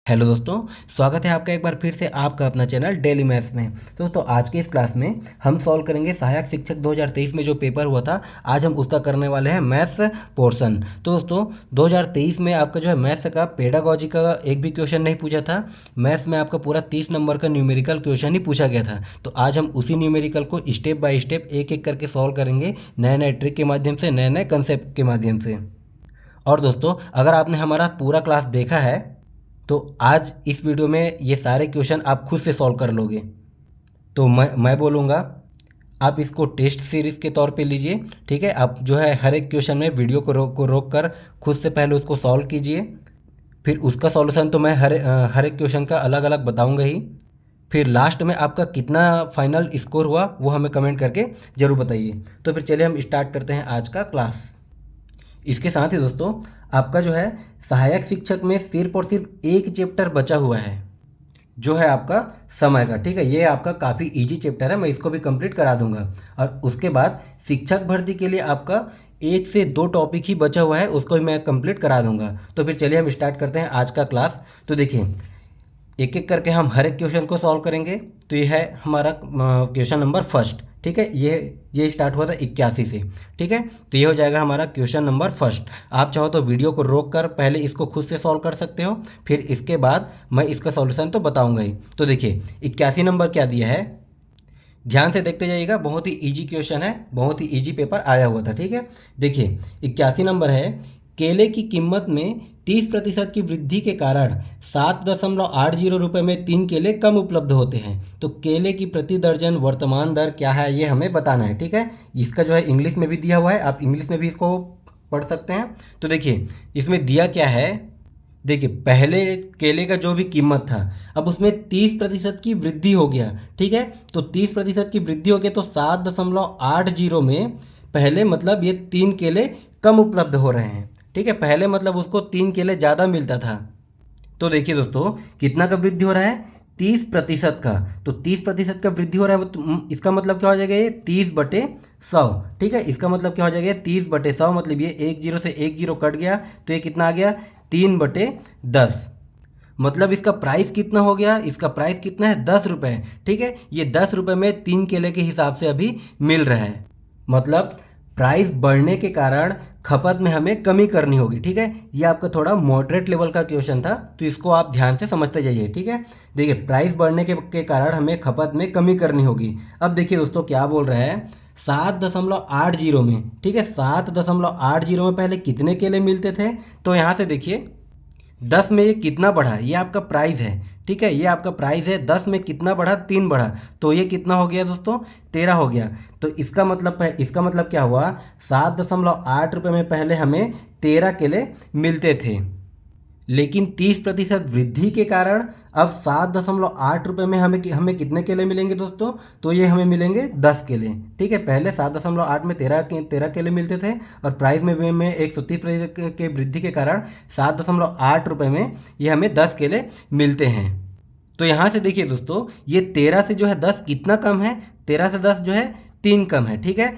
Hello दोस्तों, स्वागत है आपका एक बार फिर से आपका अपना चैनल डेली मैथ्स में। तो दोस्तों आज की इस क्लास में हम सॉल्व करेंगे सहायक शिक्षक 2023 में जो पेपर हुआ था। आज हम उसका करने वाले हैं मैथ्स पोर्शन। तो दोस्तों 2023 में आपका जो है मैथ्स का पेडागॉजी का एक भी क्वेश्चन नहीं पूछा था। मैथ्स में आपका पूरा 30 नंबर का न्यूमेरिकल क्वेश्चन ही पूछा गया था। तो आज हम उसी न्यूमेरिकल को स्टेप बाय स्टेप एक एक करके सॉल्व करेंगे, नए नए ट्रिक के माध्यम से, नए नए कंसेप्ट के माध्यम से। और दोस्तों अगर आपने हमारा पूरा क्लास देखा है तो आज इस वीडियो में ये सारे क्वेश्चन आप खुद से सॉल्व कर लोगे। तो मैं बोलूँगा आप इसको टेस्ट सीरीज़ के तौर पे लीजिए। ठीक है, आप जो है हर एक क्वेश्चन में वीडियो को रोक कर खुद से पहले उसको सॉल्व कीजिए। फिर उसका सॉल्यूशन तो मैं हर एक क्वेश्चन का अलग अलग बताऊंगा ही। फिर लास्ट में आपका कितना फाइनल स्कोर हुआ वो हमें कमेंट करके ज़रूर बताइए। तो फिर चलिए हम स्टार्ट करते हैं आज का क्लास। इसके साथ ही दोस्तों आपका जो है सहायक शिक्षक में सिर्फ और सिर्फ एक चैप्टर बचा हुआ है, जो है आपका समय का। ठीक है, ये आपका काफ़ी इजी चैप्टर है, मैं इसको भी कंप्लीट करा दूंगा। और उसके बाद शिक्षक भर्ती के लिए आपका 1 से 2 टॉपिक ही बचा हुआ है, उसको भी मैं कंप्लीट करा दूंगा। तो फिर चलिए हम स्टार्ट करते हैं आज का क्लास। तो देखिए एक एक करके हम हर एक क्वेश्चन को सॉल्व करेंगे। तो ये है हमारा क्वेश्चन नंबर फर्स्ट। ठीक है, ये स्टार्ट हुआ था 81 से। ठीक है, तो ये हो जाएगा हमारा क्वेश्चन नंबर फर्स्ट। आप चाहो तो वीडियो को रोक कर पहले इसको खुद से सॉल्व कर सकते हो, फिर इसके बाद मैं इसका सॉल्यूशन तो बताऊंगा ही। तो देखिए 81 नंबर क्या दिया है, ध्यान से देखते जाइएगा। बहुत ही इजी क्वेश्चन है, बहुत ही इजी पेपर आया हुआ था। ठीक है, देखिए 81 नंबर है, केले की कीमत में 30% की वृद्धि के कारण 7.80 रुपये में 3 केले कम उपलब्ध होते हैं। तो केले की प्रति दर्जन वर्तमान दर क्या है, ये हमें बताना है। ठीक है, इसका जो है इंग्लिश में भी दिया हुआ है, आप इंग्लिश में भी इसको पढ़ सकते हैं। तो देखिए इसमें दिया क्या है, देखिए पहले केले का जो भी कीमत था अब उसमें 30% की वृद्धि हो गया। ठीक है, तो 30% की वृद्धि हो गई तो 7.80 में पहले मतलब ये 3 केले कम उपलब्ध हो रहे हैं। ठीक है, पहले मतलब उसको 3 केले ज़्यादा मिलता था। तो देखिए दोस्तों कितना का वृद्धि हो रहा है, 30% का। तो 30% का वृद्धि हो रहा है, तो इसका मतलब क्या हो जाएगा, ये 30/100। ठीक है, इसका मतलब क्या हो जाएगा, 30/100 मतलब ये 1 0 से 1 0 कट गया, तो ये कितना आ गया, 3/10। मतलब इसका प्राइस कितना हो गया, इसका प्राइस कितना है, 10 रुपये। ठीक है, ये 10 रुपये में 3 केले के हिसाब से अभी मिल रहा है। मतलब प्राइस बढ़ने के कारण खपत में हमें कमी करनी होगी। ठीक है, ये आपका थोड़ा मॉडरेट लेवल का क्वेश्चन था, तो इसको आप ध्यान से समझते जाइए। ठीक है, देखिए प्राइस बढ़ने के कारण हमें खपत में कमी करनी होगी। अब देखिए दोस्तों क्या बोल रहा है, 7.80 में। ठीक है, 7.80 में पहले कितने केले मिलते थे, तो यहाँ से देखिए 10 में ये कितना बढ़ा, ये आपका प्राइस है। ठीक है, ये आपका प्राइस है, 10 में कितना बढ़ा, 3 बढ़ा, तो ये कितना हो गया दोस्तों, 13 हो गया। तो इसका मतलब क्या हुआ, 7.8 में पहले हमें 13 केले मिलते थे, लेकिन 30% वृद्धि के कारण अब 7.8 में हमें कितने केले मिलेंगे दोस्तों, तो ये हमें मिलेंगे 10 केले। ठीक है, पहले 7.8 में 13 केले मिलते थे, और प्राइस में 130% के वृद्धि के कारण 7.8 में ये हमें 10 केले मिलते हैं। तो यहाँ से देखिए दोस्तों ये 13 से जो है 10 कितना कम है, 13 से 10 जो है 3 कम है। ठीक है,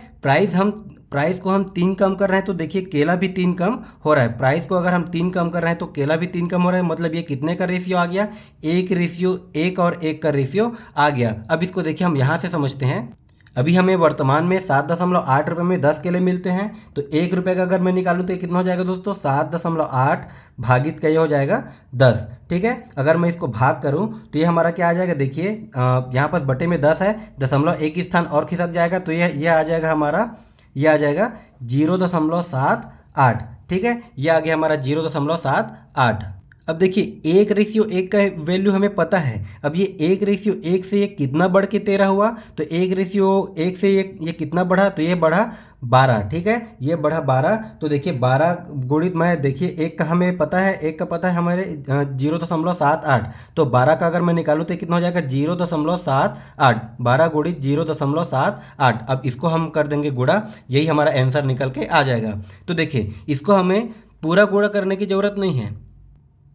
प्राइस को हम 3 कम कर रहे हैं, तो देखिए केला भी 3 कम हो रहा है। प्राइस को अगर हम 3 कम कर रहे हैं तो केला भी 3 कम हो रहा है, मतलब ये कितने का रेशियो आ गया, 1:1 और 1 का रेशियो आ गया। अब इसको देखिए हम यहाँ से समझते हैं। अभी हमें वर्तमान में 7.8 में 10 केले मिलते हैं, तो 1 रुपये का अगर मैं निकालूँ तो ये कितना हो जाएगा दोस्तों, 7.8 भागित का ये हो जाएगा 10। ठीक है, अगर मैं इसको भाग करूं तो ये हमारा क्या आ जाएगा, देखिए यहाँ पर बटे में 10 है, 0.1 स्थान और खिसक जाएगा, तो ये आ जाएगा हमारा, ये आ जाएगा 0.78। ठीक है, ये आ गया हमारा 0.78। अब देखिए 1:1 का वैल्यू हमें पता है। अब ये 1:1 से ये कितना बढ़ के 13 हुआ, तो 1:1 से ये कितना बढ़ा, तो ये बढ़ा 12। ठीक है, ये बढ़ा 12। तो देखिए 12 गुणित में, देखिए 1 का हमें पता है, 1 का पता है हमारे 0.78, तो 12 का अगर मैं निकालूँ तो कितना हो जाएगा, 0.78। 12 गुणित 0.78। अब इसको हम कर देंगे गुणा, यही हमारा आंसर निकल के आ जाएगा। तो देखिए इसको हमें पूरा गुणा करने की ज़रूरत नहीं है,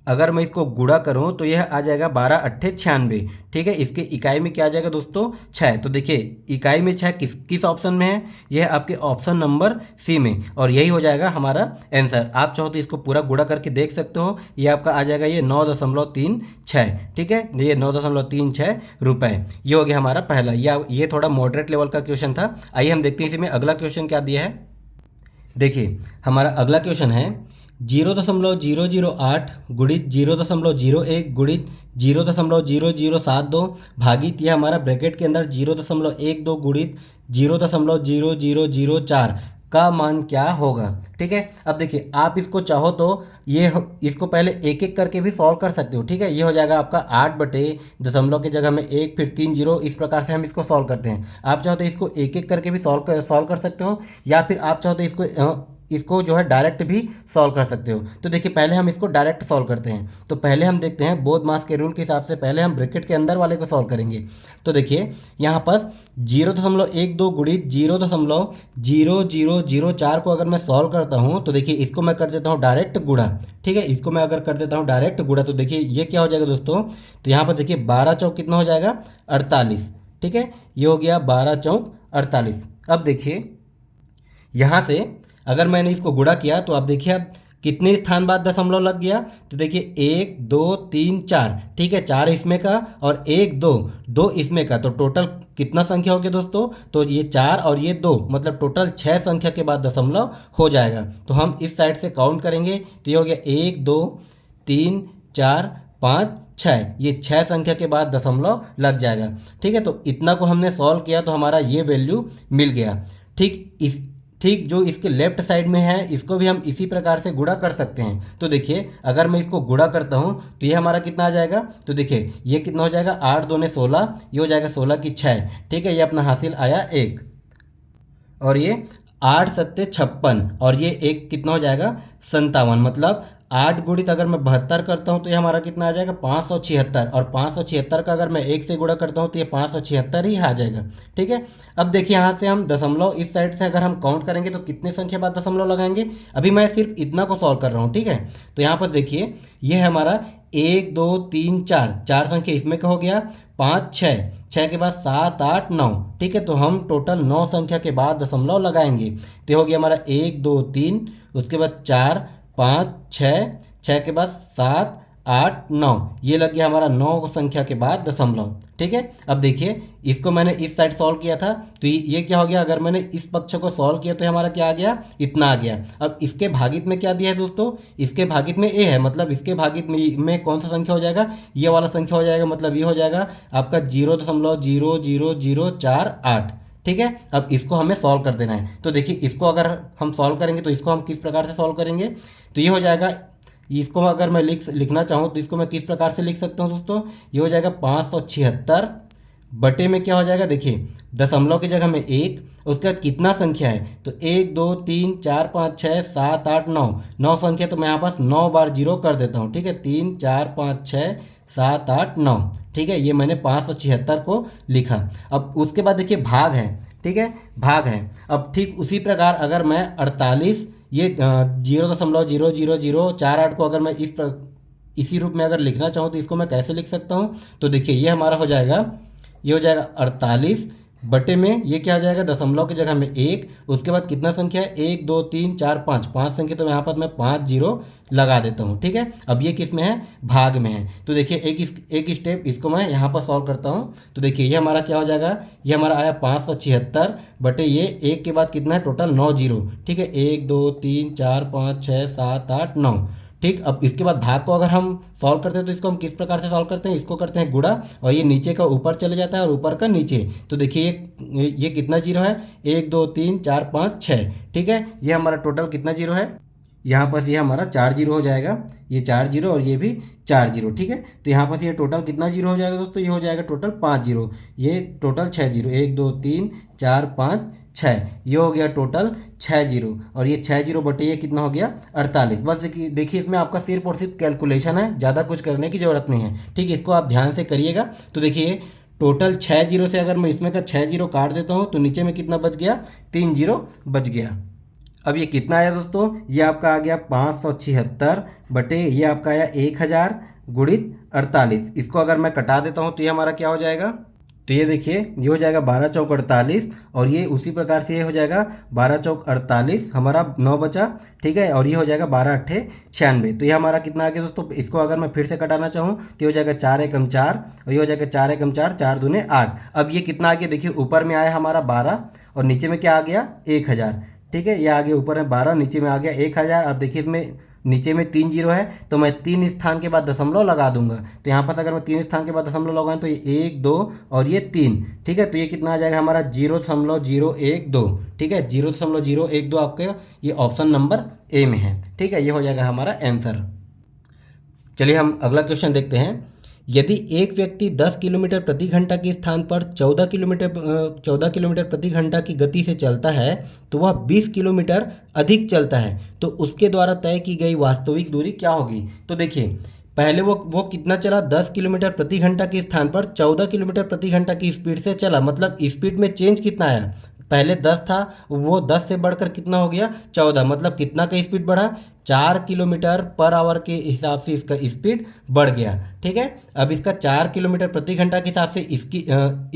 अगर मैं इसको गुणा करूं तो यह आ जाएगा 12×8 = 96। ठीक है, इसके इकाई में क्या आ जाएगा दोस्तों, 6। तो देखिए इकाई में 6 किस किस ऑप्शन में है, यह आपके ऑप्शन नंबर सी में, और यही हो जाएगा हमारा आंसर। आप चाहो तो इसको पूरा गुणा करके देख सकते हो, ये आपका आ जाएगा ये 9.36। ठीक है, ये 9.36 रुपये। ये हो गया हमारा पहला। ये थोड़ा मॉडरेट लेवल का क्वेश्चन था। आइए हम देखते हैं इसी में अगला क्वेश्चन क्या दिया है। देखिए हमारा अगला क्वेश्चन है 0.008 गुणित 0.01 गुणित 0.0072 भागित यह हमारा ब्रैकेट के अंदर 0.12 गुणित 0.0004 का मान क्या होगा। ठीक है, अब देखिए आप इसको चाहो तो इसको पहले एक एक करके भी सॉल्व कर सकते हो। ठीक है, ये हो जाएगा आपका 8/दशमलव के जगह में 1 फिर 3 जीरो, इस प्रकार से हम इसको सॉल्व करते हैं। आप चाहो तो इसको एक एक करके भी सॉल्व कर सकते हो, या फिर आप चाहो तो इसको जो है डायरेक्ट भी सॉल्व कर सकते हो। तो देखिए पहले हम इसको डायरेक्ट सॉल्व करते हैं। तो पहले हम देखते हैं बोध मास के रूल के हिसाब से पहले हम ब्रैकेट के अंदर वाले को सॉल्व करेंगे। तो देखिए यहाँ पर 0.12 गुणित 0.0004 को अगर मैं सॉल्व करता हूँ तो देखिए इसको मैं कर देता हूँ डायरेक्ट गुणा। ठीक है, इसको मैं अगर कर देता हूँ डायरेक्ट गुणा तो देखिए ये क्या हो जाएगा दोस्तों, तो यहाँ पर देखिए 12 चौक कितना हो जाएगा, 48। ठीक है, ये हो गया 12 चौक 48। अब देखिए यहाँ से अगर मैंने इसको गुणा किया तो आप देखिए अब कितने स्थान बाद दशमलव लग गया, तो देखिए 1 2 3 4। ठीक है, 4 इसमें का और 1 2 इसमें का, तो टोटल कितना संख्या हो गया दोस्तों, तो ये 4 और ये 2 मतलब टोटल 6 संख्या के बाद दशमलव हो जाएगा। तो हम इस साइड से काउंट करेंगे तो ये हो गया 1 2 3 4 5 6, ये 6 संख्या के बाद दशमलव लग जाएगा। ठीक है, तो इतना को हमने सॉल्व किया तो हमारा ये वैल्यू मिल गया। ठीक जो इसके लेफ्ट साइड में है इसको भी हम इसी प्रकार से गुणा कर सकते हैं। तो देखिए अगर मैं इसको गुणा करता हूँ तो ये हमारा कितना आ जाएगा, तो देखिए ये कितना हो जाएगा, 8 दूने 16, ये हो जाएगा 16 की 6। ठीक है, ये अपना हासिल आया 1, और ये 8 सत्ते 56, और ये 1 कितना हो जाएगा 57। मतलब 8 गुणित अगर मैं 72 करता हूँ तो ये हमारा कितना आ जाएगा 576, और 576 का अगर मैं 1 से गुणा करता हूँ तो ये 576 ही आ जाएगा। ठीक है, अब देखिए यहाँ से हम दशमलव इस साइड से अगर हम काउंट करेंगे तो कितने संख्या बाद दशमलव लगाएंगे। अभी मैं सिर्फ इतना को सॉल्व कर रहा हूँ। ठीक है, तो यहाँ पर देखिए ये है हमारा 1 2 3 4, 4 संख्या इसमें का हो गया, 5 6, 6 के बाद 7 8 9। ठीक है, तो हम टोटल 9 संख्या के बाद दशमलव लगाएंगे। तो हो गया हमारा 1 2 3, उसके बाद 4 5 6, 6 के बाद 7 8 9, ये लग गया हमारा 9 संख्या के बाद दशमलव। ठीक है, अब देखिए इसको मैंने इस साइड सॉल्व किया था तो ये क्या हो गया, अगर मैंने इस पक्ष को सॉल्व किया तो हमारा क्या आ गया, इतना आ गया। अब इसके भागित में क्या दिया है दोस्तों, इसके भागित में ए है, मतलब इसके भागित में कौन सा संख्या हो जाएगा, ये वाला संख्या हो जाएगा। मतलब ये हो जाएगा आपका 0.00048। ठीक है, अब इसको हमें सॉल्व कर देना है। तो देखिए इसको अगर हम सॉल्व करेंगे तो इसको हम किस प्रकार से सॉल्व करेंगे, तो ये हो जाएगा, इसको अगर मैं लिखना चाहूँ तो इसको मैं किस प्रकार से लिख सकता हूँ दोस्तों, ये हो जाएगा 576 बटे में क्या हो जाएगा, देखिए दशमलव की जगह में 1, उसके बाद कितना संख्या है, तो 1 2 3 4 5 6 7 8 9, 9 संख्या, तो मैं यहाँ पास 9 बार जीरो कर देता हूँ। ठीक है, 3 4 5 6 7 8 9। ठीक है, ये मैंने 576 को लिखा। अब उसके बाद देखिए भाग है। ठीक है, भाग है। अब ठीक उसी प्रकार अगर मैं 48 ये 0.00048 को अगर मैं इसी रूप में अगर लिखना चाहूँ तो इसको मैं कैसे लिख सकता हूँ, तो देखिए ये हमारा हो जाएगा, ये हो जाएगा 48 बटे में ये क्या हो जाएगा, दशमलव की जगह में 1, उसके बाद कितना संख्या है, 1 2 3 4 5, 5 संख्या, तो यहाँ पर मैं 5 जीरो लगा देता हूँ। ठीक है, अब ये किस में है, भाग में है। तो देखिए एक स्टेप इसको मैं यहाँ पर सॉल्व करता हूँ। तो देखिए ये हमारा क्या हो जाएगा, ये हमारा आया 576 बटे ये 1 के बाद कितना है, टोटल 9 जीरो। ठीक है, 1 2 3 4 5 6 7 8 9। ठीक, अब इसके बाद भाग को अगर हम सॉल्व करते हैं तो इसको हम किस प्रकार से सॉल्व करते हैं, इसको करते हैं गुणा, और ये नीचे का ऊपर चले जाता है और ऊपर का नीचे। तो देखिए ये कितना जीरो है, 1 2 3 4 5 6। ठीक है, ये हमारा टोटल कितना जीरो है, यहाँ पर ये हमारा 4 जीरो हो जाएगा, ये 4 जीरो और ये भी 4 जीरो। ठीक है, तो यहाँ पर ये टोटल कितना जीरो हो जाएगा दोस्तों, ये हो जाएगा टोटल 5 जीरो, ये टोटल 6 जीरो, 1 2 3 4 5 6, ये हो गया टोटल 6 जीरो, और ये 6 जीरो बटे ये कितना हो गया 48। बस देखिए इसमें आपका सिर्फ और सिर्फ कैलकुलेशन है, ज़्यादा कुछ करने की ज़रूरत नहीं है। ठीक, इसको आप ध्यान से करिएगा। तो देखिए टोटल 6 जीरो से अगर मैं इसमें का 6 जीरो काट देता हूँ तो नीचे में कितना बच गया, 3 जीरो बच गया। अब ये कितना आया दोस्तों, ये आपका आ गया 576 बटे ये आपका आया 1000 गुणित 48। इसको अगर मैं कटा देता हूँ तो ये हमारा क्या हो जाएगा, तो ये देखिए ये हो जाएगा 12 चौक 48 और ये उसी प्रकार से ये हो जाएगा 12 चौक 48, हमारा 9 बचा, ठीक है। और ये हो जाएगा 12 अट्ठे 96। तो ये हमारा कितना आ गया दोस्तों, इसको अगर मैं फिर से कटाना चाहूँ तो ये हो जाएगा 4 एकम 4 और ये हो जाएगा 4 एकम 4, 4 दूने 8। अब ये कितना आ गया देखिए, ऊपर में आया हमारा 12 और नीचे में क्या आ गया 1000, ठीक है। ये आगे ऊपर में 12 नीचे में आ गया 1000। अब देखिए इसमें नीचे में 3 जीरो है तो मैं 3 स्थान के बाद दशमलव लगा दूंगा। तो यहाँ पर अगर मैं 3 स्थान के बाद दशमलव लगाऊं तो ये 1 2 और ये 3, ठीक है। तो ये कितना आ जाएगा हमारा 0.012, ठीक है। 0.012 आपके ये ऑप्शन नंबर ए में है, ठीक है। ये हो जाएगा हमारा आंसर। चलिए हम अगला क्वेश्चन देखते हैं। यदि एक व्यक्ति 10 किलोमीटर प्रति घंटा के स्थान पर 14 किलोमीटर प्रति घंटा की गति से चलता है तो वह 20 किलोमीटर अधिक चलता है, तो उसके द्वारा तय की गई वास्तविक दूरी क्या होगी। तो देखिए पहले वो कितना चला, 10 किलोमीटर प्रति घंटा के स्थान पर 14 किलोमीटर प्रति घंटा की स्पीड से चला, मतलब स्पीड में चेंज कितना आया, पहले 10 था वो 10 से बढ़कर कितना हो गया 14, मतलब कितना का स्पीड बढ़ा, 4 किलोमीटर पर आवर के हिसाब से इसका स्पीड बढ़ गया, ठीक है। अब इसका 4 किलोमीटर प्रति घंटा के हिसाब से इसकी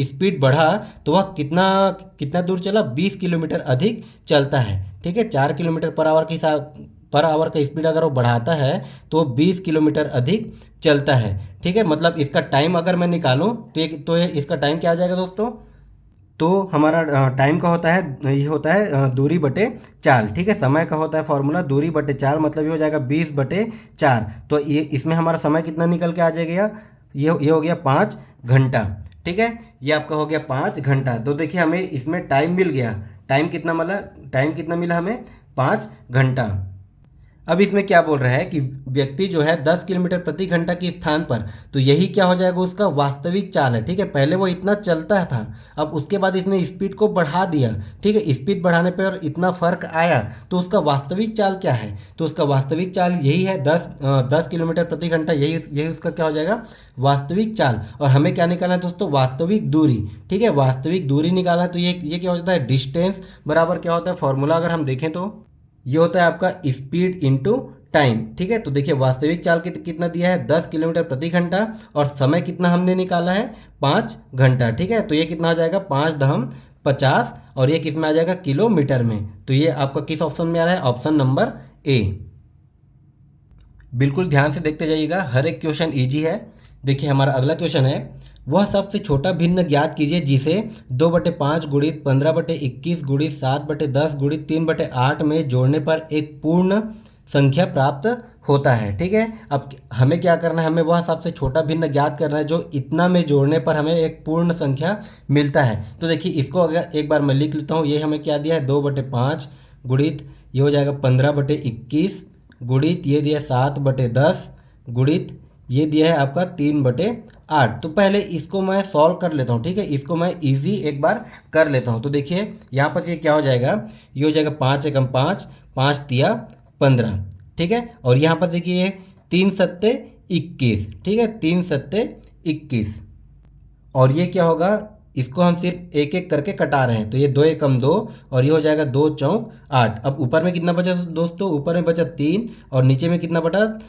स्पीड बढ़ा तो वह कितना दूर चला, 20 किलोमीटर अधिक चलता है, ठीक है। 4 किलोमीटर पर आवर के हिसाब पर आवर का स्पीड अगर वो बढ़ाता है तो 20 किलोमीटर अधिक चलता है, ठीक है। मतलब इसका टाइम अगर मैं निकालूं तो ये इसका टाइम क्या आ जाएगा दोस्तों, तो हमारा टाइम का होता है, ये होता है दूरी बटे चाल, ठीक है। समय का होता है फॉर्मूला दूरी बटे चाल, मतलब ये हो जाएगा 20 बटे 4। तो ये इसमें हमारा समय कितना निकल के आ जाएगा, ये हो गया 5 घंटा, ठीक है। ये आपका हो गया 5 घंटा। तो देखिए हमें इसमें टाइम मिल गया, टाइम कितना मिला हमें 5 घंटा। अब इसमें क्या बोल रहा है कि व्यक्ति जो है 10 किलोमीटर प्रति घंटा के स्थान पर, तो यही क्या हो जाएगा उसका वास्तविक चाल है, ठीक है। पहले वो इतना चलता था, अब उसके बाद इसने स्पीड को बढ़ा दिया, ठीक है। स्पीड बढ़ाने पर इतना फर्क आया तो उसका वास्तविक चाल क्या है, तो उसका वास्तविक चाल यही है 10 किलोमीटर प्रति घंटा, यही उसका क्या हो जाएगा वास्तविक चाल। और हमें क्या निकालना है दोस्तों, वास्तविक दूरी, ठीक है। वास्तविक दूरी निकालना है तो ये क्या हो जाता है, डिस्टेंस बराबर क्या होता है, फॉर्मूला अगर हम देखें तो ये होता है आपका स्पीड इनटू टाइम, ठीक है। तो देखिए वास्तविक चाल कितना दिया है 10 किलोमीटर प्रति घंटा और समय कितना हमने निकाला है 5 घंटा, ठीक है। तो ये कितना आ जाएगा 5×50 और ये किस में आ जाएगा किलोमीटर में। तो ये आपका किस ऑप्शन में आ रहा है, ऑप्शन नंबर ए। बिल्कुल ध्यान से देखते जाइएगा, हर एक क्वेश्चन ईजी है। देखिए हमारा अगला क्वेश्चन है, वह सबसे छोटा भिन्न ज्ञात कीजिए जिसे 2/5 गुणित 15/21 गुणित 7/10 गुणित 3/8 में जोड़ने पर एक पूर्ण संख्या प्राप्त होता है, ठीक है। अब हमें क्या करना है, हमें वह सबसे छोटा भिन्न ज्ञात करना है जो इतना में जोड़ने पर हमें एक पूर्ण संख्या मिलता है। तो देखिए इसको अगर एक बार मैं लिख लेता हूँ, ये हमें क्या दिया है 2/5 गुणित ये हो जाएगा 15/21 गुणित ये दिया 7/10 गुणित ये दिया है आपका 3/8। तो पहले इसको मैं सॉल्व कर लेता हूँ, ठीक है। इसको मैं इजी एक बार कर लेता हूँ। तो देखिए यहाँ पर ये क्या हो जाएगा, ये हो जाएगा 5 एकम 5, 5 तिया 15, ठीक है। और यहाँ पर देखिए 3 सत्ते 21, ठीक है, 3 सत्ते 21। और ये क्या होगा, इसको हम सिर्फ एक एक करके कटा रहे हैं, तो ये 2 एकम 2 और ये हो जाएगा 2 चौक 8। अब ऊपर में कितना बचा दोस्तों, ऊपर में बचा 3 और नीचे में कितना बचा,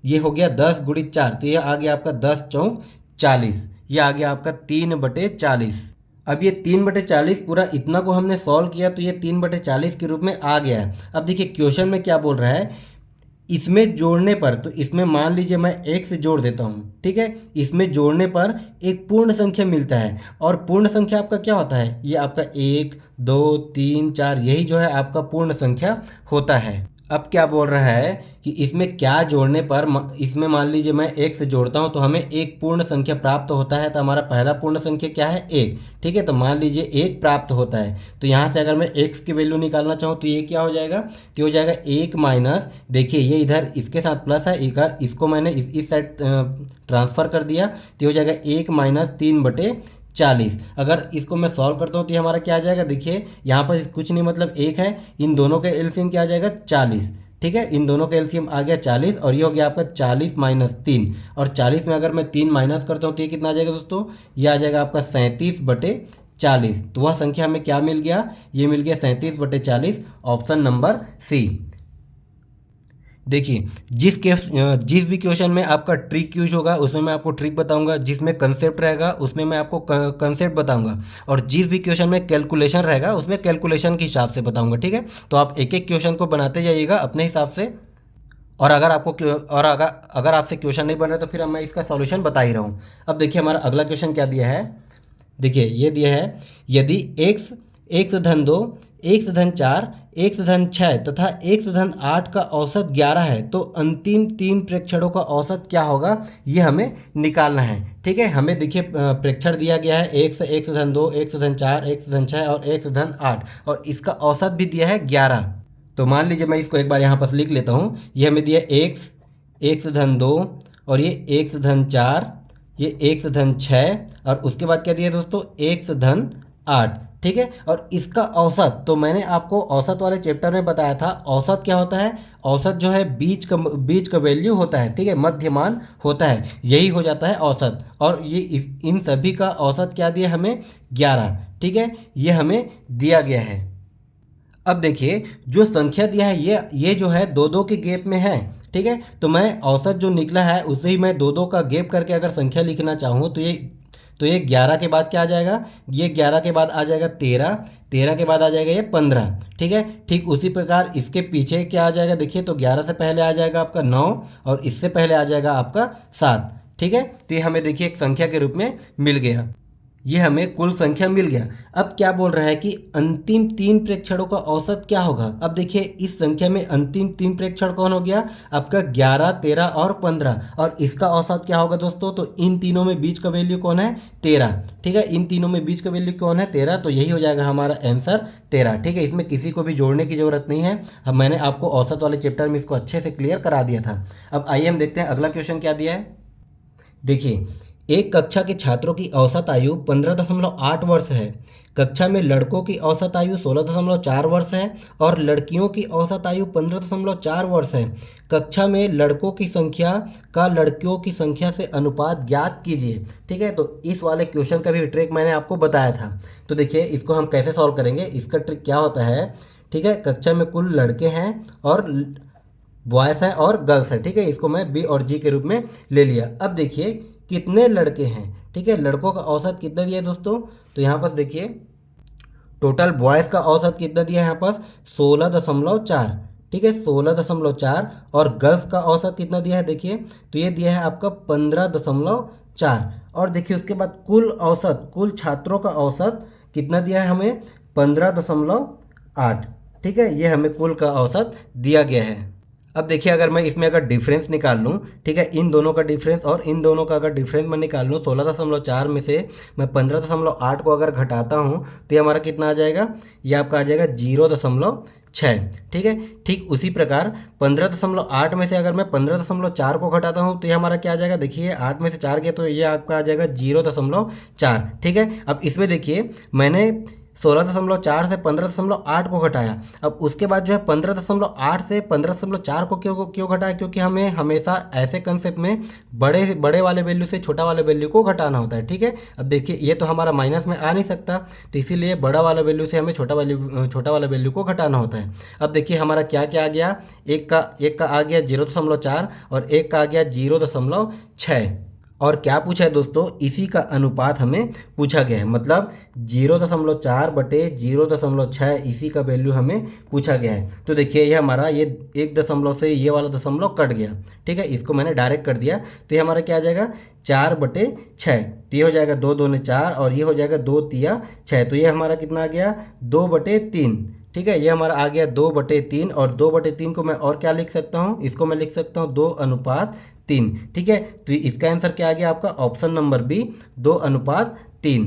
ये हो गया 10 गुणित 4, तो ये आ गया आपका 10 चौक 40, ये आ गया आपका 3/40। अब ये 3/40 पूरा इतना को हमने सॉल्व किया तो ये 3/40 के रूप में आ गया है। अब देखिए क्वेश्चन में क्या बोल रहा है, इसमें जोड़ने पर, तो इसमें मान लीजिए मैं 1 से जोड़ देता हूँ, ठीक है। इसमें जोड़ने पर एक पूर्ण संख्या मिलता है और पूर्ण संख्या आपका क्या होता है, ये आपका 1 2 3 4 यही जो है आपका पूर्ण संख्या होता है। अब क्या बोल रहा है कि इसमें क्या जोड़ने पर, इसमें मान लीजिए मैं 1 से जोड़ता हूं तो हमें एक पूर्ण संख्या प्राप्त होता है। तो हमारा पहला पूर्ण संख्या क्या है 1, ठीक है। तो मान लीजिए 1 प्राप्त होता है, तो यहाँ से अगर मैं x की वैल्यू निकालना चाहूँ तो ये क्या हो जाएगा, तो हो जाएगा 1 माइनस, देखिए ये इधर इसके साथ प्लस है, इधर इसको मैंने इस साइड ट्रांसफ़र कर दिया, तो हो जाएगा 1 माइनस 3/40। अगर इसको मैं सॉल्व करता हूँ तो ये हमारा क्या आ जाएगा, देखिए यहाँ पर कुछ नहीं मतलब 1 है, इन दोनों का एलसीएम क्या आ जाएगा 40, ठीक है। इन दोनों का एलसीएम आ गया 40 और ये हो गया आपका 40 माइनस 3, और 40 में अगर मैं 3 माइनस करता हूँ तो ये कितना आ जाएगा दोस्तों, ये आ जाएगा आपका 37/4, 40। तो वह संख्या हमें क्या मिल गया, ये मिल गया 37/40, ऑप्शन नंबर सी। देखिए, जिस भी क्वेश्चन में आपका ट्रिक यूज होगा उसमें मैं आपको ट्रिक बताऊंगा, जिसमें कंसेप्ट रहेगा उसमें मैं आपको कंसेप्ट बताऊंगा, और जिस भी क्वेश्चन में कैलकुलेशन रहेगा उसमें कैलकुलेशन के हिसाब से बताऊंगा। ठीक है, तो आप एक एक क्वेश्चन को बनाते जाइएगा अपने हिसाब से। और अगर अगर आपसे क्वेश्चन नहीं बन रहा तो फिर मैं इसका सॉल्यूशन बता ही रहा हूँ। अब देखिए हमारा अगला क्वेश्चन क्या दिया है। देखिए ये दिया है, यदि x ((2), x((4), x((6) तथा x((8) का औसत 11 है तो अंतिम तीन प्रेक्षणों का औसत क्या होगा, ये हमें निकालना है। ठीक है, हमें देखिए प्रेक्षण दिया गया है x, x((2), x((4), x((6) और x((8) और इसका औसत भी दिया है 11। तो मान लीजिए मैं इसको एक बार यहाँ पर लिख लेता हूँ। ये हमें दिया x, x((2) और ये x((4), ये x((6) और उसके बाद क्या दिया दोस्तों, x(8). ठीक है, और इसका औसत तो मैंने आपको औसत वाले चैप्टर में बताया था। औसत क्या होता है, औसत जो है बीच का वैल्यू होता है। ठीक है, मध्यमान होता है, यही हो जाता है औसत। और ये इन सभी का औसत क्या दिया हमें, 11। ठीक है, ये हमें दिया गया है। अब देखिए जो संख्या दिया है ये जो है दो दो के गैप में है। ठीक है, तो मैं औसत जो निकला है उसे ही मैं दो दो का गैप करके अगर संख्या लिखना चाहूँ तो ये 11 के बाद क्या आ जाएगा, ये 11 के बाद आ जाएगा 13, 13 के बाद आ जाएगा ये 15। ठीक है, ठीक उसी प्रकार इसके पीछे क्या आ जाएगा, देखिए तो 11 से पहले आ जाएगा आपका 9 और इससे पहले आ जाएगा आपका 7। ठीक है, तो ये हमें देखिए एक संख्या के रूप में मिल गया, ये हमें कुल संख्या मिल गया। अब क्या बोल रहा है कि अंतिम तीन प्रेक्षणों का औसत क्या होगा। अब देखिए इस संख्या में अंतिम तीन प्रेक्षण कौन हो गया, आपका 11, 13 और 15, और इसका औसत क्या होगा दोस्तों, तो इन तीनों में बीच का वैल्यू कौन है, 13। ठीक है, इन तीनों में बीच का वैल्यू कौन है, 13, तो यही हो जाएगा हमारा आंसर 13। ठीक है, इसमें किसी को भी जोड़ने की जरूरत नहीं है। अब मैंने आपको औसत वाले चैप्टर में इसको अच्छे से क्लियर करा दिया था। अब आइए हम देखते हैं अगला क्वेश्चन क्या दिया है। देखिए, एक कक्षा के छात्रों की औसत आयु 15.8 वर्ष है। कक्षा में लड़कों की औसत आयु 16.4 वर्ष है और लड़कियों की औसत आयु 15.4 वर्ष है। कक्षा में लड़कों की संख्या का लड़कियों की संख्या से अनुपात ज्ञात कीजिए। ठीक है, तो इस वाले क्वेश्चन का भी ट्रिक मैंने आपको बताया था। तो देखिए इसको हम कैसे सॉल्व करेंगे, इसका ट्रिक क्या होता है। ठीक है, कक्षा में कुल लड़के हैं और बॉयज़ है और गर्ल्स है। ठीक है, इसको मैं बी और जी के रूप में ले लिया। अब देखिए कितने लड़के हैं। ठीक है, लड़कों का औसत कितना दिया है दोस्तों, तो यहाँ पर देखिए टोटल बॉयज़ का औसत कितना दिया है यहाँ पर 16.4। ठीक है, 16.4 और गर्ल्स का औसत कितना दिया है, देखिए तो ये दिया है आपका 15.4। और देखिए उसके बाद कुल औसत, कुल छात्रों का औसत कितना दिया है हमें, 15.8। ठीक है, ये हमें कुल का औसत दिया गया है। अब देखिए अगर मैं इसमें अगर डिफरेंस निकाल लूँ, ठीक है, इन दोनों का डिफरेंस और इन दोनों का अगर डिफरेंस मैं निकाल लूँ, 16.4 में से मैं 15.8 को अगर घटाता हूँ तो ये हमारा कितना आ जाएगा, ये आपका आ जाएगा 0.6। ठीक है, ठीक उसी प्रकार 15.8 में से अगर मैं 15.4 को घटाता हूँ तो ये हमारा क्या आ जाएगा, देखिए 8 में से 4 गया तो ये आपका आ जाएगा 0.4। ठीक है, अब इसमें देखिए मैंने 16.4 से 15.8 को घटाया। अब उसके बाद जो है 15.8 से 15.4 को क्यों घटाया, क्योंकि हमें हमेशा ऐसे कंसेप्ट में बड़े वाले वैल्यू से छोटा वाले वैल्यू को घटाना होता है। ठीक है, अब देखिए ये तो हमारा माइनस में आ नहीं सकता, तो इसीलिए बड़ा वाला वैल्यू से हमें छोटा वाला वैल्यू को घटाना होता है। अब देखिए हमारा क्या क्या आ गया, एक का आ गया 0.4 और एक का आ गया 0.6। और क्या पूछा है दोस्तों, इसी का अनुपात हमें पूछा गया है, मतलब 0.4 बटे 0.6 इसी का वैल्यू हमें पूछा गया है। तो देखिए ये हमारा ये एक दशमलव से ये वाला दशमलव कट गया। ठीक है, इसको मैंने डायरेक्ट कर दिया तो ये हमारा क्या आ जाएगा 4/6। तो ये हो जाएगा 2 दूनी 4 और ये हो जाएगा 2 तिया 6। तो ये हमारा कितना आ गया 2/3। ठीक है, ये हमारा आ गया 2/3 और 2/3 को मैं और क्या लिख सकता हूँ, इसको मैं लिख सकता हूँ 2:3। ठीक है, तो इसका आंसर क्या आ गया आपका ऑप्शन नंबर बी 2:3।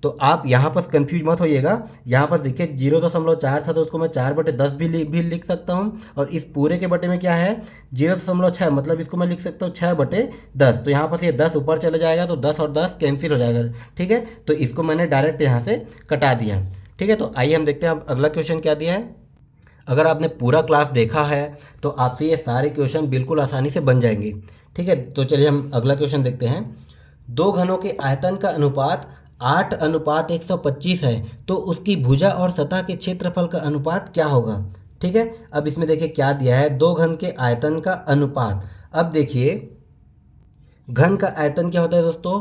तो आप यहाँ पर कंफ्यूज मत होइएगा, यहाँ पर देखिए 0.4 था तो उसको मैं 4/10 भी लिख सकता हूँ और इस पूरे के बटे में क्या है 0.6, मतलब इसको मैं लिख सकता हूँ 6/10। तो यहाँ पर ये 10 ऊपर चले जाएगा तो 10 और 10 कैंसिल हो जाएगा। ठीक है, तो इसको मैंने डायरेक्ट यहाँ से कटा दिया। ठीक है, तो आइए हम देखते हैं अब अगला क्वेश्चन क्या दिया है। अगर आपने पूरा क्लास देखा है तो आपसे ये सारे क्वेश्चन बिल्कुल आसानी से बन जाएंगे। ठीक है, तो चलिए हम अगला क्वेश्चन देखते हैं। दो घनों के आयतन का अनुपात 8:125 है तो उसकी भुजा और सतह के क्षेत्रफल का अनुपात क्या होगा। ठीक है, अब इसमें देखिए क्या दिया है, दो घन के आयतन का अनुपात। अब देखिए घन का आयतन क्या होता है दोस्तों,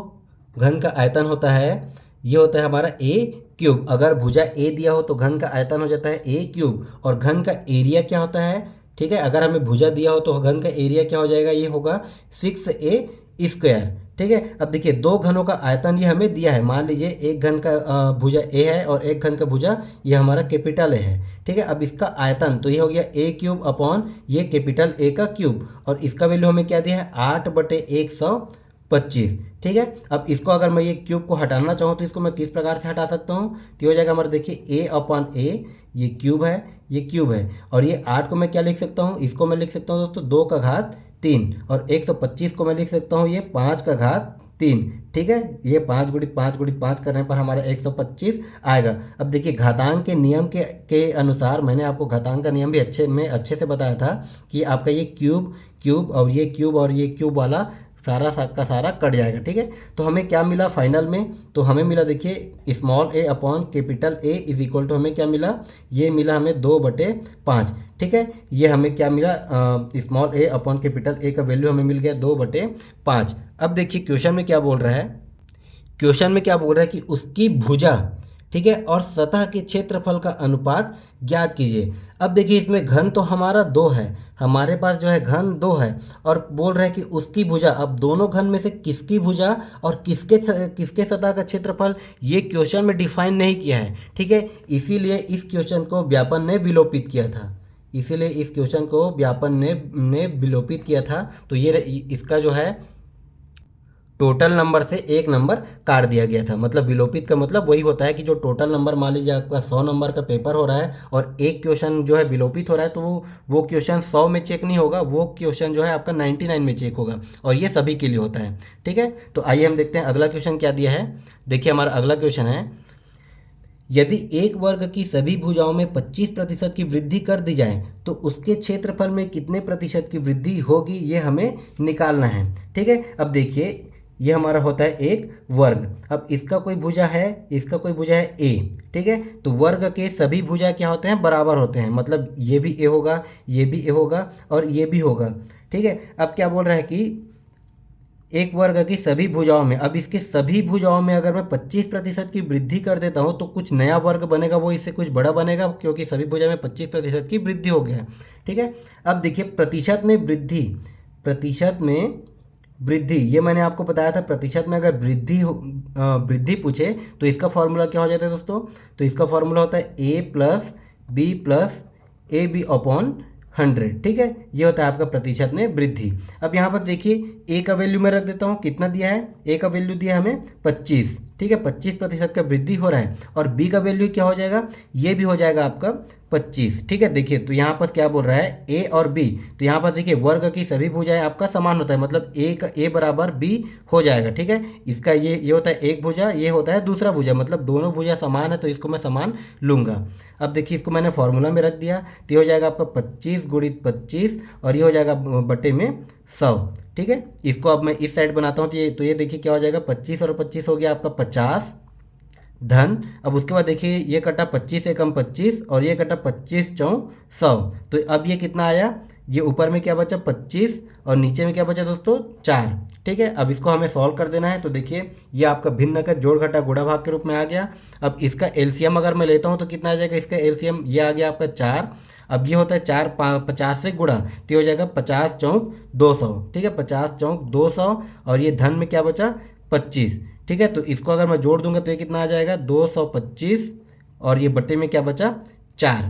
घन का आयतन होता है, ये होता है हमारा ए क्यूब। अगर भुजा ए दिया हो तो घन का आयतन हो जाता है ए क्यूब। और घन का एरिया क्या होता है, ठीक है, अगर हमें भुजा दिया हो तो घन का एरिया क्या हो जाएगा, ये होगा 6a²। ठीक है, अब देखिए दो घनों का आयतन ये हमें दिया है, मान लीजिए एक घन का भुजा ए है और एक घन का भुजा ये हमारा कैपिटल ए है। ठीक है, अब इसका आयतन तो ये हो गया ए क्यूब अपॉन ये कैपिटल ए का क्यूब, और इसका वैल्यू हमें क्या दिया है 8/125। ठीक है, अब इसको अगर मैं ये क्यूब को हटाना चाहूँ तो इसको मैं किस प्रकार से हटा सकता हूँ, तो हो जाएगा हमारा देखिए ए अपॉन ए, ये क्यूब है, ये क्यूब है, और ये 8 को मैं क्या लिख सकता हूँ, इसको मैं लिख सकता हूँ दोस्तों 2 का घात 3, और 125 को मैं लिख सकता हूँ ये 5 का घात 3। ठीक है, ये 5 × 5 × 5 करने पर हमारा 125 आएगा। अब देखिए घातांक के नियम के अनुसार, मैंने आपको घातांक का नियम भी अच्छे से बताया था कि आपका ये क्यूब और ये क्यूब वाला सारा का सारा कट जाएगा। ठीक है, तो हमें क्या मिला फाइनल में, तो हमें मिला देखिए small A upon capital A is equal to हमें क्या मिला, ये मिला हमें 2/5। ठीक है, ये हमें क्या मिला, स्मॉल ए अपॉन कैपिटल ए का वैल्यू हमें मिल गया 2/5। अब देखिए क्वेश्चन में क्या बोल रहा है, क्वेश्चन में क्या बोल रहा है कि उसकी भुजा, ठीक है, और सतह के क्षेत्रफल का अनुपात ज्ञात कीजिए। अब देखिए इसमें घन तो हमारा 2 है, हमारे पास जो है घन 2 है, और बोल रहा है कि उसकी भुजा, अब दोनों घन में से किसकी भुजा और किसके सतह का क्षेत्रफल, ये क्वेश्चन में डिफाइन नहीं किया है। ठीक है, इसीलिए इस क्वेश्चन को व्यापन ने विलोपित किया था, इसीलिए इस क्वेश्चन को व्यापन ने विलोपित किया था। तो ये इसका जो है टोटल नंबर से 1 नंबर काट दिया गया था। मतलब विलोपित का मतलब वही होता है कि जो टोटल नंबर, मान लीजिए आपका 100 नंबर का पेपर हो रहा है और एक क्वेश्चन जो है विलोपित हो रहा है, तो वो क्वेश्चन 100 में चेक नहीं होगा, वो क्वेश्चन जो है आपका 99 में चेक होगा, और ये सभी के लिए होता है। ठीक है, तो आइए हम देखते हैं अगला क्वेश्चन क्या दिया है। देखिए हमारा अगला क्वेश्चन है, यदि एक वर्ग की सभी भुजाओं में 25% की वृद्धि कर दी जाए तो उसके क्षेत्रफल में कितने प्रतिशत की वृद्धि होगी, ये हमें निकालना है। ठीक है, अब देखिए ये हमारा होता है एक वर्ग, अब इसका कोई भुजा है, इसका कोई भुजा है ए। ठीक है, तो वर्ग के सभी भुजा क्या होते हैं, बराबर होते हैं, मतलब ये भी ए होगा, ये भी ए होगा और ये भी होगा। ठीक है, अब क्या बोल रहा है कि एक वर्ग की सभी भुजाओं में, अब इसके सभी भुजाओं में अगर मैं 25% की वृद्धि कर देता हूँ तो कुछ नया वर्ग बनेगा, वो इससे कुछ बड़ा बनेगा, क्योंकि सभी भुजा में 25% की वृद्धि हो गया है। ठीक है, अब देखिए प्रतिशत में वृद्धि, ये मैंने आपको बताया था, प्रतिशत में अगर वृद्धि पूछे तो इसका फॉर्मूला क्या हो जाता है दोस्तों, तो इसका फॉर्मूला होता है a+b+ab/100। ठीक है, ये होता है आपका प्रतिशत में वृद्धि। अब यहाँ पर देखिए ए का वैल्यू मैं रख देता हूँ, कितना दिया है, ए का वैल्यू दिया है हमें 25। ठीक है, 25% का वृद्धि हो रहा है, और बी का वैल्यू क्या हो जाएगा, ये भी हो जाएगा आपका 25। ठीक है, देखिए तो यहाँ पर क्या बोल रहा है ए और बी, तो यहाँ पर देखिए वर्ग की सभी भुजाएं आपका समान होता है, मतलब ए बराबर बी हो जाएगा। ठीक है, इसका ये होता है एक भुजा, ये होता है दूसरा भुजा, मतलब दोनों भुजा समान है तो इसको मैं समान लूँगा। अब देखिए इसको मैंने फॉर्मूला में रख दिया, तो ये हो जाएगा आपका 25 × 25 और ये हो जाएगा बटे में 100। ठीक है, इसको अब मैं इस साइड बनाता हूँ, तो ये देखिए क्या हो जाएगा, 25 और 25 हो गया आपका 50 धन। अब उसके बाद देखिए ये कटा 25 से कम 25 और ये कटा 25 चौक 100, तो अब ये कितना आया, ये ऊपर में क्या बचा 25 और नीचे में क्या बचा दोस्तों 4। ठीक है, अब इसको हमें सॉल्व कर देना है, तो देखिए ये आपका भिन्न का जोड़ घटा गुणा भाग के रूप में आ गया। अब इसका एलसीएम अगर मैं लेता हूँ तो कितना आ जाएगा, इसका एलसीएम ये आ गया आपका 4। अब ये होता है 4 50 से गुणा, तो हो जाएगा 50 चौक 200। ठीक है, 50 चौक 200 और ये धन में क्या बचा 25। ठीक है, तो इसको अगर मैं जोड़ दूंगा तो ये कितना आ जाएगा 225 और ये बटे में क्या बचा 4।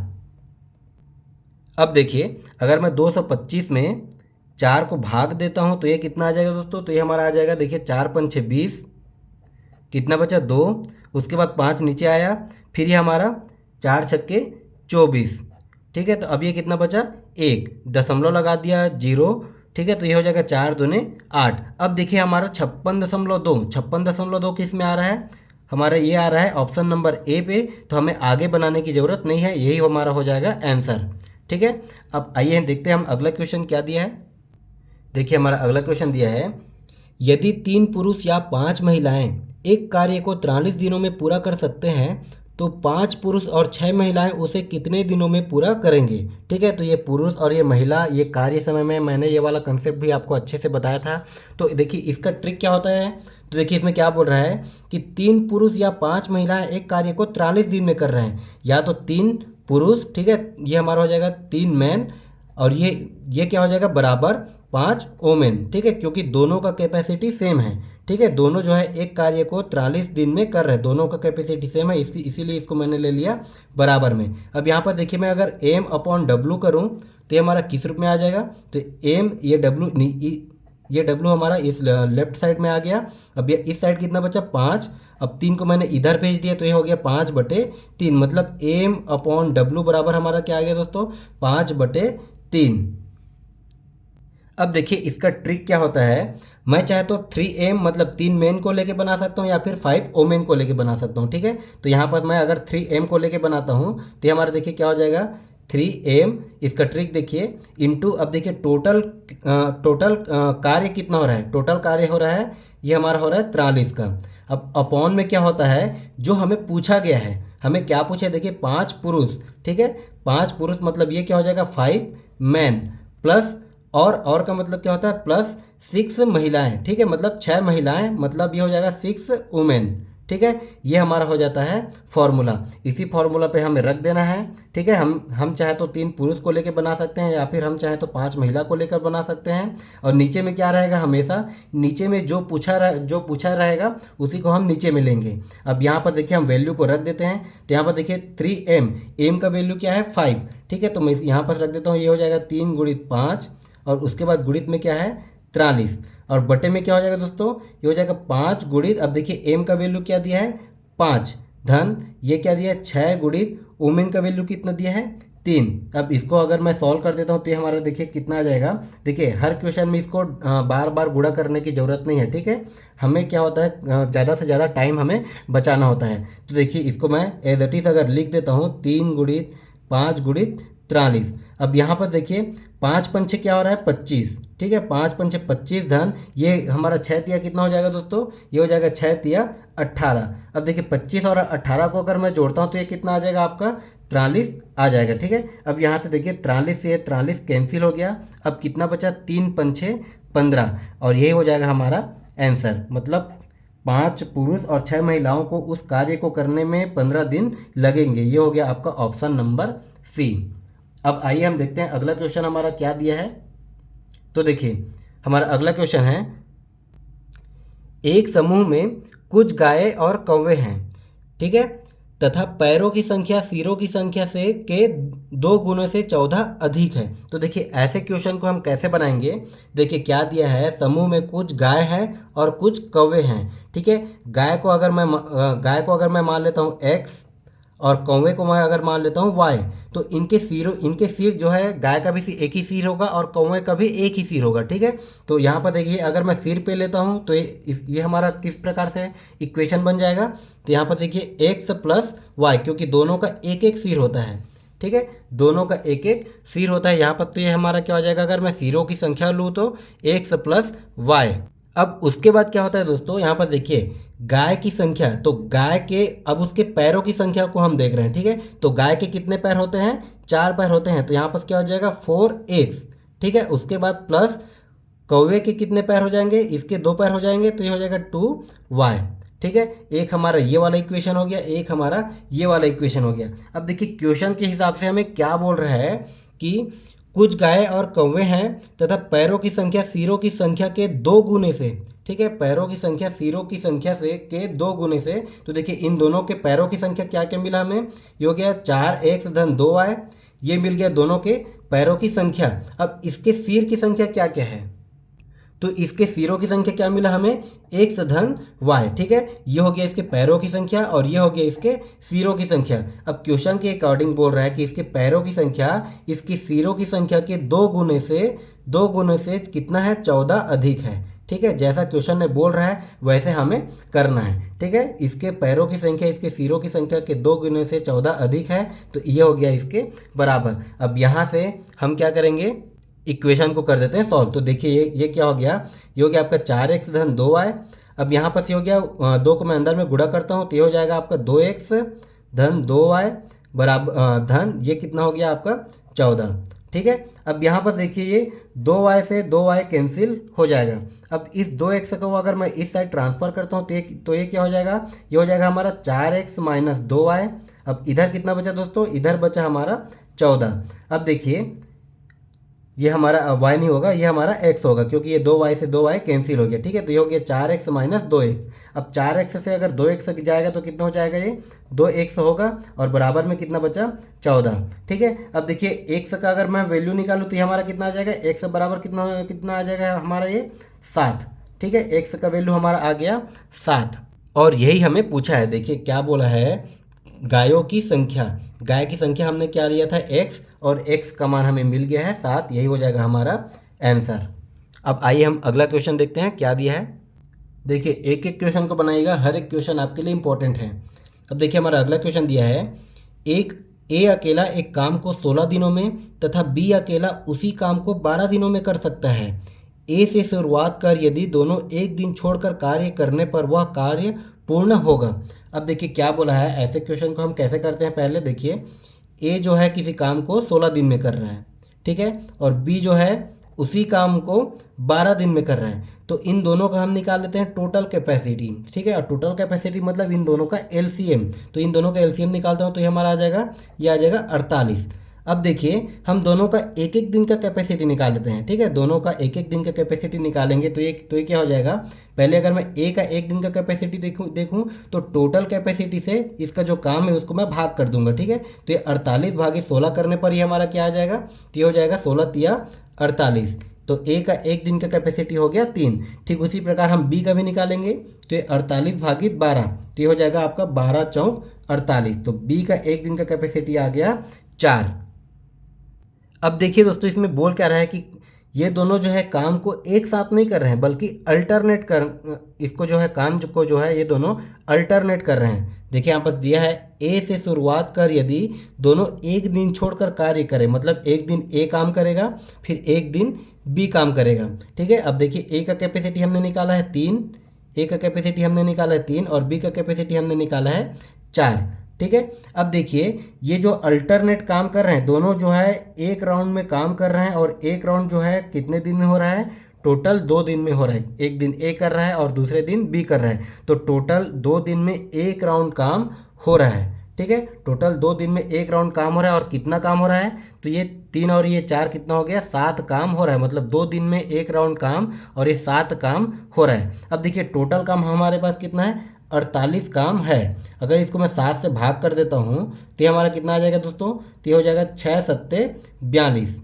अब देखिए अगर मैं 225 में 4 को भाग देता हूँ तो ये कितना आ जाएगा दोस्तों, तो ये हमारा आ जाएगा देखिए 4 × 5 = 20, कितना बचा 2, उसके बाद 5 नीचे आया, फिर ये हमारा 4 × 6 = 24। ठीक है, तो अब ये कितना बचा 1, दशमलव लगा दिया 0। ठीक है, तो ये हो जाएगा 4 दूने 8। अब देखिए हमारा 56.2 किस में आ रहा है, हमारा ये आ रहा है ऑप्शन नंबर ए पे, तो हमें आगे बनाने की ज़रूरत नहीं है, यही हमारा हो जाएगा आंसर। ठीक है, अब आइए देखते हैं हम अगला क्वेश्चन क्या दिया है। देखिए हमारा अगला क्वेश्चन दिया है, यदि 3 पुरुष या 5 महिलाएं एक कार्य को 43 दिनों में पूरा कर सकते हैं तो 5 पुरुष और 6 महिलाएं उसे कितने दिनों में पूरा करेंगे। ठीक है, तो ये पुरुष और ये महिला, ये कार्य समय में मैंने ये वाला कंसेप्ट भी आपको अच्छे से बताया था। तो देखिए इसका ट्रिक क्या होता है, तो देखिए इसमें क्या बोल रहा है कि 3 पुरुष या 5 महिलाएं एक कार्य को 43 दिन में कर रहे हैं, या तो 3 पुरुष, ठीक है, ये हमारा हो जाएगा 3 मैन, और ये क्या हो जाएगा बराबर 5 वोमेन। ठीक है, क्योंकि दोनों का कैपेसिटी सेम है। ठीक है, दोनों जो है एक कार्य को 43 दिन में कर रहे हैं, दोनों का कैपेसिटी सेम है, इसीलिए इसको मैंने ले लिया बराबर में। अब यहाँ पर देखिए मैं अगर एम अपॉन डब्लू करूँ तो ये हमारा किस रूप में आ जाएगा, तो एम ये डब्लू हमारा इस लेफ्ट साइड में आ गया। अब ये इस साइड कितना बचा 5, अब 3 को मैंने इधर भेज दिया तो ये हो गया 5/3, मतलब एम अपॉन डब्लू बराबर हमारा क्या आ गया दोस्तों 5/3। अब देखिए इसका ट्रिक क्या होता है, मैं चाहे तो 3m मतलब 3 मेन को लेके बना सकता हूँ या फिर 5 ओमेन को लेके बना सकता हूँ। ठीक है, तो यहाँ पर मैं अगर 3m को लेके बनाता हूँ तो ये हमारा देखिए क्या हो जाएगा 3m, इसका ट्रिक देखिए इनटू, अब देखिए टोटल कार्य कितना हो रहा है, टोटल कार्य हो रहा है ये हमारा हो रहा है 43 का। अब अपॉन में क्या होता है, जो हमें पूछा गया है, हमें क्या पूछा है देखिए 5 पुरुष। ठीक है, 5 पुरुष मतलब ये क्या हो जाएगा 5 मैन प्लस और का मतलब क्या होता है प्लस 6 महिलाएं। ठीक है, मतलब 6 महिलाएं, मतलब ये हो जाएगा 6 वुमेन। ठीक है, ये हमारा हो जाता है फॉर्मूला। इसी फॉर्मूला पे हमें रख देना है। ठीक है, हम चाहे तो 3 पुरुष को लेकर बना सकते हैं या फिर हम चाहे तो 5 महिला को लेकर बना सकते हैं। और नीचे में क्या रहेगा, हमेशा नीचे में जो पूछा रहेगा उसी को हम नीचे में लेंगे। अब यहाँ पर देखिए हम वैल्यू को रख देते हैं, तो यहाँ पर देखिए 3m, एम का वैल्यू क्या है 5। ठीक है, तो मैं यहाँ पर रख देता हूँ, ये हो जाएगा 3 गुणित 5, और उसके बाद गुणित में क्या है 43, और बटे में क्या हो जाएगा दोस्तों, ये हो जाएगा 5 गुणित, अब देखिए एम का वैल्यू क्या दिया है 5, धन ये क्या दिया है 6 गुणित वुमेन का वैल्यू कितना दिया है 3। अब इसको अगर मैं सॉल्व कर देता हूँ तो ये हमारा देखिए कितना आ जाएगा। देखिए हर क्वेश्चन में इसको बार बार गुणा करने की ज़रूरत नहीं है। ठीक है, हमें क्या होता है ज़्यादा से ज़्यादा टाइम हमें बचाना होता है। तो देखिए इसको मैं एज इट इज़ अगर लिख देता हूँ 3 गुणित 5 गुणित 43। अब यहाँ पर देखिए 5 पंचे क्या हो रहा है 25। ठीक है, 5 पंचे 25, धन ये हमारा 6 तिया कितना हो जाएगा दोस्तों, ये हो जाएगा 6 तिया 18। अब देखिए 25 और 18 को अगर मैं जोड़ता हूँ तो ये कितना आ जाएगा आपका 43 आ जाएगा। ठीक है, अब यहाँ से देखिए 43 से 43 कैंसिल हो गया, अब कितना बचा 3 पंचे 15, और ये हो जाएगा हमारा आंसर। मतलब 5 पुरुष और 6 महिलाओं को उस कार्य को करने में 15 दिन लगेंगे। ये हो गया आपका ऑप्शन नंबर सी। अब आइए हम देखते हैं अगला क्वेश्चन हमारा क्या दिया है। तो देखिए हमारा अगला क्वेश्चन है, एक समूह में कुछ गाय और कौवे हैं, ठीक है, तथा पैरों की संख्या सिरों की संख्या से के 2 गुने से 14 अधिक है। तो देखिए ऐसे क्वेश्चन को हम कैसे बनाएंगे, देखिए क्या दिया है, समूह में कुछ गाय हैं और कुछ कौवे हैं। ठीक है, गाय को अगर मैं मान लेता हूँ x, और कौवे को मैं अगर मान लेता हूँ y, तो इनके सिर जो है, गाय का भी एक ही सिर होगा और कौवे का भी एक ही सिर होगा। ठीक है, तो यहाँ पर देखिए अगर मैं सिर पे लेता हूँ तो ये हमारा किस प्रकार से इक्वेशन बन जाएगा, तो यहाँ पर देखिए x प्लस वाई, क्योंकि दोनों का एक एक सिर होता है। ठीक है, दोनों का एक एक सिर होता है यहाँ पर, तो ये हमारा क्या हो जाएगा, अगर मैं सिरों की संख्या लूँ तो x प्लस वाई। अब उसके बाद क्या होता है दोस्तों, यहाँ पर देखिए गाय की संख्या, तो गाय के अब उसके पैरों की संख्या को हम देख रहे हैं। ठीक है, तो गाय के कितने पैर होते हैं, 4 पैर होते हैं, तो यहाँ पर क्या हो जाएगा 4x। ठीक है, उसके बाद प्लस कौवे के कितने पैर हो जाएंगे, इसके 2 पैर हो जाएंगे, तो ये हो जाएगा 2y। ठीक है, एक हमारा ये वाला इक्वेशन हो गया, एक हमारा ये वाला इक्वेशन हो गया। अब देखिए क्वेश्चन के हिसाब से हमें क्या बोल रहा है कि कुछ गाय और कौवे हैं तथा पैरों की संख्या सिरों की संख्या के 2 गुने से। ठीक है, पैरों की संख्या सिरों की संख्या से के 2 गुने से। तो देखिए इन दोनों के पैरों की संख्या क्या क्या मिला हमें, ये हो गया 4x धन 2y, ये मिल गया दोनों के पैरों की संख्या। अब इसके सिर की संख्या क्या क्या है, तो इसके सिरों की संख्या क्या मिला हमें, x धन y। ठीक है, ये हो गया इसके पैरों की संख्या और ये हो गया इसके सिरों की संख्या। अब क्वेश्चन के अकॉर्डिंग बोल रहा है कि इसके पैरों की संख्या इसकी सिरों की संख्या के 2 गुने से कितना है 14 अधिक है। ठीक है, जैसा क्वेश्चन ने बोल रहा है वैसे हमें करना है। ठीक है, इसके पैरों की संख्या इसके सिरों की संख्या के 2 गुने से 14 अधिक है, तो ये हो गया इसके बराबर। अब यहाँ से हम क्या करेंगे, इक्वेशन को कर देते हैं सॉल्व। तो देखिए ये क्या हो गया, ये हो गया आपका 4x धन 2y। अब यहाँ पर से हो गया 2 को मैं अंदर में गुणा करता हूँ तो ये हो जाएगा आपका 2x धन 2y बराबर धन ये कितना हो गया आपका 14। ठीक है, अब यहाँ पर देखिए ये 2y से 2y कैंसिल हो जाएगा। अब इस 2x को अगर मैं इस साइड ट्रांसफ़र करता हूँ तो ये क्या हो जाएगा, ये हो जाएगा हमारा 4x माइनस 2y। अब इधर कितना बचा दोस्तों, इधर बचा हमारा 14। अब देखिए ये हमारा y नहीं होगा, ये हमारा x होगा क्योंकि ये 2y से 2y कैंसिल हो गया। ठीक है, तो ये हो गया 4x माइनस 2x। अब 4x से अगर 2x जाएगा तो कितना हो जाएगा, ये 2x होगा और बराबर में कितना बचा 14। ठीक है, अब देखिए x का अगर मैं वैल्यू निकालूँ तो ये हमारा कितना आ जाएगा, x बराबर कितना आ जाएगा हमारा ये 7। ठीक है, x का वैल्यू हमारा आ गया 7 और यही हमें पूछा है। देखिए क्या बोला है, गायों की संख्या, गाय की संख्या हमने क्या लिया था x और x का मान हमें मिल गया है 7, यही हो जाएगा हमारा आंसर। अब आइए हम अगला क्वेश्चन देखते हैं क्या दिया है। देखिए एक एक क्वेश्चन को बनाइएगा, हर एक क्वेश्चन आपके लिए इंपॉर्टेंट है। अब देखिए हमारा अगला क्वेश्चन दिया है, एक ए अकेला एक काम को 16 दिनों में तथा बी अकेला उसी काम को 12 दिनों में कर सकता है। ए से शुरुआत कर यदि दोनों एक दिन छोड़कर कार्य करने पर वह कार्य पूर्ण होगा। अब देखिए क्या बोला है, ऐसे क्वेश्चन को हम कैसे करते हैं, पहले देखिए ए जो है किसी काम को 16 दिन में कर रहा है, ठीक है, और बी जो है उसी काम को 12 दिन में कर रहा है। तो इन दोनों का हम निकाल लेते हैं टोटल कैपेसिटी। ठीक है, और टोटल कैपेसिटी मतलब इन दोनों का एलसीएम। तो इन दोनों का एलसीएम निकालता हूँ तो ये हमारा आ जाएगा, ये आ जाएगा 48। अब देखिए हम दोनों का एक एक दिन का कैपेसिटी निकाल लेते हैं। ठीक है, दोनों का एक एक दिन का कैपेसिटी निकालेंगे तो ये क्या हो जाएगा, पहले अगर मैं ए का एक दिन का कैपेसिटी देखूं तो टोटल कैपेसिटी से इसका जो काम है उसको मैं भाग कर दूंगा। ठीक है, तो ये 48 भागे 16 करने पर ही हमारा क्या आ जाएगा, तो ये हो जाएगा 16 तिया 48। तो ए का एक दिन का कैपेसिटी हो गया 3। ठीक उसी प्रकार हम बी का भी निकालेंगे तो ये 48 भागित 12, तो ये हो जाएगा आपका 12 चौक 48। तो बी का एक दिन का कैपेसिटी आ गया 4। अब देखिए दोस्तों इसमें बोल क्या रहा है कि ये दोनों जो है काम को एक साथ नहीं कर रहे हैं बल्कि अल्टरनेट कर, इसको जो है काम को जो है ये दोनों अल्टरनेट कर रहे हैं। देखिए यहाँ पर दिया है ए से शुरुआत कर यदि दोनों एक दिन छोड़कर कार्य करें, मतलब एक दिन ए काम करेगा फिर एक दिन बी काम करेगा। ठीक है, अब देखिए ए का कैपेसिटी हमने निकाला है 3, ए का कैपेसिटी हमने निकाला है 3 और बी का कैपेसिटी हमने निकाला है 4। ठीक है, अब देखिए ये जो अल्टरनेट काम कर रहे हैं दोनों जो है एक राउंड में काम कर रहे हैं और एक राउंड जो है कितने दिन में हो रहा है, टोटल 2 दिन में हो रहा है। एक दिन ए कर रहा है और दूसरे दिन बी कर रहा है, तो टोटल 2 दिन में एक राउंड काम हो रहा है। ठीक है, टोटल 2 दिन में एक राउंड काम हो रहा है और कितना काम हो रहा है, तो ये 3 और ये 4 कितना हो गया, 7 काम हो रहा है। मतलब 2 दिन में एक राउंड काम और ये 7 काम हो रहा है। अब देखिए टोटल काम हमारे पास कितना है, 48 काम है। अगर इसको मैं 7 से भाग कर देता हूँ तो ये हमारा कितना आ जाएगा दोस्तों, तो ये हो जाएगा 6 सत्ते 42।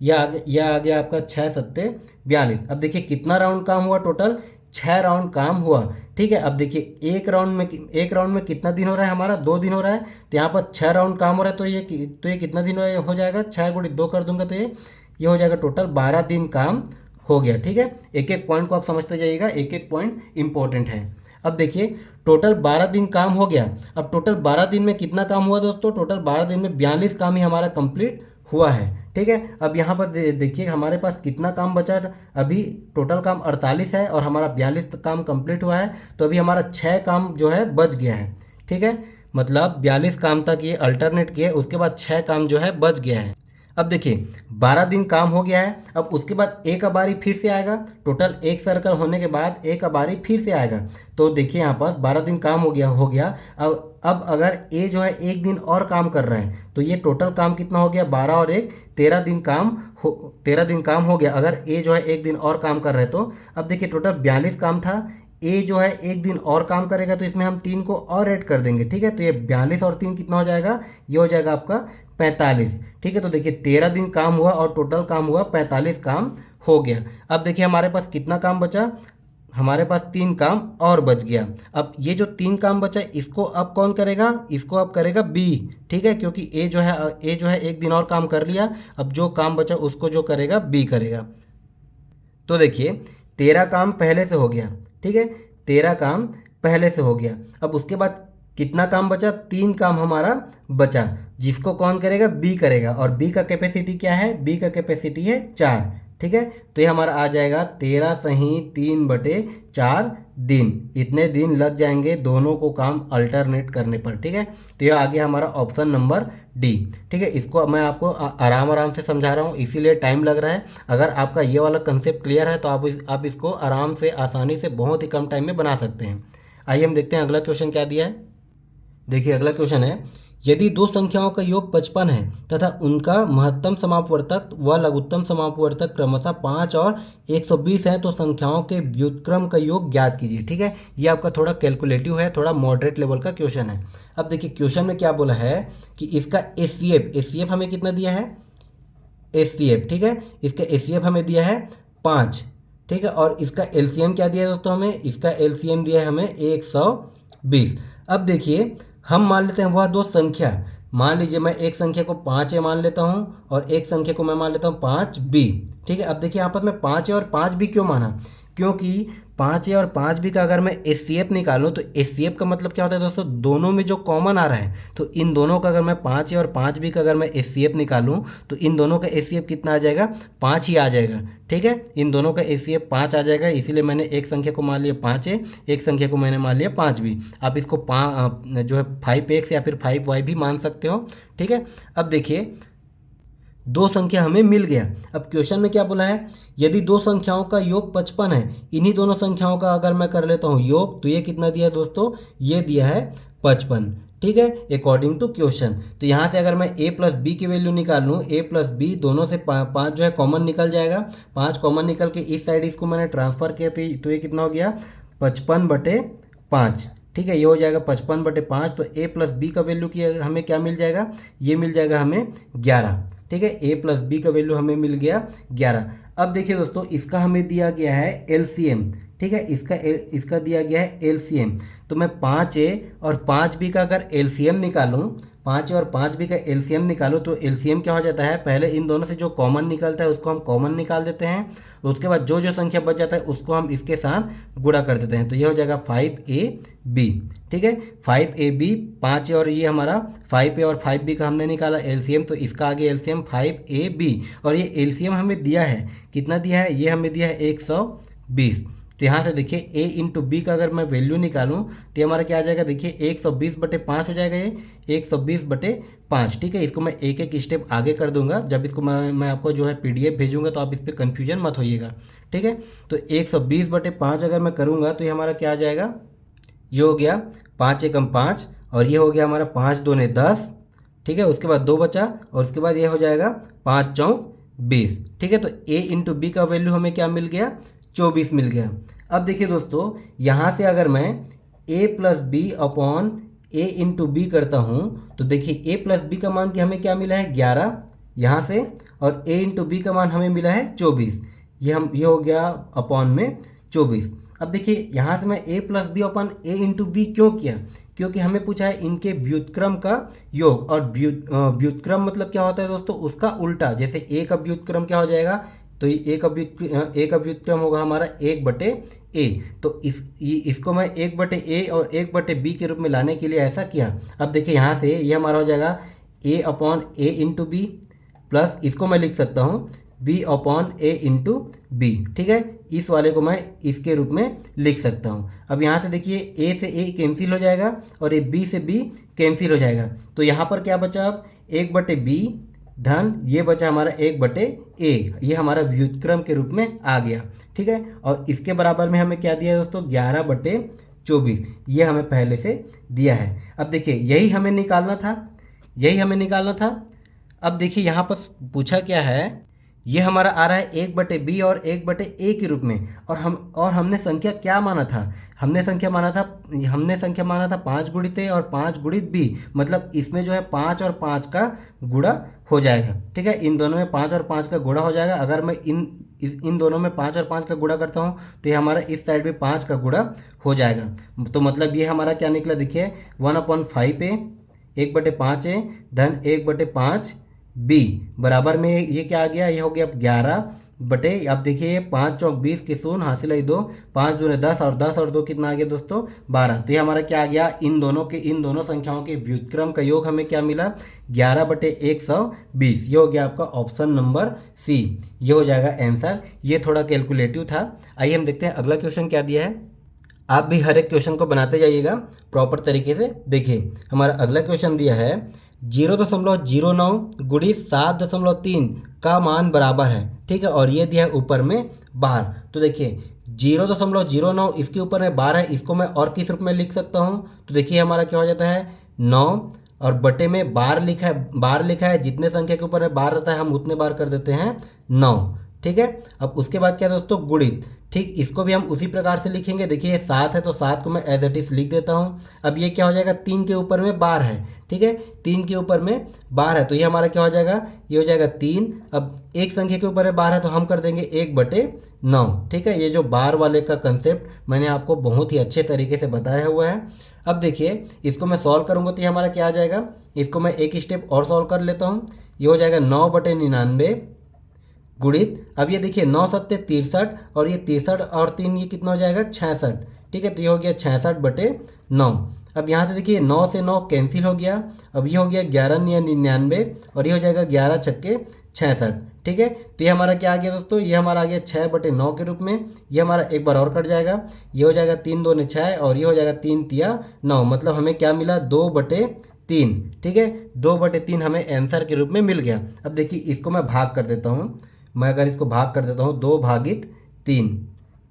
यह आ गया आपका 6 सत्ते 42। अब देखिए कितना राउंड काम हुआ, टोटल 6 राउंड काम हुआ। ठीक है, अब देखिए एक राउंड में कितना दिन हो रहा है हमारा, 2 दिन हो रहा है। तो यहाँ पर 6 राउंड काम हो रहा है तो ये कितना दिन हो जाएगा, 6 गुणित 2 कर दूंगा तो ये हो जाएगा टोटल 12 दिन काम हो गया। ठीक है, एक एक पॉइंट को आप समझते जाइएगा, एक एक पॉइंट इंपॉर्टेंट है। अब देखिए टोटल 12 दिन काम हो गया। अब टोटल 12 दिन में कितना काम हुआ दोस्तों, टोटल 12 दिन में 42 काम ही हमारा कंप्लीट हुआ है। ठीक है, अब यहाँ पर देखिए हमारे पास कितना काम बचा, अभी टोटल काम 48 है और हमारा 42 काम कंप्लीट हुआ है, तो अभी हमारा 6 काम जो है बच गया है। ठीक है, मतलब 42 काम तक ये अल्टरनेट किए, उसके बाद 6 काम जो है बच गया है। अब देखिए 12 दिन काम हो गया है, अब उसके बाद ए का बारी फिर से आएगा। टोटल एक सर्कल होने के बाद ए का बारी फिर से आएगा। तो देखिए यहाँ पर 12 दिन काम हो गया। अब अगर ए जो है एक दिन और काम कर रहा है तो ये टोटल काम कितना हो गया, 12 और 1 13 दिन काम हो गया। अगर ए जो है एक दिन और काम कर रहा है तो अब देखिए टोटल 42 काम था, ए जो है एक दिन और काम करेगा तो इसमें हम 3 को और ऐड कर देंगे। ठीक है, तो ये 42 और 3 कितना हो जाएगा, ये हो जाएगा आपका 45। ठीक है, तो देखिए 13 दिन काम हुआ और टोटल काम हुआ 45 काम हो गया। अब देखिए हमारे पास कितना काम बचा, हमारे पास 3 काम और बच गया। अब ये जो 3 काम बचा इसको अब कौन करेगा, इसको अब करेगा बी। ठीक है, क्योंकि ए जो है एक दिन और काम कर लिया, अब जो काम बचा उसको जो करेगा बी करेगा। तो देखिए 13 काम पहले से हो गया। ठीक है, 13 काम पहले से हो गया। अब उसके बाद कितना काम बचा, 3 काम हमारा बचा, जिसको कौन करेगा, बी करेगा। और बी का कैपेसिटी क्या है, बी का कैपेसिटी है 4। ठीक है। तो ये हमारा आ जाएगा 13 सही 3/4 दिन। इतने दिन लग जाएंगे दोनों को काम अल्टरनेट करने पर, ठीक है। तो ये आ गया हमारा ऑप्शन नंबर डी, ठीक है। इसको मैं आपको आराम आराम से समझा रहा हूँ, इसीलिए टाइम लग रहा है। अगर आपका ये वाला कंसेप्ट क्लियर है तो आप इसको आराम से आसानी से बहुत ही कम टाइम में बना सकते हैं। आइए हम देखते हैं अगला क्वेश्चन क्या दिया है। देखिए अगला क्वेश्चन है, यदि दो संख्याओं का योग 55 है तथा उनका महत्तम समापवर्तक व लघुत्तम समापवर्तक क्रमशः 5 और 120 है तो संख्याओं के व्युत्क्रम का योग ज्ञात कीजिए, ठीक है। ये आपका थोड़ा कैलकुलेटिव है, थोड़ा मॉडरेट लेवल का क्वेश्चन है। अब देखिए क्वेश्चन में क्या बोला है कि इसका एचसीएफ हमें कितना दिया है, एचसीएफ, ठीक है। इसका एचसीएफ हमें दिया है 5, ठीक है। और इसका एलसीएम क्या दिया है दोस्तों, हमें इसका एलसीएम दिया है हमें 120। अब देखिए हम मान लेते हैं वह दो संख्या, मान लीजिए मैं एक संख्या को 5 ए मान लेता हूँ और एक संख्या को मैं मान लेता हूँ 5b, ठीक है। अब देखिए यहाँ पर मैं 5 ए और 5b क्यों माना, क्योंकि 5 ए और 5b का अगर मैं एचसीएफ निकालूँ तो एचसीएफ का मतलब क्या होता है दोस्तों, दोनों में जो कॉमन आ रहा है, तो इन दोनों का अगर मैं 5 ए और 5b का अगर मैं एचसीएफ निकालूँ तो इन दोनों का एचसीएफ कितना आ जाएगा, 5 ही आ जाएगा, ठीक है। इन दोनों का एचसीएफ 5 आ जाएगा, इसीलिए मैंने एक संख्या को मान लिया 5 ए, एक संख्या को मैंने मान लिया 5b। आप इसको जो है 5x या फिर 5y भी मान सकते हो, ठीक है। अब देखिए दो संख्या हमें मिल गया। अब क्वेश्चन में क्या बोला है, यदि दो संख्याओं का योग 55 है, इन्हीं दोनों संख्याओं का अगर मैं कर लेता हूँ योग, तो ये कितना दिया है दोस्तों, ये दिया है 55, ठीक है, अकॉर्डिंग टू क्वेश्चन। तो यहाँ से अगर मैं a प्लस बी की वैल्यू निकाल लूँ, a प्लस बी दोनों से 5 जो है कॉमन निकल जाएगा, 5 कॉमन निकल के इस साइड इसको मैंने ट्रांसफ़र किया तो ये कितना हो गया 55/5, ठीक है। ये हो जाएगा 55/5। तो a प्लस बी का वैल्यू की हमें क्या मिल जाएगा, ये मिल जाएगा हमें 11, ठीक है। a प्लस बी का वैल्यू हमें मिल गया 11। अब देखिए दोस्तों इसका हमें दिया गया है एलसीएम, ठीक है। इसका दिया गया है एलसीएम। तो मैं 5a और 5b का अगर एलसीएम निकालूं, 5a और 5b का एलसीएम निकालूं तो एलसीएम क्या हो जाता है, पहले इन दोनों से जो कॉमन निकलता है उसको हम कॉमन निकाल देते हैं, उसके बाद जो जो संख्या बच जाता है उसको हम इसके साथ गुणा कर देते हैं। तो ये हो जाएगा 5ab, ठीक है। 5ab 5a और ये हमारा 5a और 5b का हमने निकाला एलसीएम, तो इसका आगे एलसीएम 5ab और ये एलसीएम हमें दिया है कितना दिया है, ये हमें दिया है 120। तो यहाँ से देखिए a इंटू बी का अगर मैं वैल्यू निकालूं तो ये हमारा क्या आ जाएगा, देखिए 120/5 हो जाएगा, ये 120/5, ठीक है। इसको मैं एक एक स्टेप आगे कर दूंगा, जब इसको मैं आपको जो है पीडीएफ भेजूंगा तो आप इस पर कन्फ्यूजन मत होइएगा, ठीक है। तो 120/5 अगर मैं करूँगा तो ये हमारा क्या आ जाएगा, ये हो गया 5 एकम 5 और ये हो गया हमारा 5 दूने 10, ठीक है। उसके बाद 2 बचा और उसके बाद ये हो जाएगा 5 चौक 20, ठीक है। तो a इंटू बी का वैल्यू हमें क्या मिल गया, 24 मिल गया। अब देखिए दोस्तों यहाँ से अगर मैं a plus B upon a into B करता हूँ तो देखिए a प्लस बी का मान कि हमें क्या मिला है 11 यहाँ से, और a इंटू बी का मान हमें मिला है 24, ये हो गया अपॉन में 24। अब देखिए यहाँ से मैं a plus B upon a into B क्यों किया, क्योंकि हमें पूछा है इनके व्युत्क्रम का योग, और व्युत्क्रम मतलब क्या होता है दोस्तों, उसका उल्टा। जैसे a का व्युत्क्रम क्या हो जाएगा, तो ये a का व्युत्क्रम होगा हमारा 1/a, तो इसको मैं 1/a और 1/b के रूप में लाने के लिए ऐसा किया। अब देखिए यहाँ से ये हमारा हो जाएगा a upon a into B, plus इसको मैं लिख सकता हूँ b upon a into B, ठीक है। इस वाले को मैं इसके रूप में लिख सकता हूँ। अब यहाँ से देखिए a से a कैंसिल हो जाएगा और ये b से b कैंसिल हो जाएगा, तो यहाँ पर क्या बचा, अब 1/b धन ये बचा हमारा 1/a, ये हमारा व्युत्क्रम के रूप में आ गया, ठीक है। और इसके बराबर में हमें क्या दिया है दोस्तों, 11/24, ये हमें पहले से दिया है। अब देखिए यही हमें निकालना था, अब देखिए यहाँ पर पूछा क्या है, ये हमारा आ रहा है 1/b और 1/a के रूप में, और हमने संख्या क्या माना था, हमने संख्या माना था 5 गुणित a और 5 गुणित b, मतलब इसमें जो है 5 और 5 का गुणा हो जाएगा, ठीक है। इन दोनों में 5 और 5 का गुणा हो जाएगा। अगर मैं इन दोनों में 5 और 5 का गुणा करता हूँ तो ये हमारा इस साइड भी 5 का गुणा हो जाएगा। तो मतलब ये हमारा क्या निकला, देखिए 1/5a 1/5a धन 1/5b बराबर में ये क्या आ गया, ये हो गया 11 बटे आप देखिए 5 चौक 20 की शून्य हासिल है 2, 5 दूने 10 और 10 और 2 कितना आ गया दोस्तों 12। तो ये हमारा क्या आ गया, इन दोनों संख्याओं के व्युत्क्रम का योग हमें क्या मिला 11/120। ये हो गया आपका ऑप्शन नंबर सी, ये हो जाएगा आंसर। ये थोड़ा कैलकुलेटिव था। आइए हम देखते हैं अगला क्वेश्चन क्या दिया है। आप भी हर एक क्वेश्चन को बनाते जाइएगा प्रॉपर तरीके से। देखिए हमारा अगला क्वेश्चन दिया है 0.09 गुणित 7.3 का मान बराबर है, ठीक है, और ये दिया है ऊपर में बार। तो देखिए 0.09 इसके ऊपर में बार है, इसको मैं और किस रूप में लिख सकता हूँ, तो देखिए हमारा क्या हो जाता है 9 और बटे में बार लिखा है, जितने संख्या के ऊपर में बार रहता है हम उतने बार कर देते हैं 9, ठीक है। अब उसके बाद क्या दोस्तों गुणित, ठीक, इसको भी हम उसी प्रकार से लिखेंगे। देखिए 7 है तो 7 को मैं एज इट इज लिख देता हूँ। अब ये क्या हो जाएगा 3 के ऊपर में बार है, ठीक है, 3 के ऊपर में बार है तो ये हमारा क्या हो जाएगा, ये हो जाएगा 3। अब एक संख्या के ऊपर में बार है तो हम कर देंगे 1/9, ठीक है। ये जो बार वाले का कंसेप्ट मैंने आपको बहुत ही अच्छे तरीके से बताया हुआ है। अब देखिए इसको मैं सॉल्व करूँगा तो ये हमारा क्या आ जाएगा, इसको मैं एक स्टेप और सॉल्व कर लेता हूँ। ये हो जाएगा 9/99 गुणित, अब ये देखिए 9 सत्ते 63 और ये 63 और 3 ये कितना हो जाएगा 66, ठीक है। तो ये हो गया 66/9। अब यहाँ से देखिए 9 से 9 कैंसिल हो गया। अब ये हो गया 11×99 और ये हो जाएगा 11 छक्के 66, ठीक है। तो ये हमारा क्या आ गया दोस्तों, ये हमारा आ गया 6/9 के रूप में। ये हमारा एक बार और कट जाएगा, ये हो जाएगा 3 दूने 6 और ये हो जाएगा 3 तिया 9, मतलब हमें क्या मिला 2/3, ठीक है। 2/3 हमें आंसर के रूप में मिल गया। अब देखिए इसको मैं भाग कर देता हूँ, मैं अगर इसको भाग कर देता हूँ 2/3,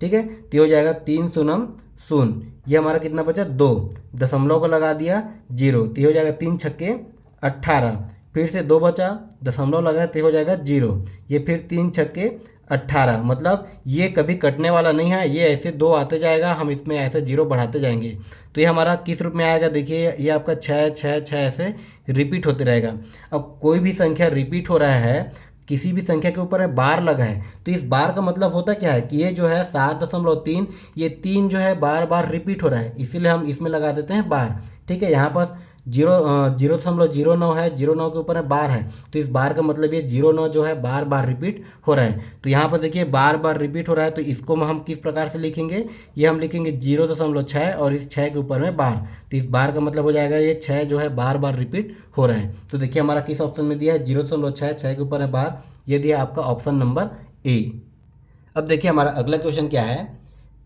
ठीक है, तो ये हो जाएगा 3 शून्य शून्य, ये हमारा कितना बचा 2, दशमलव को लगा दिया 0, तो ये हो जाएगा 3 छक्के 18, फिर से 2 बचा, दशमलव लगाया तो ये हो जाएगा 0, ये फिर 3 छक्के 18, मतलब ये कभी कटने वाला नहीं है, ये ऐसे 2 आते जाएगा, हम इसमें ऐसे 0 बढ़ाते जाएंगे। तो ये हमारा किस रूप में आएगा, देखिए ये आपका 6 6 6 ऐसे रिपीट होते रहेगा। अब कोई भी संख्या रिपीट हो रहा है, किसी भी संख्या के ऊपर बार लगा है, तो इस बार का मतलब होता क्या है कि ये जो है 7.3, ये 3 जो है बार बार रिपीट हो रहा है, इसीलिए हम इसमें लगा देते हैं बार, ठीक है। यहाँ पर 0.09 है, 0.9 के ऊपर है बार है, तो इस बार का मतलब ये 0.9 जो है बार बार रिपीट हो रहा है। तो यहाँ पर देखिए बार बार रिपीट हो रहा है, तो इसको हम किस प्रकार से लिखेंगे, ये हम लिखेंगे 0.6 और इस 6 के ऊपर में बार, तो इस बार का मतलब हो जाएगा ये 6 जो है बार बार रिपीट हो रहा है। तो देखिए हमारा किस ऑप्शन में दिया है 0.6, 6 के ऊपर है बार, ये दिया आपका ऑप्शन नंबर ए। अब देखिए हमारा अगला क्वेश्चन क्या है,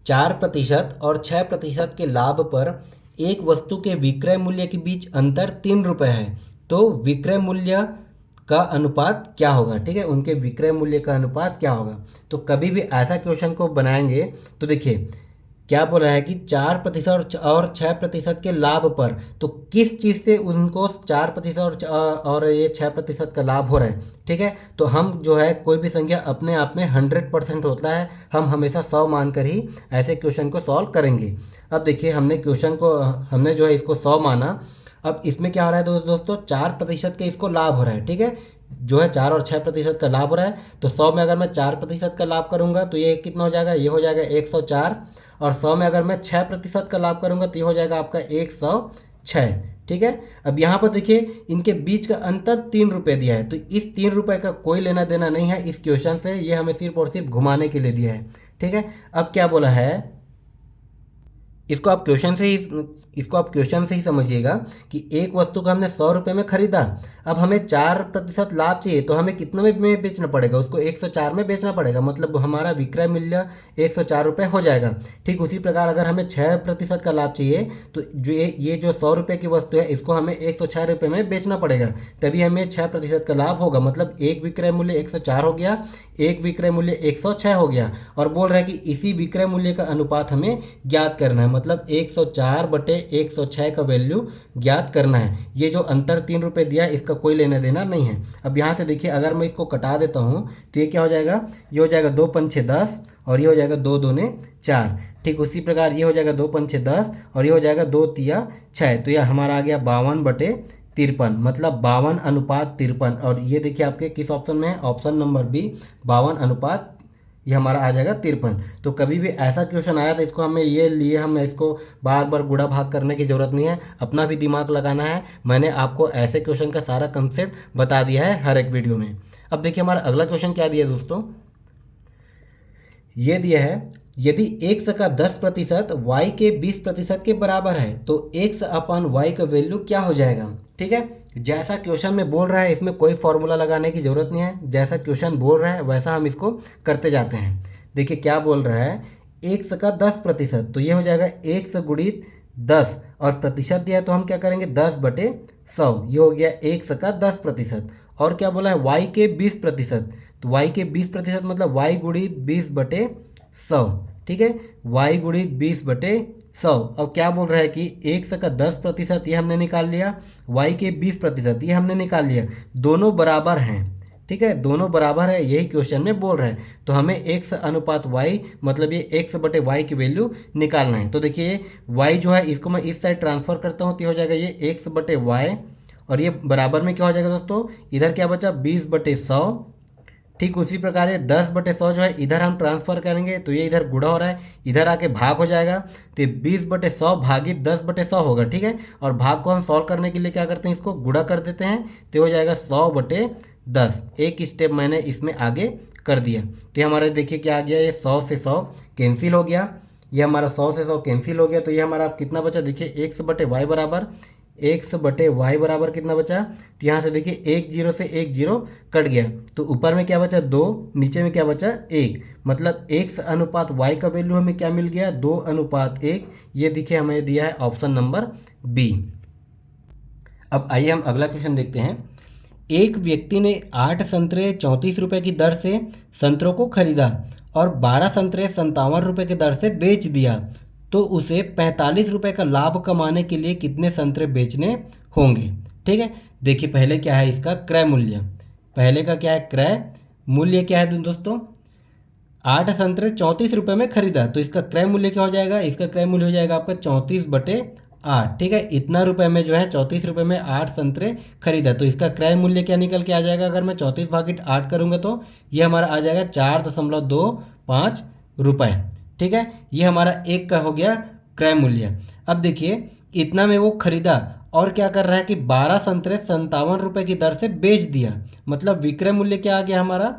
4% और 6% के लाभ पर एक वस्तु के विक्रय मूल्य के बीच अंतर 3 रुपये है, तो विक्रय मूल्य का अनुपात क्या होगा, ठीक है, उनके विक्रय मूल्य का अनुपात क्या होगा। तो कभी भी ऐसा क्वेश्चन को बनाएंगे तो देखिए क्या बोल रहा है कि 4% और 6% के लाभ पर, तो किस चीज़ से उनको 4% और ये 6% का लाभ हो रहा है, ठीक है। तो हम जो है कोई भी संख्या अपने आप में 100% होता है, हम हमेशा 100 मानकर ही ऐसे क्वेश्चन को सॉल्व करेंगे। अब देखिए हमने जो है इसको 100 माना। अब इसमें क्या हो रहा है दोस्तों 4% के इसको लाभ हो रहा है, ठीक है, जो है 4 और 6% का लाभ हो रहा है। तो 100 में अगर मैं 4% का लाभ करूंगा तो ये कितना हो जाएगा, ये हो जाएगा 104, और 100 में अगर मैं 6% का लाभ करूंगा तो ये हो जाएगा आपका 106, ठीक है। अब यहाँ पर देखिए इनके बीच का अंतर 3 रुपये दिया है, तो इस 3 रुपये का कोई लेना देना नहीं है इस क्वेश्चन से, ये हमें सिर्फ और सिर्फ घुमाने के लिए दिया है, ठीक है। अब क्या बोला है, इसको आप क्वेश्चन से ही समझिएगा कि एक वस्तु को हमने 100 रुपये में खरीदा, अब हमें 4% लाभ चाहिए, तो हमें कितने में बेचना पड़ेगा, उसको 104 में बेचना पड़ेगा, मतलब हमारा विक्रय मूल्य 104 रुपये हो जाएगा। ठीक उसी प्रकार अगर हमें 6% का लाभ चाहिए तो जो ये जो 100 रुपये की वस्तु है इसको हमें 106 रुपये में बेचना पड़ेगा, तभी हमें 6% का लाभ होगा। मतलब एक विक्रय मूल्य 104 हो गया, एक विक्रय मूल्य 106 हो गया, और बोल रहा है कि इसी विक्रय मूल्य का अनुपात हमें ज्ञात करना है, मतलब 104/106 का वैल्यू ज्ञात करना है। ये जो अंतर 3 रुपये दिया इसका कोई लेना देना नहीं है। अब यहाँ से देखिए अगर मैं इसको कटा देता हूँ तो ये क्या हो जाएगा, ये हो जाएगा 2 पंचे 10 और ये हो जाएगा 2 दूने 4। ठीक उसी प्रकार ये हो जाएगा 2 पंचे 10 और ये हो जाएगा 2 तिया 6, तो यह हमारा आ गया 52/53, मतलब 52:53। और ये देखिए आपके किस ऑप्शन में है, ऑप्शन नंबर बी 52 ये हमारा आ जाएगा 53। तो कभी भी ऐसा क्वेश्चन आया तो इसको हमें इसको बार बार गुणा भाग करने की ज़रूरत नहीं है, अपना भी दिमाग लगाना है। मैंने आपको ऐसे क्वेश्चन का सारा कंसेप्ट बता दिया है हर एक वीडियो में। अब देखिए हमारा अगला क्वेश्चन क्या दिया दोस्तों, ये दिया है यदि x का 10% y के 20% के बराबर है तो x अपन y का वैल्यू क्या हो जाएगा। ठीक है, जैसा क्वेश्चन में बोल रहा है इसमें कोई फॉर्मूला लगाने की ज़रूरत नहीं है, जैसा क्वेश्चन बोल रहा है वैसा हम इसको करते जाते हैं। देखिए क्या बोल रहा है, x का 10%, तो ये हो जाएगा x गुणित 10 और प्रतिशत दिया है तो हम क्या करेंगे 10/100, ये हो गया x का 10%। और क्या बोला है y के 20%, तो y के 20% मतलब y गुणित 20/100। ठीक है, y गुणित 20/100। अब क्या बोल रहा है कि x का 10% ये हमने निकाल लिया, y के 20% ये हमने निकाल लिया, दोनों बराबर हैं। ठीक है, दोनों बराबर है, यही क्वेश्चन में बोल रहे हैं। तो हमें x अनुपात y मतलब ये x/y की वैल्यू निकालना है। तो देखिए ये y जो है इसको मैं इस साइड ट्रांसफर करता हूँ तो हो जाएगा ये x/y और ये बराबर में क्या हो जाएगा दोस्तों, इधर क्या बचा 20/100। ठीक उसी प्रकार ये 10/100 जो है इधर हम ट्रांसफर करेंगे तो ये इधर गुणा हो रहा है, इधर आके भाग हो जाएगा तो ये 20/100 भागित 10/100 होगा। ठीक है, और भाग को हम सॉल्व करने के लिए क्या करते हैं, इसको गुणा कर देते हैं तो हो जाएगा 100/10। एक स्टेप मैंने इसमें आगे कर दिया तो ये हमारा देखिए क्या आ गया, ये 100 से 100 कैंसिल हो गया, ये हमारा 100 से 100 कैंसिल हो गया। तो ये हमारा अब कितना बचा, देखिए x/y बराबर कितना बचा, तो यहाँ से देखिए 1 0 से 1 0 कट गया तो ऊपर में क्या बचा 2, नीचे में क्या बचा 1, मतलब x अनुपात y का वैल्यू हमें क्या मिल गया 2:1। ये देखिए हमें दिया है ऑप्शन नंबर बी। अब आइए हम अगला क्वेश्चन देखते हैं। एक व्यक्ति ने 8 संतरे 34 रुपये की दर से संतरों को खरीदा और 12 संतरे 57 रुपये की दर से बेच दिया, तो उसे 45 रुपये का लाभ कमाने के लिए कितने संतरे बेचने होंगे। ठीक है, देखिए पहले क्या है इसका क्रय मूल्य, पहले का क्या है क्रय मूल्य क्या है दोस्तों, 8 संतरे 34 रुपये में खरीदा तो इसका क्रय मूल्य क्या हो जाएगा, इसका क्रय मूल्य हो जाएगा आपका 34/8। ठीक है, इतना रुपये में जो है 34 रुपये में 8 संतरे खरीदा तो इसका क्रय मूल्य क्या निकल के आ जाएगा, अगर मैं 34/8 करूँगा तो ये हमारा आ जाएगा 4.25 रुपये। ठीक है, ये हमारा एक का हो गया क्रय मूल्य। अब देखिए इतना में वो खरीदा और क्या कर रहा है कि 12 संतरे 57 रुपये की दर से बेच दिया, मतलब विक्रय मूल्य क्या आ गया हमारा,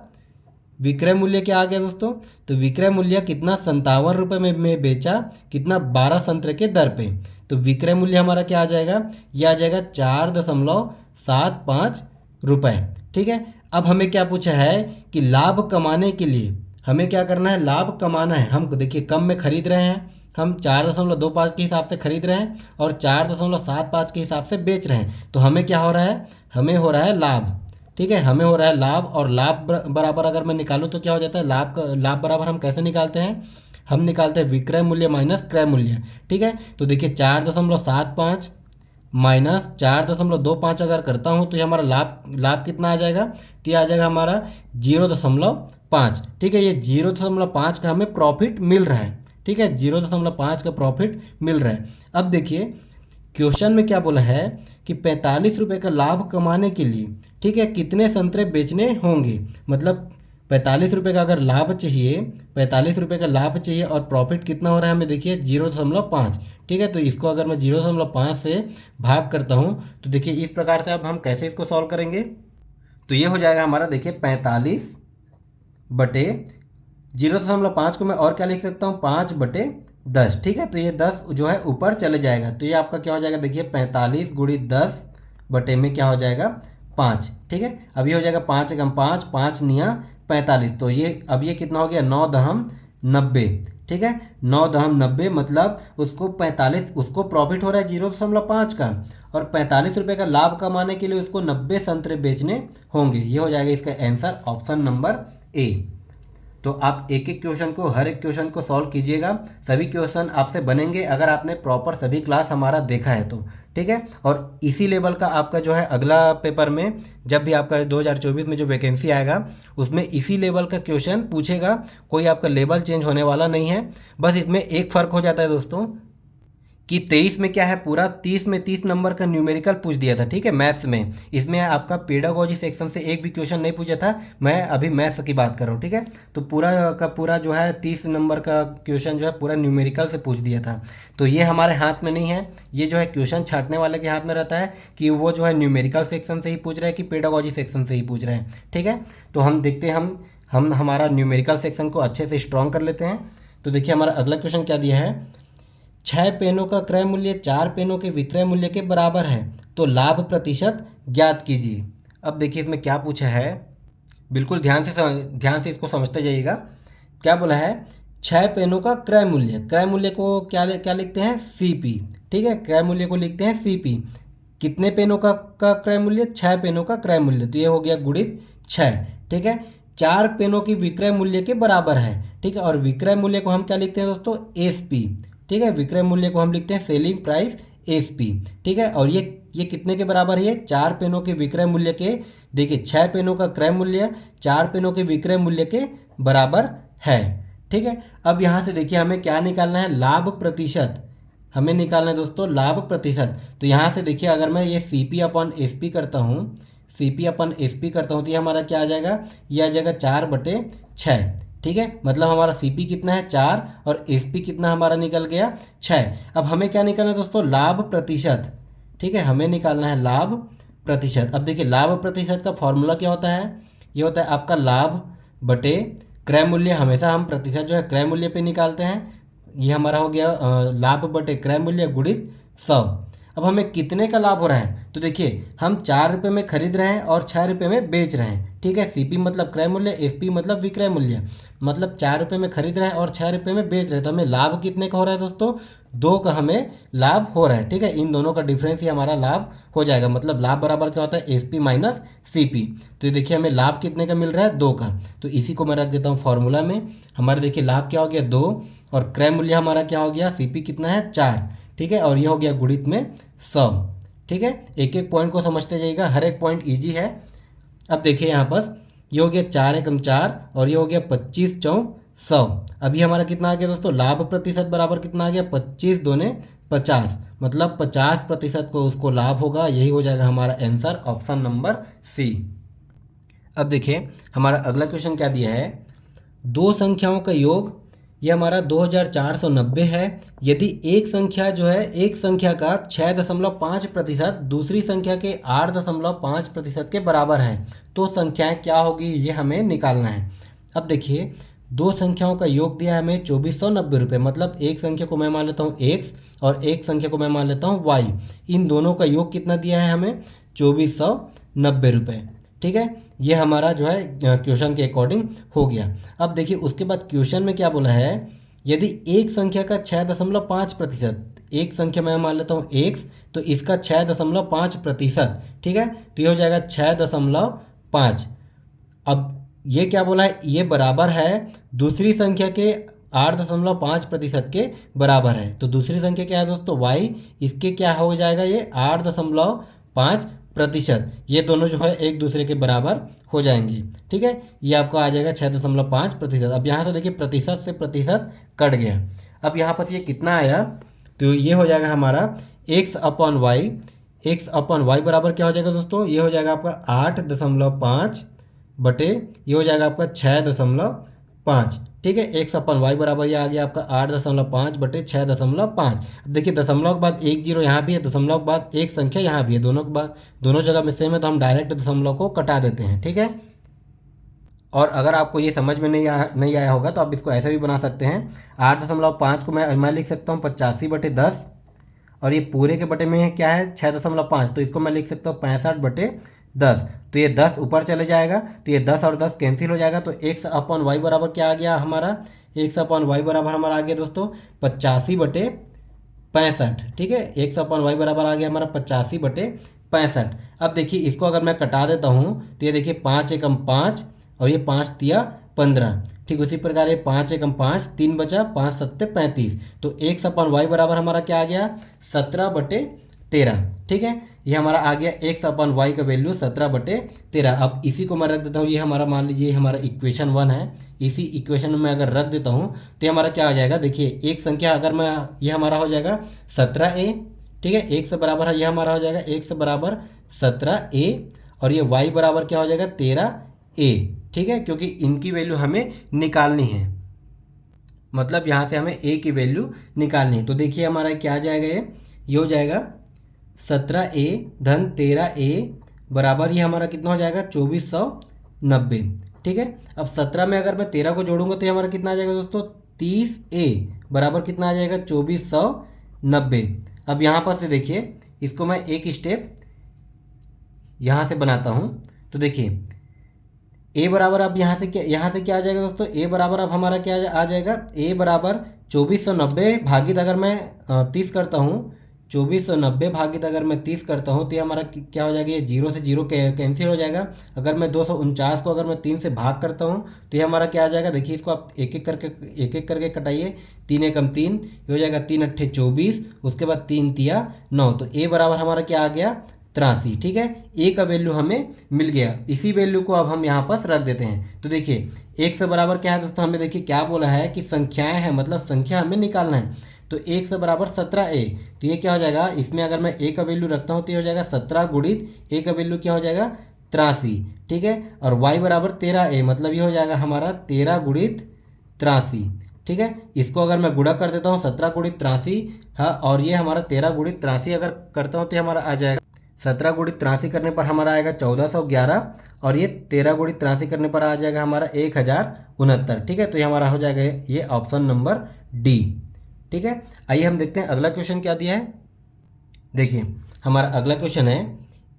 विक्रय मूल्य क्या आ गया दोस्तों, तो विक्रय मूल्य कितना 57 रुपये में बेचा, कितना 12 संतरे के दर पे, तो विक्रय मूल्य हमारा क्या आ जाएगा, यह आ जाएगा 4.75 रुपये। ठीक है, अब हमें क्या पूछा है कि लाभ कमाने के लिए हमें क्या करना है, लाभ कमाना है। हम देखिए कम में खरीद रहे हैं, हम 4.25 के हिसाब से खरीद रहे हैं और 4.75 के हिसाब से बेच रहे हैं, तो हमें क्या हो रहा है, हमें हो रहा है लाभ। ठीक है, हमें हो रहा है लाभ, और लाभ बराबर अगर मैं निकालूँ तो क्या हो जाता है, लाभ बराबर हम कैसे निकालते हैं, हम निकालते हैं विक्रय मूल्य माइनस क्रय मूल्य। ठीक है, तो देखिए 4.75 माइनस 4.25 अगर करता हूँ तो ये हमारा लाभ कितना आ जाएगा, तो ये आ जाएगा हमारा 0.5। ठीक है, ये 0.5 का हमें प्रॉफिट मिल रहा है। ठीक है, 0.5 का प्रॉफिट मिल रहा है। अब देखिए क्वेश्चन में क्या बोला है कि 45 रुपये का लाभ कमाने के लिए, ठीक है, कितने संतरे बेचने होंगे, मतलब 45 रुपये का अगर लाभ चाहिए, 45 रुपये का लाभ चाहिए और प्रॉफिट कितना हो रहा है हमें देखिए 0.5। ठीक है, तो इसको अगर मैं 0.5 से भाग करता हूँ तो देखिए इस प्रकार से अब हम कैसे इसको सॉल्व करेंगे, तो ये हो जाएगा हमारा देखिए 45/0.5 को मैं और क्या लिख सकता हूँ 5/10। ठीक है, तो ये 10 जो है ऊपर चले जाएगा तो ये आपका क्या हो जाएगा, देखिए 45 गुणित 10 बटे में क्या हो जाएगा 5। ठीक है, अब ये हो जाएगा 5 एकम 5, 5 निया 45, तो ये अब ये कितना हो गया 9×90। ठीक है, 9×90 मतलब उसको 45, उसको प्रॉफिट हो रहा है 0.5 का और 45 रुपये का लाभ कमाने के लिए उसको 90 संतरे बेचने होंगे। ये हो जाएगा इसका आंसर ऑप्शन नंबर ए। तो आप एक एक क्वेश्चन को, हर एक क्वेश्चन को सॉल्व कीजिएगा, सभी क्वेश्चन आपसे बनेंगे अगर आपने प्रॉपर सभी क्लास हमारा देखा है तो। ठीक है, और इसी लेवल का आपका जो है अगला पेपर में, जब भी आपका 2024 में जो वैकेंसी आएगा उसमें इसी लेवल का क्वेश्चन पूछेगा, कोई आपका लेवल चेंज होने वाला नहीं है। बस इसमें एक फ़र्क हो जाता है दोस्तों कि 23 में क्या है, पूरा 30 में 30 नंबर का न्यूमेरिकल पूछ दिया था। ठीक है, मैथ्स में, इसमें आपका पेडागोजी सेक्शन से एक भी क्वेश्चन नहीं पूछा था, मैं अभी मैथ्स की बात कर रहा हूँ। ठीक है, तो पूरा का पूरा जो है 30 नंबर का क्वेश्चन जो है पूरा न्यूमेरिकल से पूछ दिया था। तो ये हमारे हाथ में नहीं है, ये जो है क्वेश्चन छांटने वाले के हाथ में रहता है कि वो जो है न्यूमेरिकल सेक्शन से ही पूछ रहे हैं कि पेडागोजी सेक्शन से ही पूछ रहे हैं। ठीक है, तो हम देखते हैं हम हम हमारा न्यूमेरिकल सेक्शन को अच्छे से स्ट्रॉन्ग कर लेते हैं। तो देखिए हमारा अगला क्वेश्चन क्या दिया है, 6 पेनों का क्रय मूल्य 4 पेनों के विक्रय मूल्य के बराबर है, तो लाभ प्रतिशत ज्ञात कीजिए। अब देखिए इसमें क्या पूछा है, बिल्कुल ध्यान से इसको समझते जाइएगा। क्या बोला है, 6 पेनों का क्रय मूल्य को क्या लिखते हैं, CP। ठीक है, क्रय मूल्य को लिखते हैं CP। कितने पेनों का क्रय मूल्य, 6 पेनों का क्रय मूल्य, तो ये हो गया गुणित 6। ठीक है, 4 पेनों की विक्रय मूल्य के बराबर है। ठीक है, और विक्रय मूल्य को हम क्या लिखते हैं दोस्तों, SP। ठीक है, विक्रय मूल्य को हम लिखते हैं सेलिंग प्राइस SP। ठीक है, और ये कितने के बराबर है, 4 पेनों के विक्रय मूल्य के, देखिए 6 पेनों का क्रय मूल्य 4 पेनों के विक्रय मूल्य के बराबर है। ठीक है, अब यहाँ से देखिए हमें क्या निकालना है, लाभ प्रतिशत हमें निकालना है दोस्तों, लाभ प्रतिशत। तो यहाँ से देखिए अगर मैं ये CP अपॉन SP करता हूँ, CP अपॉन SP करता हूँ, तो ये हमारा क्या आ जाएगा, ये आ जाएगा 4/6। ठीक है, मतलब हमारा CP कितना है 4 और SP कितना हमारा निकल गया 6। अब हमें क्या निकालना है दोस्तों, लाभ प्रतिशत। ठीक है, हमें निकालना है लाभ प्रतिशत। अब देखिए लाभ प्रतिशत का फॉर्मूला क्या होता है, ये होता है आपका लाभ बटे क्रय मूल्य। हमेशा हम प्रतिशत जो है क्रय मूल्य पे निकालते हैं। ये हमारा हो गया लाभ बटे क्रय मूल्य गुणित 100। अब हमें कितने का लाभ हो रहा है, तो देखिए हम 4 रुपये में खरीद रहे हैं और 6 रुपये में बेच रहे हैं। ठीक है, CP मतलब क्रय मूल्य, SP मतलब विक्रय मूल्य, मतलब 4 रुपये में खरीद रहे हैं और 6 रुपये में बेच रहे हैं। तो हमें लाभ कितने का हो रहा है दोस्तों, 2 का हमें लाभ हो रहा है। ठीक है, इन दोनों का डिफरेंस ही हमारा लाभ हो जाएगा। मतलब लाभ बराबर क्या होता है, SP माइनस CP। तो देखिए हमें लाभ कितने का मिल रहा है, 2 का। तो इसी को मैं रख देता हूँ फॉर्मूला में। हमारे देखिए लाभ क्या हो गया 2, और क्रय मूल्य हमारा क्या हो गया, CP कितना है 4। ठीक है, और ये हो गया गुणित में 100। ठीक है, एक एक पॉइंट को समझते जाइएगा, हर एक पॉइंट ईजी है। अब देखिए यहाँ पर ये हो गया 4 एकम 4 और ये हो गया 25 चौक 100। अभी हमारा कितना आ गया दोस्तों, लाभ प्रतिशत बराबर कितना आ गया, 25 दूने 50, मतलब 50% को उसको लाभ होगा। यही हो जाएगा हमारा आंसर, ऑप्शन नंबर C। अब देखिए हमारा अगला क्वेश्चन क्या दिया है, दो संख्याओं का योग, ये हमारा 2490 है। यदि एक संख्या जो है, एक संख्या का 6.5% दूसरी संख्या के 8.5% के बराबर है, तो संख्याएं क्या होगी, ये हमें निकालना है। अब देखिए दो संख्याओं का योग दिया है हमें 2490 रुपये, मतलब एक संख्या को मैं मान लेता हूँ x और एक संख्या को मैं मान लेता हूँ y। इन दोनों का योग कितना दिया है हमें, 2490 रुपये। ठीक है, ये हमारा जो है क्वेश्चन के अकॉर्डिंग हो गया। अब देखिए उसके बाद क्वेश्चन में क्या बोला है, यदि एक संख्या का 6.5%, एक संख्या मैं मान लेता हूँ x, तो इसका 6.5%। ठीक है, तो ये हो जाएगा 6.5। अब ये क्या बोला है, ये बराबर है दूसरी संख्या के 8.5% के बराबर है। तो दूसरी संख्या क्या है दोस्तों, y, इसके क्या हो जाएगा, ये 8.5%। ये दोनों जो है एक दूसरे के बराबर हो जाएंगी। ठीक है, ये आपको आ जाएगा 6.5%। अब यहाँ से देखिए प्रतिशत से प्रतिशत कट गया। अब यहाँ पर ये कितना आया, तो ये हो जाएगा हमारा x upon Y. x upon Y बराबर क्या हो जाएगा दोस्तों, ये हो जाएगा आपका 8.5 बटे, ये हो जाएगा आपका 6.5। ठीक है, x अपॉन वाई बराबर ये आ गया आपका 8.5 बटे 6.5। अब देखिए दशमलव के बाद 1 0 यहाँ भी है, दशमलव के बाद एक संख्या यहाँ भी है, दोनों जगह में सेम है, तो हम डायरेक्ट दशमलव को कटा देते हैं। ठीक है, और अगर आपको ये समझ में नहीं आया होगा तो आप इसको ऐसे भी बना सकते हैं। 8.5 को मैं लिख सकता हूँ 85/10, और ये पूरे के बटे में क्या है 6.5, तो इसको मैं लिख सकता हूँ 65/10। तो ये 10 ऊपर चले जाएगा, तो ये 10 और 10 कैंसिल हो जाएगा। तो x अपॉन वाई बराबर क्या आ गया हमारा, x अपॉन वाई बराबर हमारा आ गया दोस्तों 85/65। ठीक है, x अपॉन वाई बराबर आ गया हमारा 85/65। अब देखिए इसको अगर मैं कटा देता हूँ तो ये देखिए 5 एकम 5 और ये 5 तिया 15। ठीक उसी प्रकार ये 5 एकम 5, 3 बचा, 5 7 35। तो x अपॉन वाई बराबर हमारा क्या आ गया 17/13। ठीक है, ये हमारा आ गया x अपॉन वाई का वैल्यू 17/13। अब इसी को मैं रख देता हूँ, ये हमारा मान लीजिए हमारा इक्वेशन 1 है। इसी इक्वेशन में अगर रख देता हूँ तो ये हमारा क्या आ जाएगा, देखिए एक संख्या अगर मैं, ये हमारा हो जाएगा 17a। ठीक है, एक से बराबर है, ये हमारा हो जाएगा एक से बराबर 17a, और ये y बराबर क्या हो जाएगा 13a। ठीक है, क्योंकि इनकी वैल्यू हमें निकालनी है, मतलब यहाँ से हमें a की वैल्यू निकालनी है। तो देखिए हमारा क्या आ जाएगा, ये हो जाएगा 17a धन 13a बराबर, ये हमारा कितना हो जाएगा 2490। ठीक है। अब 17 में अगर मैं 13 को जोड़ूंगा तो ये हमारा कितना आ जाएगा दोस्तों, 30A बराबर कितना आ जाएगा, 2490। अब यहाँ पर से देखिए, इसको मैं एक स्टेप यहाँ से बनाता हूँ। तो देखिए ए बराबर अब यहाँ से क्या आ जाएगा दोस्तों, ए बराबर अब हमारा क्या आ जाएगा, ए बराबर 2490 भागित अगर मैं 30 करता हूँ, 2490 भागित अगर मैं 30 करता हूँ तो ये हमारा क्या हो जाएगा, ये जीरो से जीरो कैंसिल हो जाएगा। अगर मैं 249 को अगर मैं 3 से भाग करता हूँ तो ये हमारा क्या आ जाएगा, देखिए इसको आप एक एक करके कटाइए। 3 एकम 3, ये हो जाएगा 3 अट्ठे 24, उसके बाद 3 तिया 9, तो ए बराबर हमारा क्या आ गया, 83। ठीक है, ए का वैल्यू हमें मिल गया। इसी वैल्यू को अब हम यहाँ पर रख देते हैं। तो देखिए एक से बराबर क्या है दोस्तों, हमें देखिए क्या बोला है कि संख्याएं हैं, मतलब संख्या हमें निकालना है। तो एक से बराबर 17A, तो ये क्या हो जाएगा, इसमें अगर मैं ए का वैल्यू रखता हूँ तो ये हो जाएगा 17 गुणित ए का वैल्यू क्या हो जाएगा, 83। ठीक है, और वाई बराबर 13A, मतलब ये हो जाएगा हमारा 13 गुणित 83। ठीक है, इसको अगर मैं गुणा कर देता हूँ 17 गुणित 83, हाँ, और ये हमारा 13 गुणित 83 अगर करता हूँ तो हमारा आ जाएगा 17 गुणित 83 करने पर हमारा आएगा 1411, और ये 13 गुणित 83 करने पर आ जाएगा हमारा 1069। ठीक है, तो ये हमारा हो जाएगा ये ऑप्शन नंबर डी। ठीक है, आइए हम देखते हैं अगला क्वेश्चन क्या दिया है। देखिए हमारा अगला क्वेश्चन है,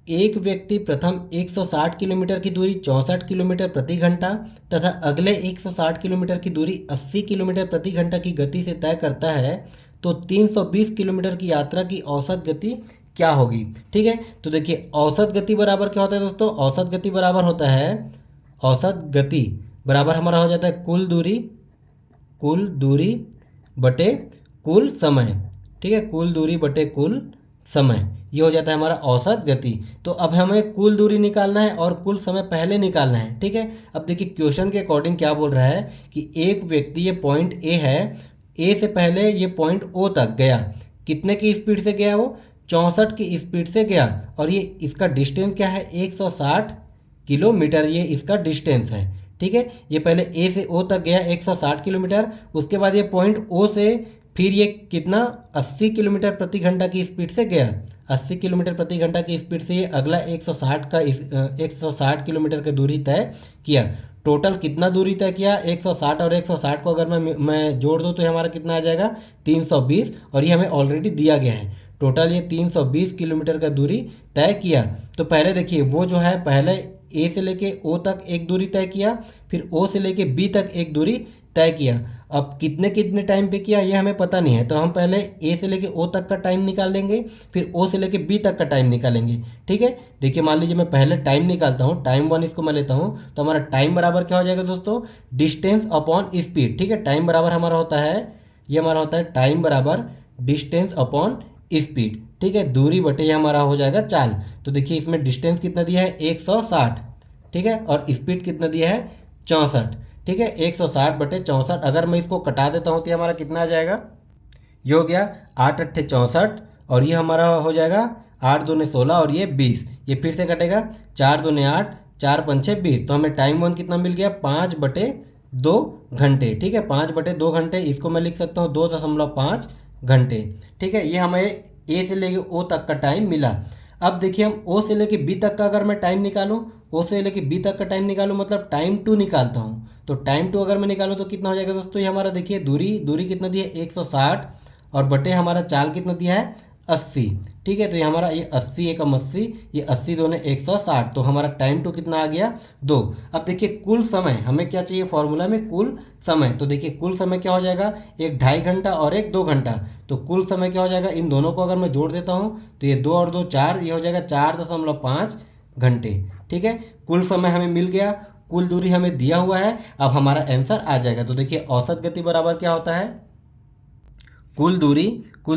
एक व्यक्ति प्रथम 160 किलोमीटर की दूरी 64 किलोमीटर प्रति घंटा तथा अगले 160 किलोमीटर की दूरी 80 किलोमीटर प्रति घंटा की गति से तय करता है, तो 320 किलोमीटर की यात्रा की औसत गति क्या होगी। ठीक है, तो देखिए औसत गति बराबर क्या होता है दोस्तों, औसत गति बराबर होता है, औसत गति बराबर हमारा हो जाता है कुल दूरी बटे कुल समय। ठीक है, कुल दूरी बटे कुल समय, ये हो जाता है हमारा औसत गति। तो अब हमें कुल दूरी निकालना है और कुल समय पहले निकालना है। ठीक है, अब देखिए क्वेश्चन के अकॉर्डिंग क्या बोल रहा है कि एक व्यक्ति, ये पॉइंट ए है, ए से पहले ये पॉइंट ओ तक गया, कितने की स्पीड से गया, वो 64 की स्पीड से गया, और ये इसका डिस्टेंस क्या है, 160 किलोमीटर, ये इसका डिस्टेंस है। ठीक है, ये पहले ए से ओ तक गया 160 किलोमीटर, उसके बाद ये पॉइंट ओ से फिर ये कितना 80 किलोमीटर प्रति घंटा की स्पीड से गया, 80 किलोमीटर प्रति घंटा की स्पीड से ये अगला 160 किलोमीटर की दूरी तय किया। टोटल कितना दूरी तय किया, 160, और 160 को अगर मैं जोड़ दूँ तो ये हमारा कितना आ जाएगा, 320, और ये हमें ऑलरेडी दिया गया है। टोटल ये 320 किलोमीटर का दूरी तय किया। तो पहले देखिए वो जो है, पहले ए से लेके ओ तक एक दूरी तय किया, फिर ओ से लेके बी तक एक दूरी तय किया। अब कितने टाइम पे किया ये हमें पता नहीं है, तो हम पहले ए से लेके ओ तक का टाइम निकाल लेंगे, फिर ओ से लेके बी तक का टाइम निकालेंगे। ठीक है, देखिए मान लीजिए मैं पहले टाइम निकालता हूँ, टाइम 1 इसको मैं लेता हूँ, तो हमारा टाइम बराबर क्या हो जाएगा दोस्तों, डिस्टेंस अपॉन स्पीड। ठीक है, टाइम बराबर हमारा होता है, ये हमारा होता है टाइम बराबर डिस्टेंस अपॉन स्पीड। ठीक है, दूरी बटे ये हमारा हो जाएगा चाल। तो देखिए इसमें डिस्टेंस कितना दिया है, 160। ठीक है, और स्पीड कितना दिया है, 64। ठीक है, 160 बटे 64, अगर मैं इसको कटा देता हूँ तो ये हमारा कितना आ जाएगा, ये हो गया 8 अट्ठे 64, और ये हमारा हो जाएगा 8 दूने 16, और ये 20, ये फिर से कटेगा 4 दूने 8, 4 पंचे 20, तो हमें टाइम 1 कितना मिल गया, 5/2 घंटे। ठीक है, 5/2 घंटे, इसको मैं लिख सकता हूँ 2.5 घंटे। ठीक है, ये हमें ए से लेके ओ तक का टाइम मिला। अब देखिए हम ओ से लेके बी तक का अगर मैं टाइम निकालूं, ओ से लेके बी तक का टाइम निकालूं, मतलब टाइम 2 निकालता हूं, तो टाइम 2 अगर मैं निकालूं तो कितना हो जाएगा दोस्तों, ये हमारा देखिए दूरी कितना दिया है, 160, और बटे हमारा चाल कितना दिया है, 80। ठीक है, तो ये हमारा ये 80 एकम 80, ये 80 दूने 160, तो हमारा टाइम 2 कितना आ गया, 2। अब देखिए कुल समय हमें क्या चाहिए, फॉर्मूला में कुल समय, तो देखिए कुल समय क्या हो जाएगा, एक 2.5 घंटा और एक 2 घंटा, तो कुल समय क्या हो जाएगा, इन दोनों को अगर मैं जोड़ देता हूँ तो ये 2 और 2 4, ये हो जाएगा 4.5 घंटे। ठीक है, कुल समय हमें मिल गया, कुल दूरी हमें दिया हुआ है, अब हमारा आंसर आ जाएगा। तो देखिए औसत गति बराबर क्या होता है, कुल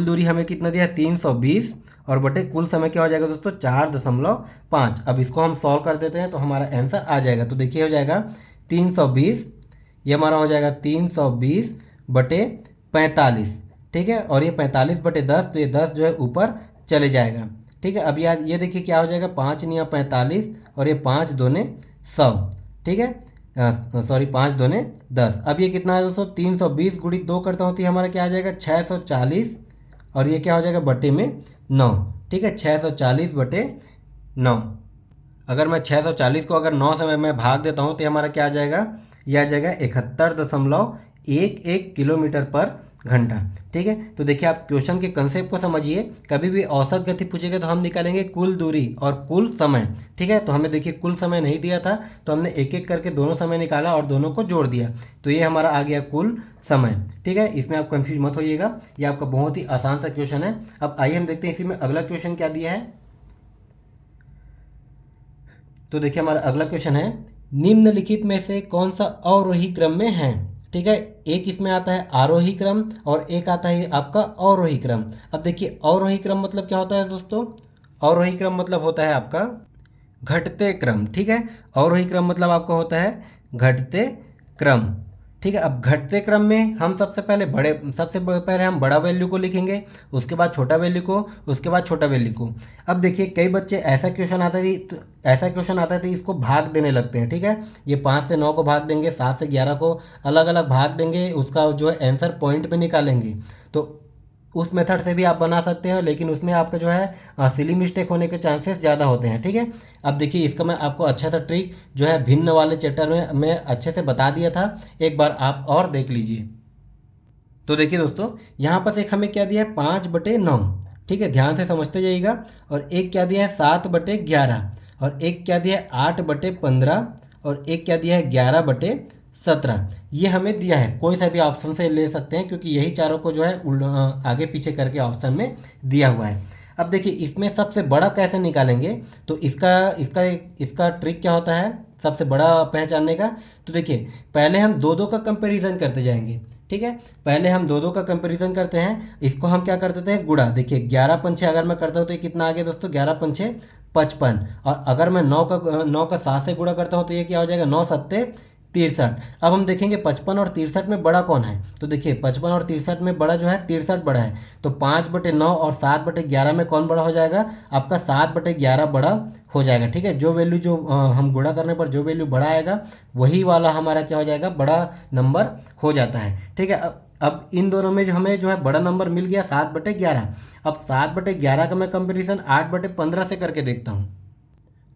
दूरी हमें कितना दिया है, 320, और बटे कुल समय क्या हो जाएगा दोस्तों, 4.5। अब इसको हम सॉल्व कर देते हैं तो हमारा आंसर आ जाएगा। तो देखिए हो जाएगा 320, ये हमारा हो जाएगा 320 बटे 45। ठीक है, और ये 45/10, तो ये 10 जो है ऊपर चले जाएगा। ठीक है, अब याद ये देखिए क्या हो जाएगा, 5 निया 45, और ये 5 दूने 100। ठीक है, सॉरी 5 दूने 10। अब ये कितना है दोस्तों, 320 गुणित 2 करता हूँ तो ये हमारा क्या आ जाएगा, 640, और ये क्या हो जाएगा बटे में 9। ठीक है, 640/9। अगर मैं 640 को अगर 9 से मैं भाग देता हूँ तो ये हमारा क्या आ जाएगा, ये आ जाएगा 71.11 किलोमीटर पर घंटा। ठीक है, तो देखिए आप क्वेश्चन के कंसेप्ट को समझिए। कभी भी औसत गति पूछेगा तो हम निकालेंगे कुल दूरी और कुल समय। ठीक है, तो हमें देखिए कुल समय नहीं दिया था तो हमने एक एक करके दोनों समय निकाला और दोनों को जोड़ दिया, तो ये हमारा आ गया कुल समय। ठीक है, इसमें आप कंफ्यूज मत होइएगा, ये आपका बहुत ही आसान सा क्वेश्चन है। अब आइए हम देखते हैं इसी में अगला क्वेश्चन क्या दिया है। तो देखिए हमारा अगला क्वेश्चन है, निम्नलिखित में से कौन सा अवरोही क्रम में है। ठीक है, एक इसमें आता है आरोही क्रम और एक आता है आपका अवरोही क्रम। अब देखिए अवरोही क्रम मतलब क्या होता है दोस्तों, अवरोही क्रम मतलब होता है आपका घटते क्रम। ठीक है, अवरोही क्रम मतलब आपका होता है घटते क्रम। ठीक है, अब घटते क्रम में हम सबसे पहले हम बड़ा वैल्यू को लिखेंगे, उसके बाद छोटा वैल्यू को, उसके बाद छोटा वैल्यू को। अब देखिए कई बच्चे ऐसा क्वेश्चन आता है तो इसको भाग देने लगते हैं। ठीक है, ये 5 से 9 को भाग देंगे, 7 से 11 को अलग अलग भाग देंगे, उसका जो है आंसर पॉइंट पे निकालेंगे। तो उस मेथड से भी आप बना सकते हैं, लेकिन उसमें आपका जो है सिली मिस्टेक होने के चांसेस ज़्यादा होते हैं। ठीक है, अब देखिए इसका मैं आपको अच्छा सा ट्रिक जो है भिन्न वाले चैप्टर में मैं अच्छे से बता दिया था, एक बार आप और देख लीजिए। तो देखिए दोस्तों, यहाँ पर एक हमें क्या दिया है 5/9। ठीक है, ध्यान से समझते जाइएगा। और एक क्या दिया है 7/11 और एक क्या दिया है 8/15 और एक क्या दिया है 11/17। ये हमें दिया है, कोई सा भी ऑप्शन से ले सकते हैं क्योंकि यही चारों को जो है आगे पीछे करके ऑप्शन में दिया हुआ है। अब देखिए इसमें सबसे बड़ा कैसे निकालेंगे, तो इसका ट्रिक क्या होता है सबसे बड़ा पहचानने का। तो देखिए पहले हम दो दो का कंपैरिजन करते जाएंगे। ठीक है, पहले हम दो दो का कंपैरिजन करते हैं, इसको हम क्या कर देते हैं गुड़ा। देखिए 11 पंछे अगर मैं करता हूँ तो ये कितना आ गया दोस्तों, 11 पंछे 55। और अगर मैं 9 का 7 से गुणा करता हूँ तो ये क्या हो जाएगा 9 सत्ते 63। अब हम देखेंगे 55 और 63 में बड़ा कौन है, तो देखिए 55 और 63 में बड़ा जो है 63 बड़ा है। तो 5/9 और 7/11 में कौन बड़ा हो जाएगा, आपका 7/11 बड़ा हो जाएगा। ठीक है, जो वैल्यू जो हम गुणा करने पर जो वैल्यू बड़ा आएगा वही वाला हमारा क्या हो जाएगा, बड़ा नंबर हो जाता है। ठीक है, अब इन दोनों में जो हमें जो है बड़ा नंबर मिल गया 7/11। अब 7/11 का मैं कंपेरिजन 8/15 से करके देखता हूँ।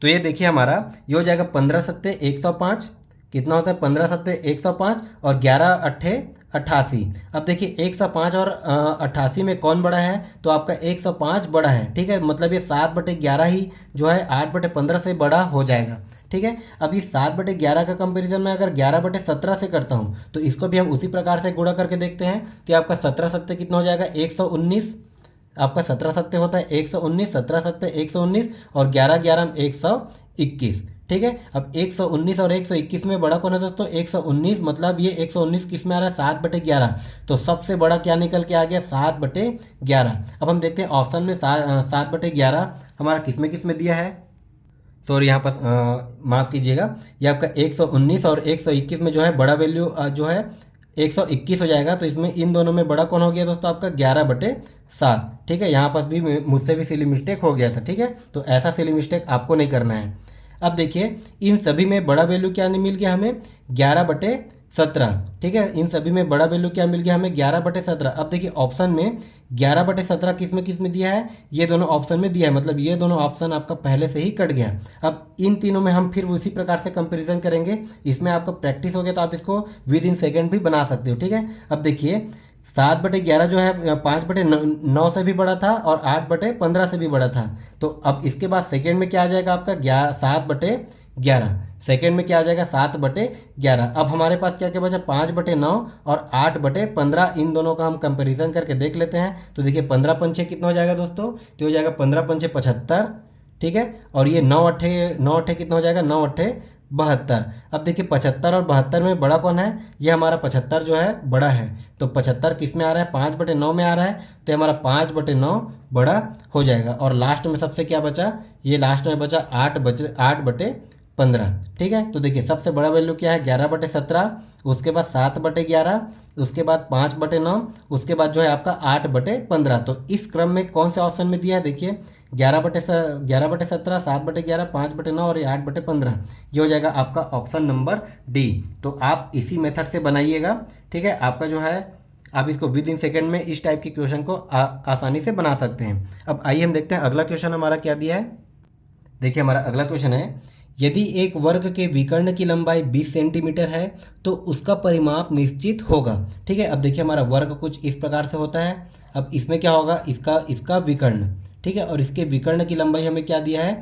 तो ये देखिए हमारा ये हो जाएगा 15 सत्ते 105, कितना होता है 15 सत्ते 105 और 11 अट्ठे 88। अब देखिए 105 और 88 में कौन बड़ा है, तो आपका 105 बड़ा है। ठीक है, मतलब ये 7/11 ही जो है 8/15 से बड़ा हो जाएगा। ठीक है, अब इस 7/11 का कंपैरिजन में अगर 11/17 से करता हूँ तो इसको भी हम उसी प्रकार से गुणा करके देखते हैं। तो आपका 17 सत्ते कितना हो जाएगा 119, आपका 17 सत्ते होता है 119, 17 सत्ते 119 और 11 11 121। ठीक है, अब 119 और 121 में बड़ा कौन है दोस्तों, 119, मतलब ये 119 किस में आ रहा है 7/11। तो सबसे बड़ा क्या निकल के आ गया 7/11। अब हम देखते हैं ऑप्शन में 7/11 हमारा किस में दिया है। सॉरी यहाँ पर माफ़ कीजिएगा, ये आपका 119 और 121 में जो है बड़ा वैल्यू जो है 121 हो जाएगा। तो इसमें इन दोनों में बड़ा कौन हो गया दोस्तों, आपका 11/7। ठीक है, यहाँ पर भी मुझसे भी सिली मिस्टेक हो गया था। ठीक है, तो ऐसा सिली मिस्टेक आपको नहीं करना है। अब देखिए इन सभी में बड़ा वैल्यू क्या नहीं मिल गया हमें 11/17। ठीक है, इन सभी में बड़ा वैल्यू क्या मिल गया हमें 11/17। अब देखिए ऑप्शन में 11/17 किस में दिया है, ये दोनों ऑप्शन में दिया है, मतलब ये दोनों ऑप्शन आपका पहले से ही कट गया। अब इन तीनों में हम फिर उसी प्रकार से कंपैरिजन करेंगे, इसमें आपका प्रैक्टिस हो गया तो आप इसको विद इन सेकेंड भी बना सकते हो। ठीक है, अब देखिए 7/11 जो है 5/9 से भी बड़ा था और 8/15 से भी बड़ा था। तो अब इसके बाद सेकेंड में क्या आ जाएगा आपका 7/11, सेकेंड में क्या आ जाएगा 7/11। अब हमारे पास क्या क्या बचा 5/9 और 8/15, इन दोनों का हम कंपैरिजन करके देख लेते हैं। तो देखिए 15 पंचे कितना हो जाएगा दोस्तों, तो हो जाएगा 15 पंचे 75। ठीक है, और ये 9 अट्ठे कितना हो जाएगा 9 अट्ठे 72। अब देखिए 75 और 72 में बड़ा कौन है, ये हमारा 75 जो है बड़ा है। तो 75 किस में आ रहा है 5/9 में आ रहा है, तो हमारा 5/9 बड़ा हो जाएगा। और लास्ट में सबसे क्या बचा, ये लास्ट में बचा 8/15। ठीक है, तो देखिए सबसे बड़ा वैल्यू क्या है 11/17, उसके बाद 7/11, उसके बाद 5/9, उसके बाद जो है आपका 8/15। तो इस क्रम में कौन से ऑप्शन में दिया है, देखिए 11/17, 7/11, 5/9 और 8/15, ये हो जाएगा आपका ऑप्शन नंबर डी। तो आप इसी मेथड से बनाइएगा। ठीक है, आपका जो है आप इसको विद इन सेकेंड में इस टाइप के क्वेश्चन को आसानी से बना सकते हैं। अब आइए हम देखते हैं अगला क्वेश्चन हमारा क्या दिया है। देखिए हमारा अगला क्वेश्चन है, यदि एक वर्ग के विकर्ण की लंबाई 20 सेंटीमीटर है तो उसका परिमाप निश्चित होगा। ठीक है, अब देखिए हमारा वर्ग कुछ इस प्रकार से होता है। अब इसमें क्या होगा, इसका विकर्ण, ठीक है, और इसके विकर्ण की लंबाई हमें क्या दिया है,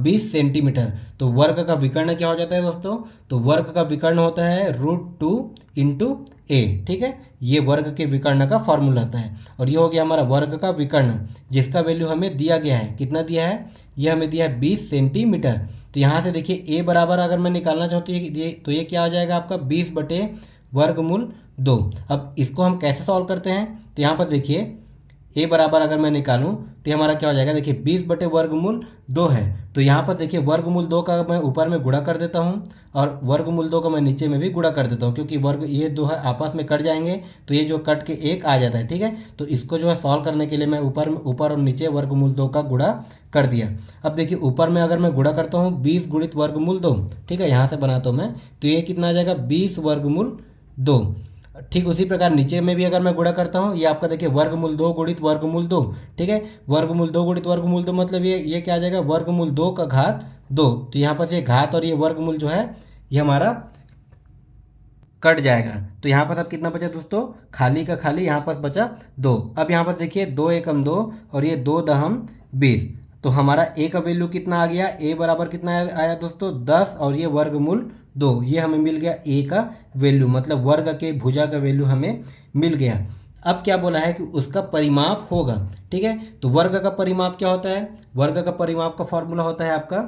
20 सेंटीमीटर। तो वर्ग का विकर्ण क्या हो जाता है दोस्तों, तो वर्ग का विकर्ण होता है √2 इंटू ए। ठीक है, ये वर्ग के विकर्ण का फॉर्मूला होता है। और ये हो गया हमारा वर्ग का विकर्ण, जिसका वैल्यू हमें दिया गया है, कितना दिया है, ये हमें दिया है 20 सेंटीमीटर। तो यहाँ से देखिए ए बराबर अगर मैं निकालना चाहूँ तो ये क्या आ जाएगा आपका 20 बटे वर्गमूल 2। अब इसको हम कैसे सॉल्व करते हैं, तो यहाँ पर देखिए ए बराबर अगर मैं निकालूं तो हमारा क्या हो जाएगा, देखिए 20 बटे वर्गमूल 2 है। तो यहाँ पर देखिए वर्गमूल 2 का मैं ऊपर में गुणा कर देता हूँ और वर्गमूल 2 का मैं नीचे में भी गुणा कर देता हूँ, क्योंकि वर्ग ये दो है आपस में कट जाएंगे तो ये जो कट के एक आ जाता है। ठीक है, तो इसको जो है सॉल्व करने के लिए मैं ऊपर और नीचे वर्गमूल 2 का गुणा कर दिया। अब देखिए ऊपर में अगर मैं गुणा करता हूँ 20 गुणित वर्गमूल 2, ठीक है, यहाँ से बनाता हूँ मैं, तो ये कितना आ जाएगा 20 वर्गमूल 2। ठीक उसी प्रकार नीचे में भी अगर मैं गुणा करता हूँ, ये आपका देखिए वर्गमूल 2 गुणित वर्गमूल 2। ठीक है, वर्गमूल 2 गुणित वर्गमूल 2 मतलब ये क्या आ जाएगा, वर्गमूल 2 का घात 2। तो यहाँ पर ये घात और ये वर्गमूल जो है ये हमारा कट जाएगा। तो यहाँ पर अब कितना बचा दोस्तों, खाली का खाली यहाँ पर बचा 2। अब यहाँ पर देखिए 2 एकम 2 और ये 2 दहम 20। तो हमारा ए का वैल्यू कितना आ गया, ए बराबर कितना आया दोस्तों 10 और ये वर्गमूल 2, ये हमें मिल गया ए का वैल्यू, मतलब वर्ग के भुजा का वैल्यू हमें मिल गया। अब क्या बोला है कि उसका परिमाप होगा। ठीक है, तो वर्ग का परिमाप क्या होता है, वर्ग का परिमाप का फॉर्मूला होता है आपका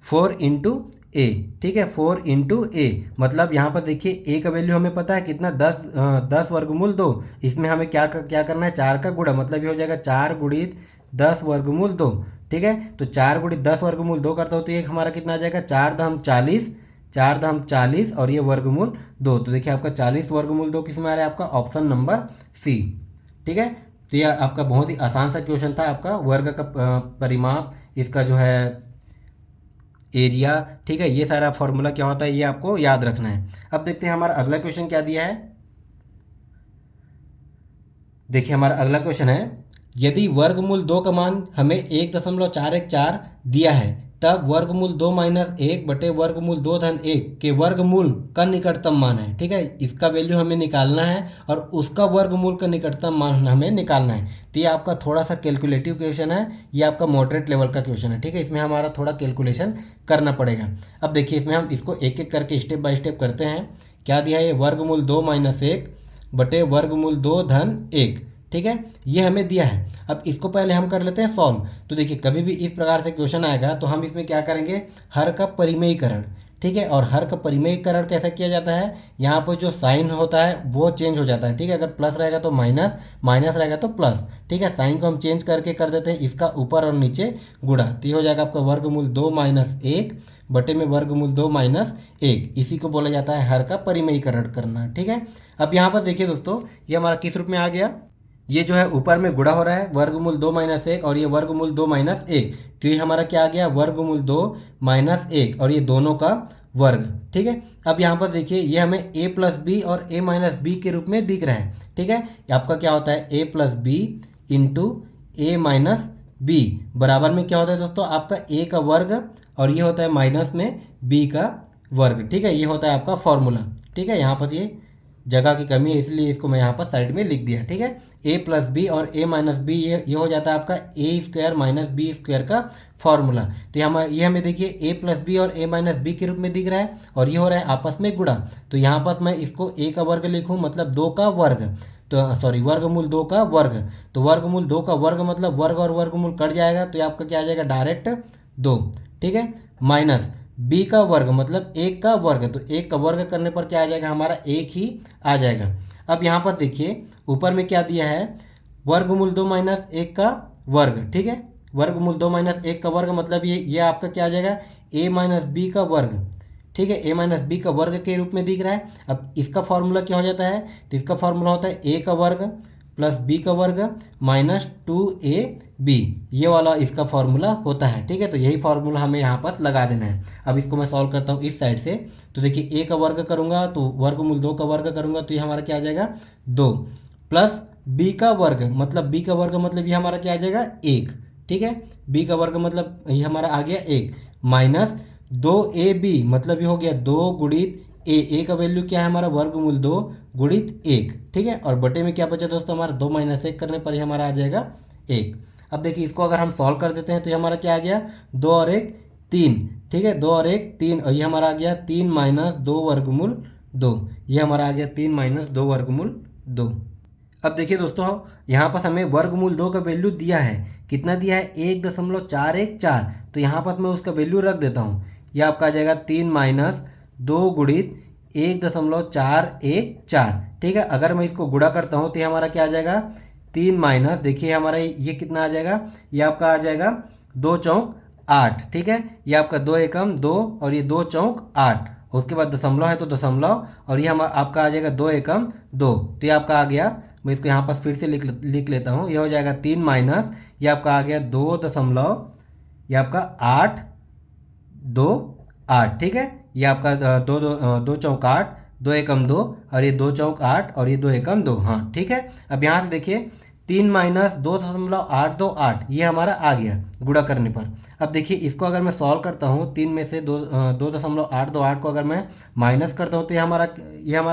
4 इंटू ए। ठीक है, 4 इंटू ए, मतलब यहाँ पर देखिए ए का वैल्यू हमें पता है कितना 10 वर्गमूल 2। इसमें हमें क्या करना है, 4 का गुणा, मतलब ये हो जाएगा 4 गुणित 10 वर्गमूल 2। ठीक है, तो 4 गुणित 10 वर्गमूल 2 करता हो तो ये हमारा कितना आ जाएगा 4 दहम 40, 4 दहम 40 और ये वर्गमूल 2। तो देखिए आपका 40 वर्गमूल 2 किस में आ रहा है, आपका ऑप्शन नंबर सी। ठीक है, तो यह आपका बहुत ही आसान सा क्वेश्चन था, आपका वर्ग का परिमाप, इसका जो है एरिया। ठीक है, ये सारा फॉर्मूला क्या होता है ये आपको याद रखना है। अब देखते हैं हमारा अगला क्वेश्चन क्या दिया है। देखिए हमारा अगला क्वेश्चन है, यदि वर्गमूल 2 का मान हमें 1.414 दिया है तब वर्गमूल 2 माइनस 1 बटे वर्गमूल 2 धन 1 के वर्गमूल का निकटतम मान है। ठीक है, इसका वैल्यू हमें निकालना है और उसका वर्गमूल का निकटतम मान हमें निकालना है। तो ये आपका थोड़ा सा कैलकुलेटिव क्वेश्चन है, ये आपका मॉडरेट लेवल का क्वेश्चन है। ठीक है, इसमें हमारा थोड़ा कैलकुलेशन करना पड़ेगा। अब देखिए इसमें हम इसको एक एक करके स्टेप बाय स्टेप करते हैं। क्या दिया है, ये वर्गमूल 2 माइनस 1 बटे वर्गमूल 2 धन 1। ठीक है, ये हमें दिया है। अब इसको पहले हम कर लेते हैं सॉल्व। तो देखिए कभी भी इस प्रकार से क्वेश्चन आएगा तो हम इसमें क्या करेंगे, हर का परिमेयीकरण। ठीक है, और हर का परिमेयीकरण कैसे किया जाता है, यहाँ पर जो साइन होता है वो चेंज हो जाता है। ठीक है, अगर प्लस रहेगा तो माइनस, माइनस रहेगा तो प्लस। ठीक है, साइन को हम चेंज करके कर देते हैं इसका ऊपर और नीचे गुणा। तो ये हो जाएगा आपका वर्गमूल 2 माइनस 1 बटे में वर्गमूल 2 माइनस 1, इसी को बोला जाता है हर का परिमेयीकरण करना। ठीक है, अब यहाँ पर देखिए दोस्तों ये हमारा किस रूप में आ गया, ये जो है ऊपर में गुणा हो रहा है वर्गमूल 2 माइनस 1 और ये वर्गमूल 2 माइनस 1। तो ये हमारा क्या आ गया, वर्गमूल 2 माइनस 1 और ये दोनों का वर्ग। ठीक है, अब यहाँ पर देखिए ये हमें a प्लस बी और a माइनस बी के रूप में दिख रहा है। ठीक है, आपका क्या होता है a plus B into A minus B बराबर में क्या होता है दोस्तों, आपका a का वर्ग और ये होता है माइनस में b का वर्ग। ठीक है, ये होता है आपका फॉर्मूला। ठीक है, यहाँ पर ये जगह की कमी है इसलिए इसको मैं यहाँ पर साइड में लिख दिया। ठीक है, a प्लस बी और a माइनस बी ये हो जाता है आपका a square minus B square का फॉर्मूला। तो ये हमें देखिए a प्लस बी और a माइनस बी के रूप में दिख रहा है और ये हो रहा है आपस में गुणा। तो यहाँ पर मैं इसको a का वर्ग लिखूँ, मतलब 2 का वर्ग, तो सॉरी वर्गमूल 2 का वर्ग। तो वर्गमूल 2 का वर्ग मतलब वर्ग और वर्गमूल कट जाएगा तो आपका क्या आ जाएगा डायरेक्ट 2। ठीक है, माइनस b का वर्ग मतलब 1 का वर्ग, तो 1 का वर्ग करने पर क्या आ जाएगा हमारा 1 ही आ जाएगा। अब यहाँ पर देखिए ऊपर में क्या दिया है, वर्गमूल 2 माइनस 1 का वर्ग। ठीक है, वर्गमूल 2 माइनस 1 का वर्ग मतलब ये आपका क्या आ जाएगा a माइनस बी का वर्ग। ठीक है, a माइनस बी का वर्ग के रूप में दिख रहा है। अब इसका फॉर्मूला क्या हो जाता है, तो इसका फॉर्मूला होता है a का वर्ग प्लस b का वर्ग माइनस 2ab, ये वाला इसका फॉर्मूला होता है। ठीक है, तो यही फॉर्मूला हमें यहाँ पर लगा देना है। अब इसको मैं सॉल्व करता हूँ इस साइड से। तो देखिए a का वर्ग करूँगा तो वर्गमूल 2 का वर्ग करूँगा तो ये हमारा क्या आ जाएगा 2 प्लस b का वर्ग मतलब b का वर्ग मतलब ये हमारा क्या आ जाएगा 1। ठीक है। बी का वर्ग मतलब ये हमारा आ गया 1 माइनस 2ab मतलब ये हो गया 2 गुणित ए का वैल्यू क्या है हमारा वर्गमूल 2 गुणित 1, ठीक है। और बटे में क्या बचा दोस्तों हमारा 2 माइनस 1 करने पर ही हमारा आ जाएगा 1। अब देखिए इसको अगर हम सॉल्व कर देते हैं तो ये हमारा क्या आ गया 2 और 1 3, ठीक है। 2 और 1 3 और ये हमारा आ गया 3 माइनस 2 वर्गमूल 2, ये हमारा आ गया 3 माइनस 2 वर्गमूल 2। अब देखिए दोस्तों यहाँ पर हमें वर्गमूल 2 का वैल्यू दिया है, कितना दिया है 1.414, तो यहाँ पर मैं उसका वैल्यू रख देता हूँ। ये आपका आ जाएगा 3 माइनस 2 गुणित 1.414, ठीक है। अगर मैं इसको गुणा करता हूँ तो ये हमारा क्या आ जाएगा 3 माइनस, देखिए हमारा ये कितना आ जाएगा, ये आपका आ जाएगा 2 चौक 8, ठीक है। ये आपका 2 एकम 2 और ये 2 चौक 8, उसके बाद दशमलव है तो दशमलव, और ये हम आपका आ जाएगा 2 एकम 2, तो ये आपका आ गया, मैं इसको यहाँ पर फिर से लिख लेता हूँ। ये हो जाएगा 3 माइनस, ये आपका आ गया 2, ये आपका 8 2 8, ठीक है। ये आपका 2 चौक 8, 2 एकम 2 और ये 2 चौक 8 और ये 2 एकम 2, हाँ ठीक है। अब यहाँ से देखिए 3 माइनस 2.828 ये हमारा आ गया गुणा करने पर। अब देखिए इसको अगर मैं सॉल्व करता हूँ 3 में से 2.828 को अगर मैं माइनस करता हूँ तो ये हमारा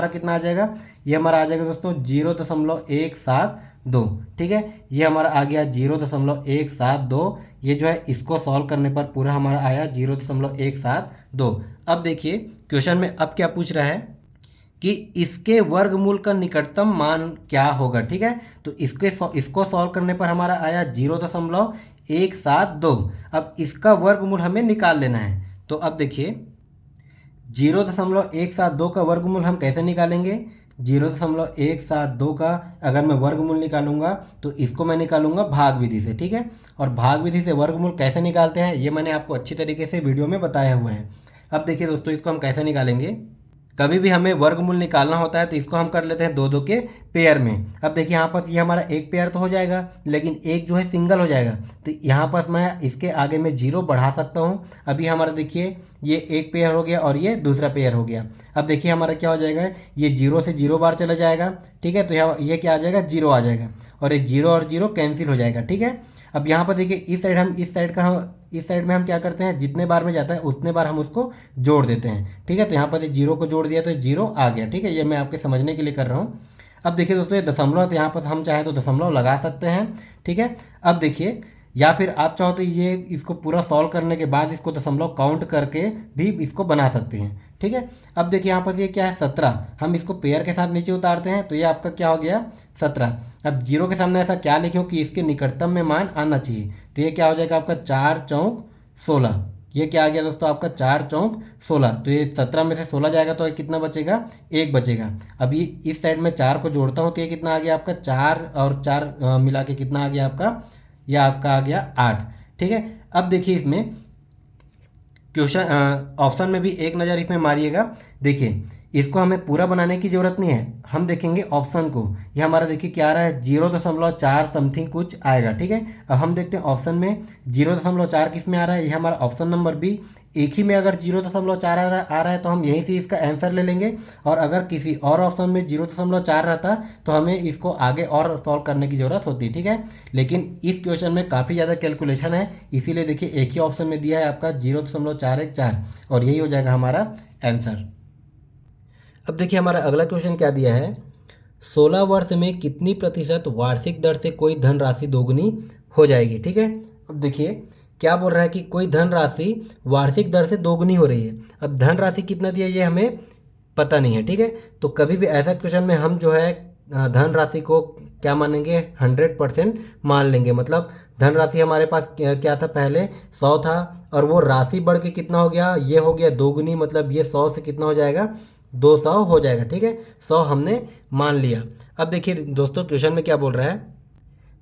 कितना आ जाएगा, ये हमारा आ जाएगा दोस्तों 0.172, ठीक है। ये हमारा आ गया 0.172, ये जो है इसको सॉल्व करने पर पूरा हमारा आया 0.172। अब देखिए क्वेश्चन में अब क्या पूछ रहा है कि इसके वर्गमूल का निकटतम मान क्या होगा, ठीक है। तो इसको सॉल्व करने पर हमारा आया 0.172। अब इसका वर्गमूल हमें निकाल लेना है। तो अब देखिए 0.172 का वर्गमूल हम कैसे निकालेंगे, 0.172 का अगर मैं वर्गमूल निकालूंगा तो इसको मैं निकालूंगा भाग विधि से, ठीक है। और भाग विधि से वर्गमूल कैसे निकालते हैं ये मैंने आपको अच्छी तरीके से वीडियो में बताया हुआ है। अब देखिए दोस्तों इसको हम कैसे निकालेंगे, कभी भी हमें वर्गमूल निकालना होता है तो इसको हम कर लेते हैं 2 2 के पेयर में। अब देखिए यहाँ पर ये हमारा एक पेयर तो हो जाएगा, लेकिन एक जो है सिंगल हो जाएगा, तो यहाँ पर मैं इसके आगे में 0 बढ़ा सकता हूँ। अभी हमारा देखिए ये एक पेयर हो गया और ये दूसरा पेयर हो गया। अब देखिए हमारा क्या हो जाएगा, ये 0 से 0 बार चला जाएगा, ठीक है। तो ये क्या आ जाएगा 0 आ जाएगा, और ये 0 और 0 कैंसिल हो जाएगा, ठीक है। अब यहाँ पर देखिए इस साइड में हम क्या करते हैं, जितने बार में जाता है उतने बार हम उसको जोड़ देते हैं, ठीक है। तो यहाँ पर ये 0 को जोड़ दिया तो 0 आ गया, ठीक है। ये मैं आपके समझने के लिए कर रहा हूँ। अब देखिए दोस्तों ये दशमलव, तो यहाँ पर हम चाहें तो दशमलव लगा सकते हैं, ठीक है। अब देखिए या फिर आप चाहो तो ये इसको पूरा सॉल्व करने के बाद इसको दशमलव काउंट करके भी इसको बना सकते हैं, ठीक है। अब देखिए यहाँ पर ये क्या है 17, हम इसको पेयर के साथ नीचे उतारते हैं तो ये आपका क्या हो गया 17। अब 0 के सामने ऐसा क्या लिखूँ कि इसके निकटतम में मान आना चाहिए, तो ये क्या हो जाएगा आपका 4 चौक 16, ये क्या आ गया दोस्तों आपका 4 चौक 16। तो ये 17 में से 16 जाएगा तो कितना बचेगा, 1 बचेगा। अभी इस साइड में 4 को जोड़ता हूँ तो ये कितना आ गया आपका 4 और 4 मिला के कितना आ गया आपका, यह आपका आ गया 8, ठीक है। अब देखिए इसमें क्वेश्चन ऑप्शन में भी एक नज़र इसमें मारिएगा। देखिए इसको हमें पूरा बनाने की ज़रूरत नहीं है, हम देखेंगे ऑप्शन को। ये हमारा देखिए क्या आ रहा है 0.4 समथिंग कुछ आएगा, ठीक है। अब हम देखते हैं ऑप्शन में 0.4 किस में आ रहा है, ये हमारा ऑप्शन नंबर बी। एक ही में अगर 0.4 आ रहा है तो हम यहीं से इसका आंसर ले लेंगे, और अगर किसी और ऑप्शन में 0.4 रहता तो हमें इसको आगे और सॉल्व करने की ज़रूरत होती, ठीक है। लेकिन इस क्वेश्चन में काफ़ी ज़्यादा कैलकुलेशन है, इसीलिए देखिए एक ही ऑप्शन में दिया है आपका 0.414, और यही हो जाएगा हमारा आंसर। अब देखिए हमारा अगला क्वेश्चन क्या दिया है, 16 वर्ष में कितनी प्रतिशत वार्षिक दर से कोई धनराशि दोगुनी हो जाएगी, ठीक है। अब देखिए क्या बोल रहा है कि कोई धनराशि वार्षिक दर से दोगुनी हो रही है। अब धनराशि कितना दिया ये हमें पता नहीं है, ठीक है। तो कभी भी ऐसा क्वेश्चन में हम जो है धनराशि को क्या मानेंगे 100% मान लेंगे। मतलब धनराशि हमारे पास क्या था, पहले 100 था, और वो राशि बढ़ के कितना हो गया, ये हो गया दोगुनी, मतलब ये 100 से कितना हो जाएगा 200 हो जाएगा, ठीक है। 100 हमने मान लिया। अब देखिए दोस्तों क्वेश्चन में क्या बोल रहा है,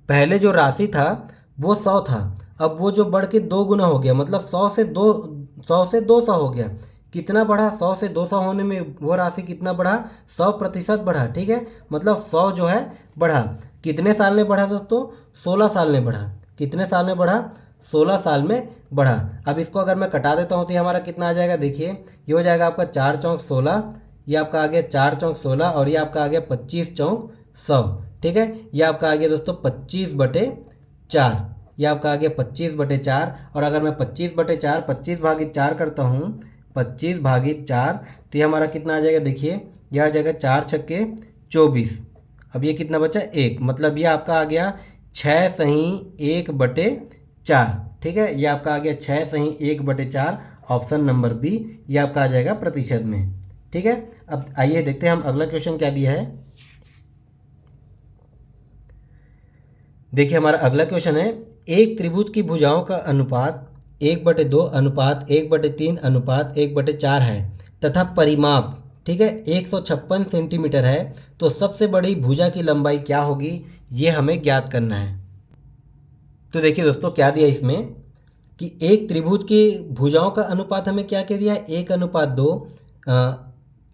पहले जो राशि था वो 100 था, अब वो जो बढ़ के 2 गुना हो गया, मतलब 100 से 200 हो गया। कितना बढ़ा, 100 से 200 होने में वो राशि कितना बढ़ा, 100% बढ़ा, ठीक है। मतलब 100 जो है बढ़ा, कितने साल में बढ़ा दोस्तों, 16 साल में बढ़ा। कितने साल में बढ़ा, 16 साल में बढ़ा। अब इसको अगर मैं कटा देता हूँ तो ये हमारा कितना आ जाएगा, देखिए ये हो जाएगा आपका 4 चौक 16, ये आपका आ गया 4 चौक 16, और ये आपका आ गया 25 चौक 100, ठीक है। ये आपका आ गया दोस्तों 25/4, ये आपका आ गया 25/4। और अगर मैं 25/4 25/4 करता हूँ, 25/4, तो ये हमारा कितना आ जाएगा, देखिए यह आ जाएगा 4 छक्के 24। अब ये कितना बचा, 1, मतलब ये आपका आ गया 6 सही 1/4। ठीक है, ये आपका आ गया 6 सही 1/4, ऑप्शन नंबर बी, ये आपका आ जाएगा प्रतिशत में। ठीक है, अब आइए देखते हैं हम अगला क्वेश्चन क्या दिया है। देखिए हमारा अगला क्वेश्चन है, एक त्रिभुज की भुजाओं का अनुपात 1/2 अनुपात 1/3 अनुपात 1/4 है तथा परिमाप, ठीक है, 156 सेंटीमीटर है, तो सबसे बड़ी भुजा की लंबाई क्या होगी, ये हमें ज्ञात करना है। तो देखिए दोस्तों क्या दिया इसमें कि एक त्रिभुज की भुजाओं का अनुपात हमें क्या कह दिया, 1/2,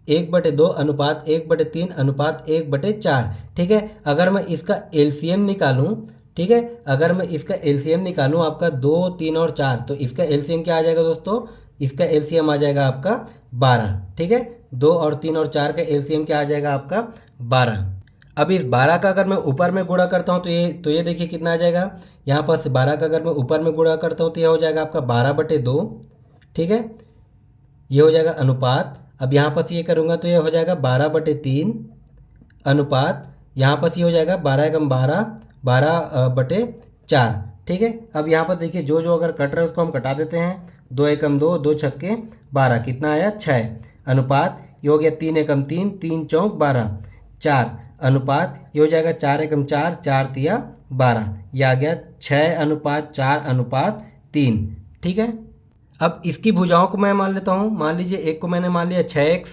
1/2 अनुपात 1/3 अनुपात 1/4। ठीक है, अगर मैं इसका एलसीएम निकालूं, ठीक है, अगर मैं इसका एलसीएम निकालूं आपका 2, 3 और 4, तो इसका एलसीएम क्या आ जाएगा दोस्तों, इसका एलसीएम आ जाएगा आपका 12। ठीक है, 2 और 3 और 4 का एलसीएम क्या आ जाएगा आपका 12। अब इस 12 का अगर मैं ऊपर में गुणा करता हूँ तो ये देखिए कितना आ जाएगा, यहाँ पर 12 का अगर मैं ऊपर में गुणा करता हूँ तो ये हो जाएगा आपका 12/2। ठीक है, ये हो जाएगा अनुपात। अब यहाँ पर ये करूँगा तो ये हो जाएगा 12/3 अनुपात, यहाँ पर ये हो जाएगा 12 एकम 12 12/4। ठीक है, अब यहाँ पर देखिए जो जो अगर कट रहा है उसको हम कटा देते हैं, 2 एकम 2 2 छक्के 12, कितना आया 6 अनुपात, ये हो गया 3 एकम 3 3 चौक 12 4 अनुपात, ये हो जाएगा 4 एकम 4 4 तिया 12, ये आ गया 6/4/3। ठीक है, अब इसकी भुजाओं को मैं मान लेता हूँ। मान लीजिए एक को मैंने मान लिया 6x,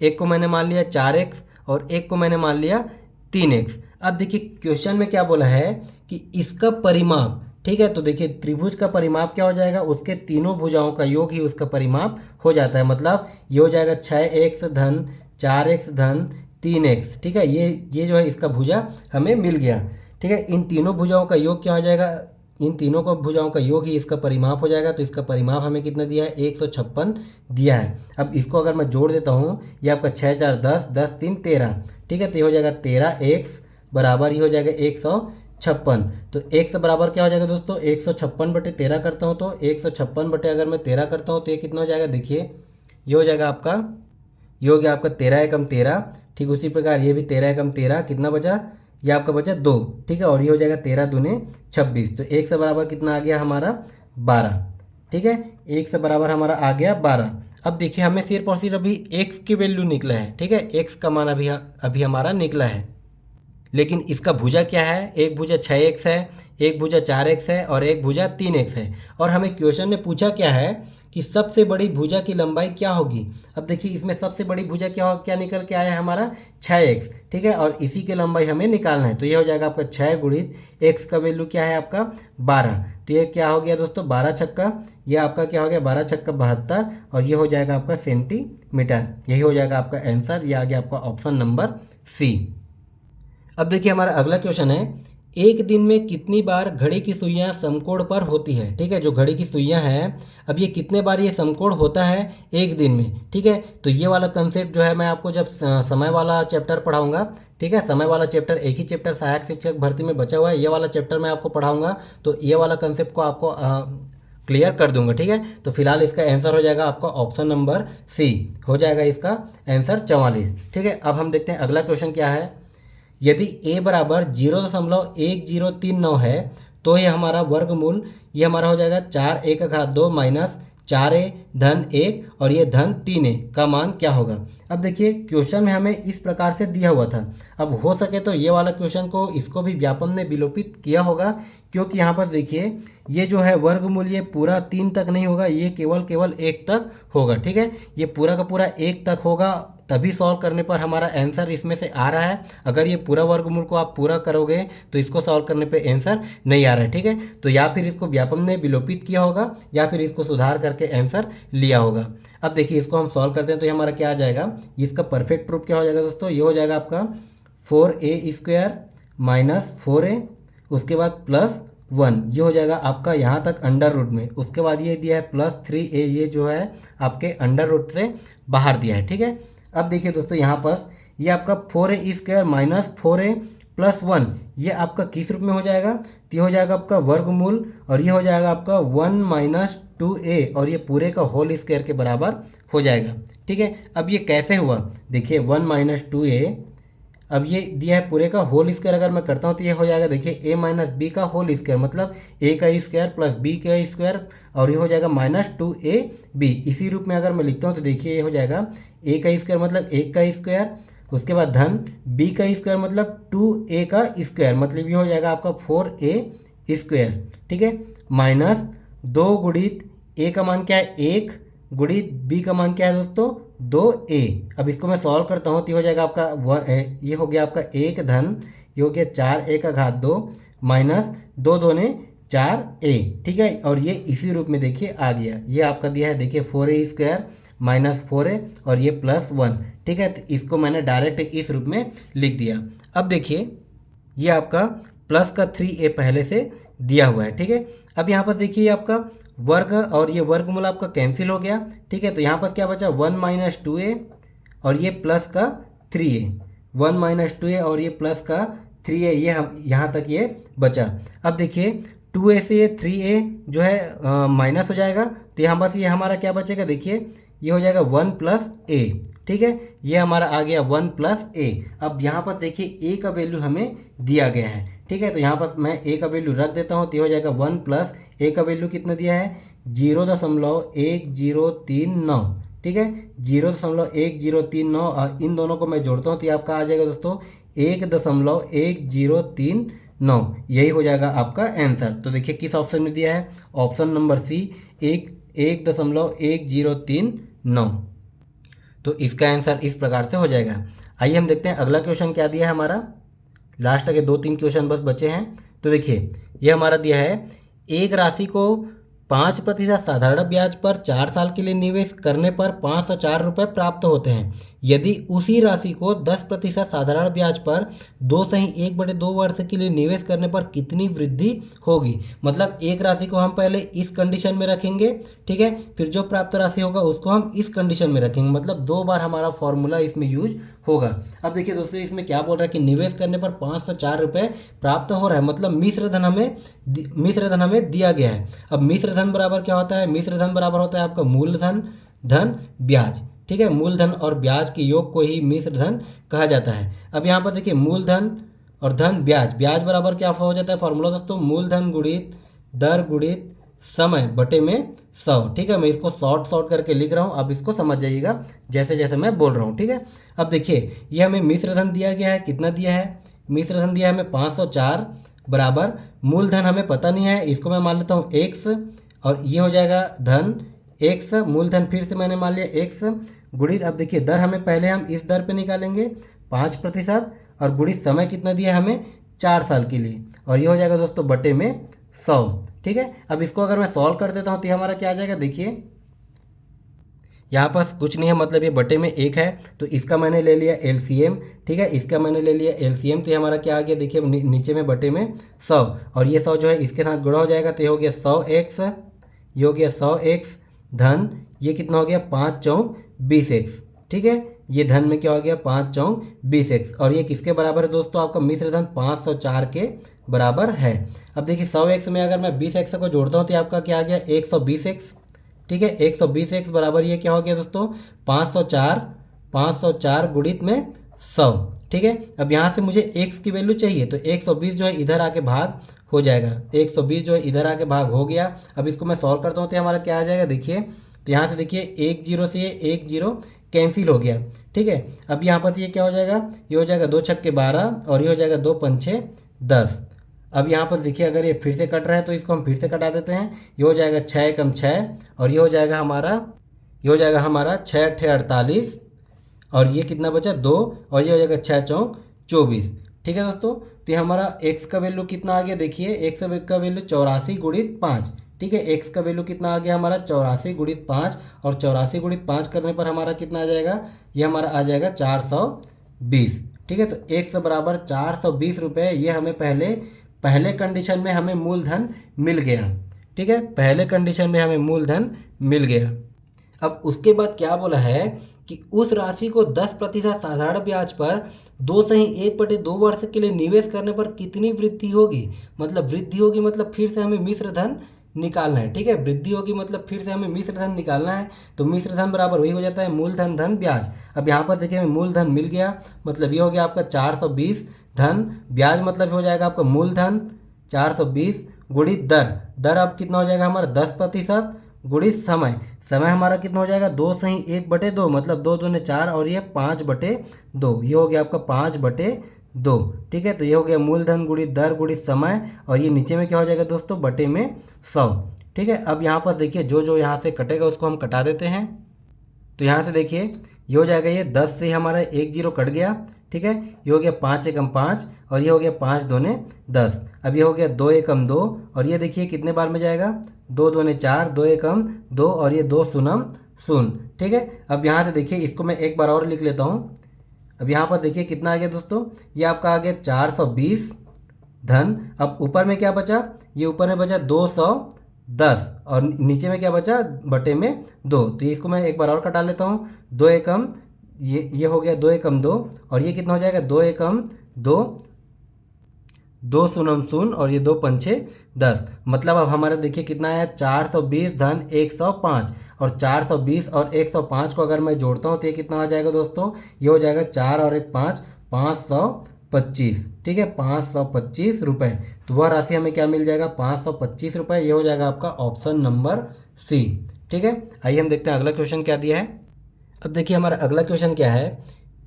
एक को मैंने मान लिया 4x और एक को मैंने मान लिया 3x। अब देखिए क्वेश्चन में क्या बोला है कि इसका परिमाप, ठीक है, तो देखिए त्रिभुज का परिमाप क्या हो जाएगा, उसके तीनों भुजाओं का योग ही उसका परिमाप हो जाता है। मतलब ये हो जाएगा 6x धन 4x धन 3x। ठीक है, ये जो है इसका भुजा हमें मिल गया। ठीक है, इन तीनों भुजाओं का योग क्या हो जाएगा, इन तीनों को भुजाओं का योग ही इसका परिमाप हो जाएगा। तो इसका परिमाप हमें कितना दिया है, 156 दिया है। अब इसको अगर मैं जोड़ देता हूँ, ये आपका 6 4 10 10 3 13। ठीक है, तो ये हो जाएगा 13x बराबर, ये हो जाएगा 156। तो x बराबर क्या हो जाएगा दोस्तों, 156/13 करता हूँ तो 156 अगर मैं 13 करता हूँ तो ये कितना हो जाएगा, देखिए ये हो जाएगा आपका, ये हो गया आपका 13 एकम 13। ठीक उसी प्रकार ये भी 13 एकम 13, कितना बचा, ये आपका बचा 2। ठीक है, और ये हो जाएगा 13 दूने 26। तो 1 से बराबर कितना आ गया हमारा 12। ठीक है, 1 से बराबर हमारा आ गया 12। अब देखिए हमें सिर्फ और सिर्फ अभी x की वैल्यू निकला है। ठीक है, x का मान अभी हमारा निकला है, लेकिन इसका भुजा क्या है, एक भुजा 6x है, एक भुजा 4x है और एक भुजा 3x है। और हमें क्वेश्चन ने पूछा क्या है कि सबसे बड़ी भुजा की लंबाई क्या होगी। अब देखिए इसमें सबसे बड़ी भुजा क्या निकल के आया है हमारा 6x। ठीक है, और इसी की लंबाई हमें निकालना है। तो ये हो जाएगा आपका 6 गुणित x का वैल्यू क्या है आपका 12। तो ये क्या हो गया दोस्तों 12 छक्का, ये आपका क्या हो गया 12 छक्का 72 और ये हो जाएगा आपका सेंटीमीटर। यही हो जाएगा आपका आंसर, ये आ गया आपका ऑप्शन नंबर सी। अब देखिए हमारा अगला क्वेश्चन है, एक दिन में कितनी बार घड़ी की सुइयां समकोण पर होती है। ठीक है, जो घड़ी की सुइयां हैं, अब ये कितने बार ये समकोण होता है एक दिन में। ठीक है, तो ये वाला कंसेप्ट जो है मैं आपको जब समय वाला चैप्टर पढ़ाऊंगा, ठीक है, समय वाला चैप्टर, एक ही चैप्टर सहायक शिक्षक भर्ती में बचा हुआ है, ये वाला चैप्टर मैं आपको पढ़ाऊंगा, तो ये वाला कंसेप्ट को आपको क्लियर कर दूंगा। ठीक है, तो फिलहाल इसका आंसर हो जाएगा आपका ऑप्शन नंबर सी, हो जाएगा इसका आंसर 44। ठीक है, अब हम देखते हैं अगला क्वेश्चन क्या है। यदि a बराबर 0.1039 है तो ये हमारा वर्गमूल, ये हमारा हो जाएगा 4a² माइनस 4a धन 1 और ये धन 3a का मान क्या होगा। अब देखिए क्वेश्चन में हमें इस प्रकार से दिया हुआ था। अब हो सके तो ये वाला क्वेश्चन को इसको भी व्यापम ने विलोपित किया होगा, क्योंकि यहाँ पर देखिए ये जो है वर्गमूल ये पूरा 3 तक नहीं होगा, ये केवल 1 तक होगा। ठीक है, ये पूरा का पूरा 1 तक होगा, तभी सॉल्व करने पर हमारा आंसर इसमें से आ रहा है। अगर ये पूरा वर्गमूल को आप पूरा करोगे तो इसको सॉल्व करने पे आंसर नहीं आ रहा है। ठीक है, तो या फिर इसको व्यापम ने विलोपित किया होगा या फिर इसको सुधार करके आंसर लिया होगा। अब देखिए इसको हम सॉल्व करते हैं तो ये हमारा क्या आ जाएगा, इसका परफेक्ट प्रूफ क्या हो जाएगा दोस्तों, ये हो जाएगा आपका 4a² माइनस 4a, उसके बाद प्लस 1, ये हो जाएगा आपका यहाँ तक अंडर रूट में, उसके बाद ये दिया है प्लस 3a, ये जो है आपके अंडर रूट से बाहर दिया है। ठीक है, अब देखिए दोस्तों यहाँ पर ये आपका 4a² माइनस 4a प्लस 1, ये आपका किस रूप में हो जाएगा, तो ये हो जाएगा आपका वर्गमूल और ये हो जाएगा आपका 1 माइनस 2a और ये पूरे का होल स्क्वायर के बराबर हो जाएगा। ठीक है, अब ये कैसे हुआ, देखिए 1 माइनस 2a, अब ये दिया है पूरे का होल स्क्वायर, अगर मैं करता हूँ तो ये हो जाएगा देखिए a माइनस बी का होल स्क्वायर, मतलब a का स्क्वायर प्लस b का स्क्वायर और ये हो जाएगा माइनस 2ab। इसी रूप में अगर मैं लिखता हूँ तो देखिए ये हो जाएगा a का स्क्वायर मतलब 1 का स्क्वायर, उसके बाद धन b का स्क्वायर मतलब 2a का स्क्वायर, मतलब ये हो जाएगा आपका 4a स्क्वायर। ठीक है, माइनस 2 गुणित a का मान क्या है 1, गुणित b का मान क्या है दोस्तों 2a। अब इसको मैं सॉल्व करता हूँ तो ये हो जाएगा आपका ये हो गया आपका 1 धन ये हो गया 4a का घात 2 माइनस 2 दूने 4a। ठीक है, और ये इसी रूप में देखिए आ गया, ये आपका दिया है देखिए 4a स्क्वायर माइनस 4a और ये प्लस 1। ठीक है, तो इसको मैंने डायरेक्ट इस रूप में लिख दिया। अब देखिए ये आपका प्लस का 3a पहले से दिया हुआ है। ठीक है, अब यहाँ पर देखिए आपका वर्ग और ये वर्गमूल आपका कैंसिल हो गया। ठीक है, तो यहाँ पर क्या बचा 1 माइनस 2a और ये प्लस का 3a, 1 माइनस 2a और ये प्लस का 3a, ये हम यहाँ तक ये बचा। अब देखिए 2a से ये 3a जो है माइनस हो जाएगा, तो यहाँ बस ये हमारा क्या बचेगा, देखिए ये हो जाएगा 1 प्लस a। ठीक है, ये हमारा आ गया 1 प्लस a। अब यहाँ पर देखिए a का वैल्यू हमें दिया गया है। ठीक है, तो यहाँ पर मैं a का वैल्यू रख देता हूँ, तो ये हो जाएगा 1 प्लस a का वैल्यू कितना दिया है 0.1039। ठीक है, 0.1039 और इन दोनों को मैं जोड़ता हूँ तो ये आपका आ जाएगा दोस्तों 1.1039, यही हो जाएगा आपका आंसर। तो देखिए किस ऑप्शन में दिया है, ऑप्शन नंबर सी 1.1039। तो इसका आंसर इस प्रकार से हो जाएगा। आइए हम देखते हैं अगला क्वेश्चन क्या दिया है हमारा, लास्ट के 2-3 क्वेश्चन बस बचे हैं। तो देखिए ये हमारा दिया है एक राशि को 5% साधारण ब्याज पर 4 साल के लिए निवेश करने पर 504 रुपये प्राप्त होते हैं। यदि उसी राशि को 10% साधारण ब्याज पर 2/1/2 वर्ष के लिए निवेश करने पर कितनी वृद्धि होगी। मतलब एक राशि को हम पहले इस कंडीशन में रखेंगे, ठीक है, फिर जो प्राप्त राशि होगा उसको हम इस कंडीशन में रखेंगे, मतलब 2 बार हमारा फॉर्मूला इसमें यूज होगा। अब देखिए दोस्तों इसमें क्या बोल रहा है कि निवेश करने पर 504 रुपये प्राप्त हो रहा है, मतलब मिश्र धन हमें दिया गया है। अब मिश्र धन बराबर क्या होता है, मिश्र धन बराबर होता है आपका मूलधन धन ब्याज। ठीक है, मूलधन और ब्याज के योग को ही मिश्र धन कहा जाता है। अब यहाँ पर देखिए मूलधन और धन ब्याज, ब्याज बराबर क्या हो जाता है फॉर्मूला दोस्तों, मूलधन गुणित दर गुणित समय बटे में 100। ठीक है, मैं इसको शॉर्ट करके लिख रहा हूँ, अब इसको समझ जाइएगा जैसे जैसे मैं बोल रहा हूँ। ठीक है, अब देखिए ये हमें मिश्र धन दिया गया है, कितना दिया है, मिश्र धन दिया है हमें 504 बराबर मूलधन हमें पता नहीं है, इसको मैं मान लेता हूँ x और ये हो जाएगा धन x, मूलधन फिर से मैंने मान लिया x गुणित, अब देखिए दर हमें पहले हम इस दर पे निकालेंगे 5% और गुणित समय कितना दिया है हमें 4 साल के लिए और ये हो जाएगा दोस्तों बटे में 100। ठीक है, अब इसको अगर मैं सॉल्व कर देता हूँ तो ये हमारा क्या आ जाएगा, देखिए यहाँ पास कुछ नहीं है, मतलब ये बटे में 1 है, तो इसका मैंने ले लिया एलसीएम। ठीक है, इसका मैंने ले लिया एलसीएम, तो ये हमारा क्या आ गया, देखिए नीचे में बटे में 100 और ये 100 जो है इसके साथ गुणा हो जाएगा, तो ये हो गया 100x, ये हो गया 100x धन ये कितना हो गया 5 चौक 20x। ठीक है, ये धन में क्या हो गया 5 चौक 20x और ये किसके बराबर है दोस्तों, आपका मिश्र धन 504 के बराबर है। अब देखिए 100x में अगर मैं 20x को जोड़ता हूँ तो आपका क्या आ गया 120x। ठीक है, 120x बराबर ये क्या हो गया दोस्तों 504 गुणित में 100। ठीक है, अब यहाँ से मुझे x की वैल्यू चाहिए, तो 120 जो है इधर आके भाग हो जाएगा, 120 जो है इधर आके भाग हो गया। अब इसको मैं सॉल्व करता हूँ तो हमारा क्या आ जाएगा, देखिए तो यहाँ से देखिए 1 0 से ये 1 0 कैंसिल हो गया। ठीक है, अब यहाँ पर ये क्या हो जाएगा, ये हो जाएगा 2 छक्के 12 और ये हो जाएगा 2 पंचे 10। अब यहाँ पर देखिए अगर ये फिर से कट रहा है तो इसको हम फिर से कटा देते हैं, ये हो जाएगा 6 कम 6 और ये हो जाएगा हमारा 6 8 48 और ये कितना बचा 2 और ये हो जाएगा 6 चौक 24। ठीक है दोस्तों, तो ये हमारा x का वैल्यू कितना आ गया, देखिए x का वैल्यू 84 गुणित 5। ठीक है, x का वैल्यू कितना आ गया हमारा 84 गुणित 5 और 84 गुणित 5 करने पर हमारा कितना आ जाएगा, ये हमारा आ जाएगा 420। ठीक है, तो x बराबर 420 रुपये, ये हमें पहले कंडीशन में हमें मूलधन मिल गया। ठीक है, पहले कंडीशन में हमें मूलधन मिल गया। अब उसके बाद क्या बोला है कि उस राशि को 10% साधारण ब्याज पर 2 वर्ष के लिए निवेश करने पर कितनी वृद्धि होगी। मतलब वृद्धि होगी मतलब फिर से हमें मिश्र धन निकालना है। ठीक है, वृद्धि होगी मतलब फिर से हमें मिश्र धन निकालना है। तो मिश्र धन बराबर वही हो जाता है मूलधन धन ब्याज। अब यहाँ पर देखिए हमें मूलधन मिल गया, मतलब ये हो गया आपका 420 धन ब्याज, मतलब हो जाएगा आपका मूलधन 420 गुणित दर। दर अब कितना हो जाएगा हमारा 10% गुणित समय। समय हमारा कितना हो जाएगा 2 1/2, मतलब 2 दूने 4 और ये 5/2, ये हो गया आपका 5/2। ठीक है, तो ये हो गया मूलधन गुणित दर गुणित समय, और ये नीचे में क्या हो जाएगा दोस्तों बटे में 100। ठीक है, अब यहाँ पर देखिए जो जो यहाँ से कटेगा उसको हम कटा देते हैं। तो यहाँ से देखिए ये हो जाएगा, ये 10 से हमारा 1 0 कट गया। ठीक है, ये हो गया 5 एकम 5 और ये हो गया 5 दूने 10। अब ये हो गया 2 एकम 2 और ये देखिए कितने बार में जाएगा 2 दूने 4, 2 एकम 2 और ये 2 शून्यम 0। ठीक है, अब यहाँ से देखिए इसको मैं एक बार और लिख लेता हूँ। अब यहाँ पर देखिए कितना आ गया दोस्तों, ये आपका आ गया 420 धन। अब ऊपर में क्या बचा, ये ऊपर में बचा 210 और नीचे में क्या बचा बटे में 2। तो इसको मैं एक बार और कटा लेता हूँ। 2 एकम ये हो गया 2 एकम 2 और ये कितना हो जाएगा 2 एकम 2, 2 शून्यम 0 और ये 2 पंछे 10। मतलब अब हमारा देखिए कितना है 420 धन 105, और 420 और 105 को अगर मैं जोड़ता हूँ तो ये कितना आ जाएगा दोस्तों, ये हो जाएगा 4 और 1 5, 525। ठीक है, 525 रुपये। तो वह राशि हमें क्या मिल जाएगा 525 रुपये। ये हो जाएगा आपका ऑप्शन नंबर सी। ठीक है, आइए हम देखते हैं अगला क्वेश्चन क्या दिया है। अब देखिए हमारा अगला क्वेश्चन क्या है,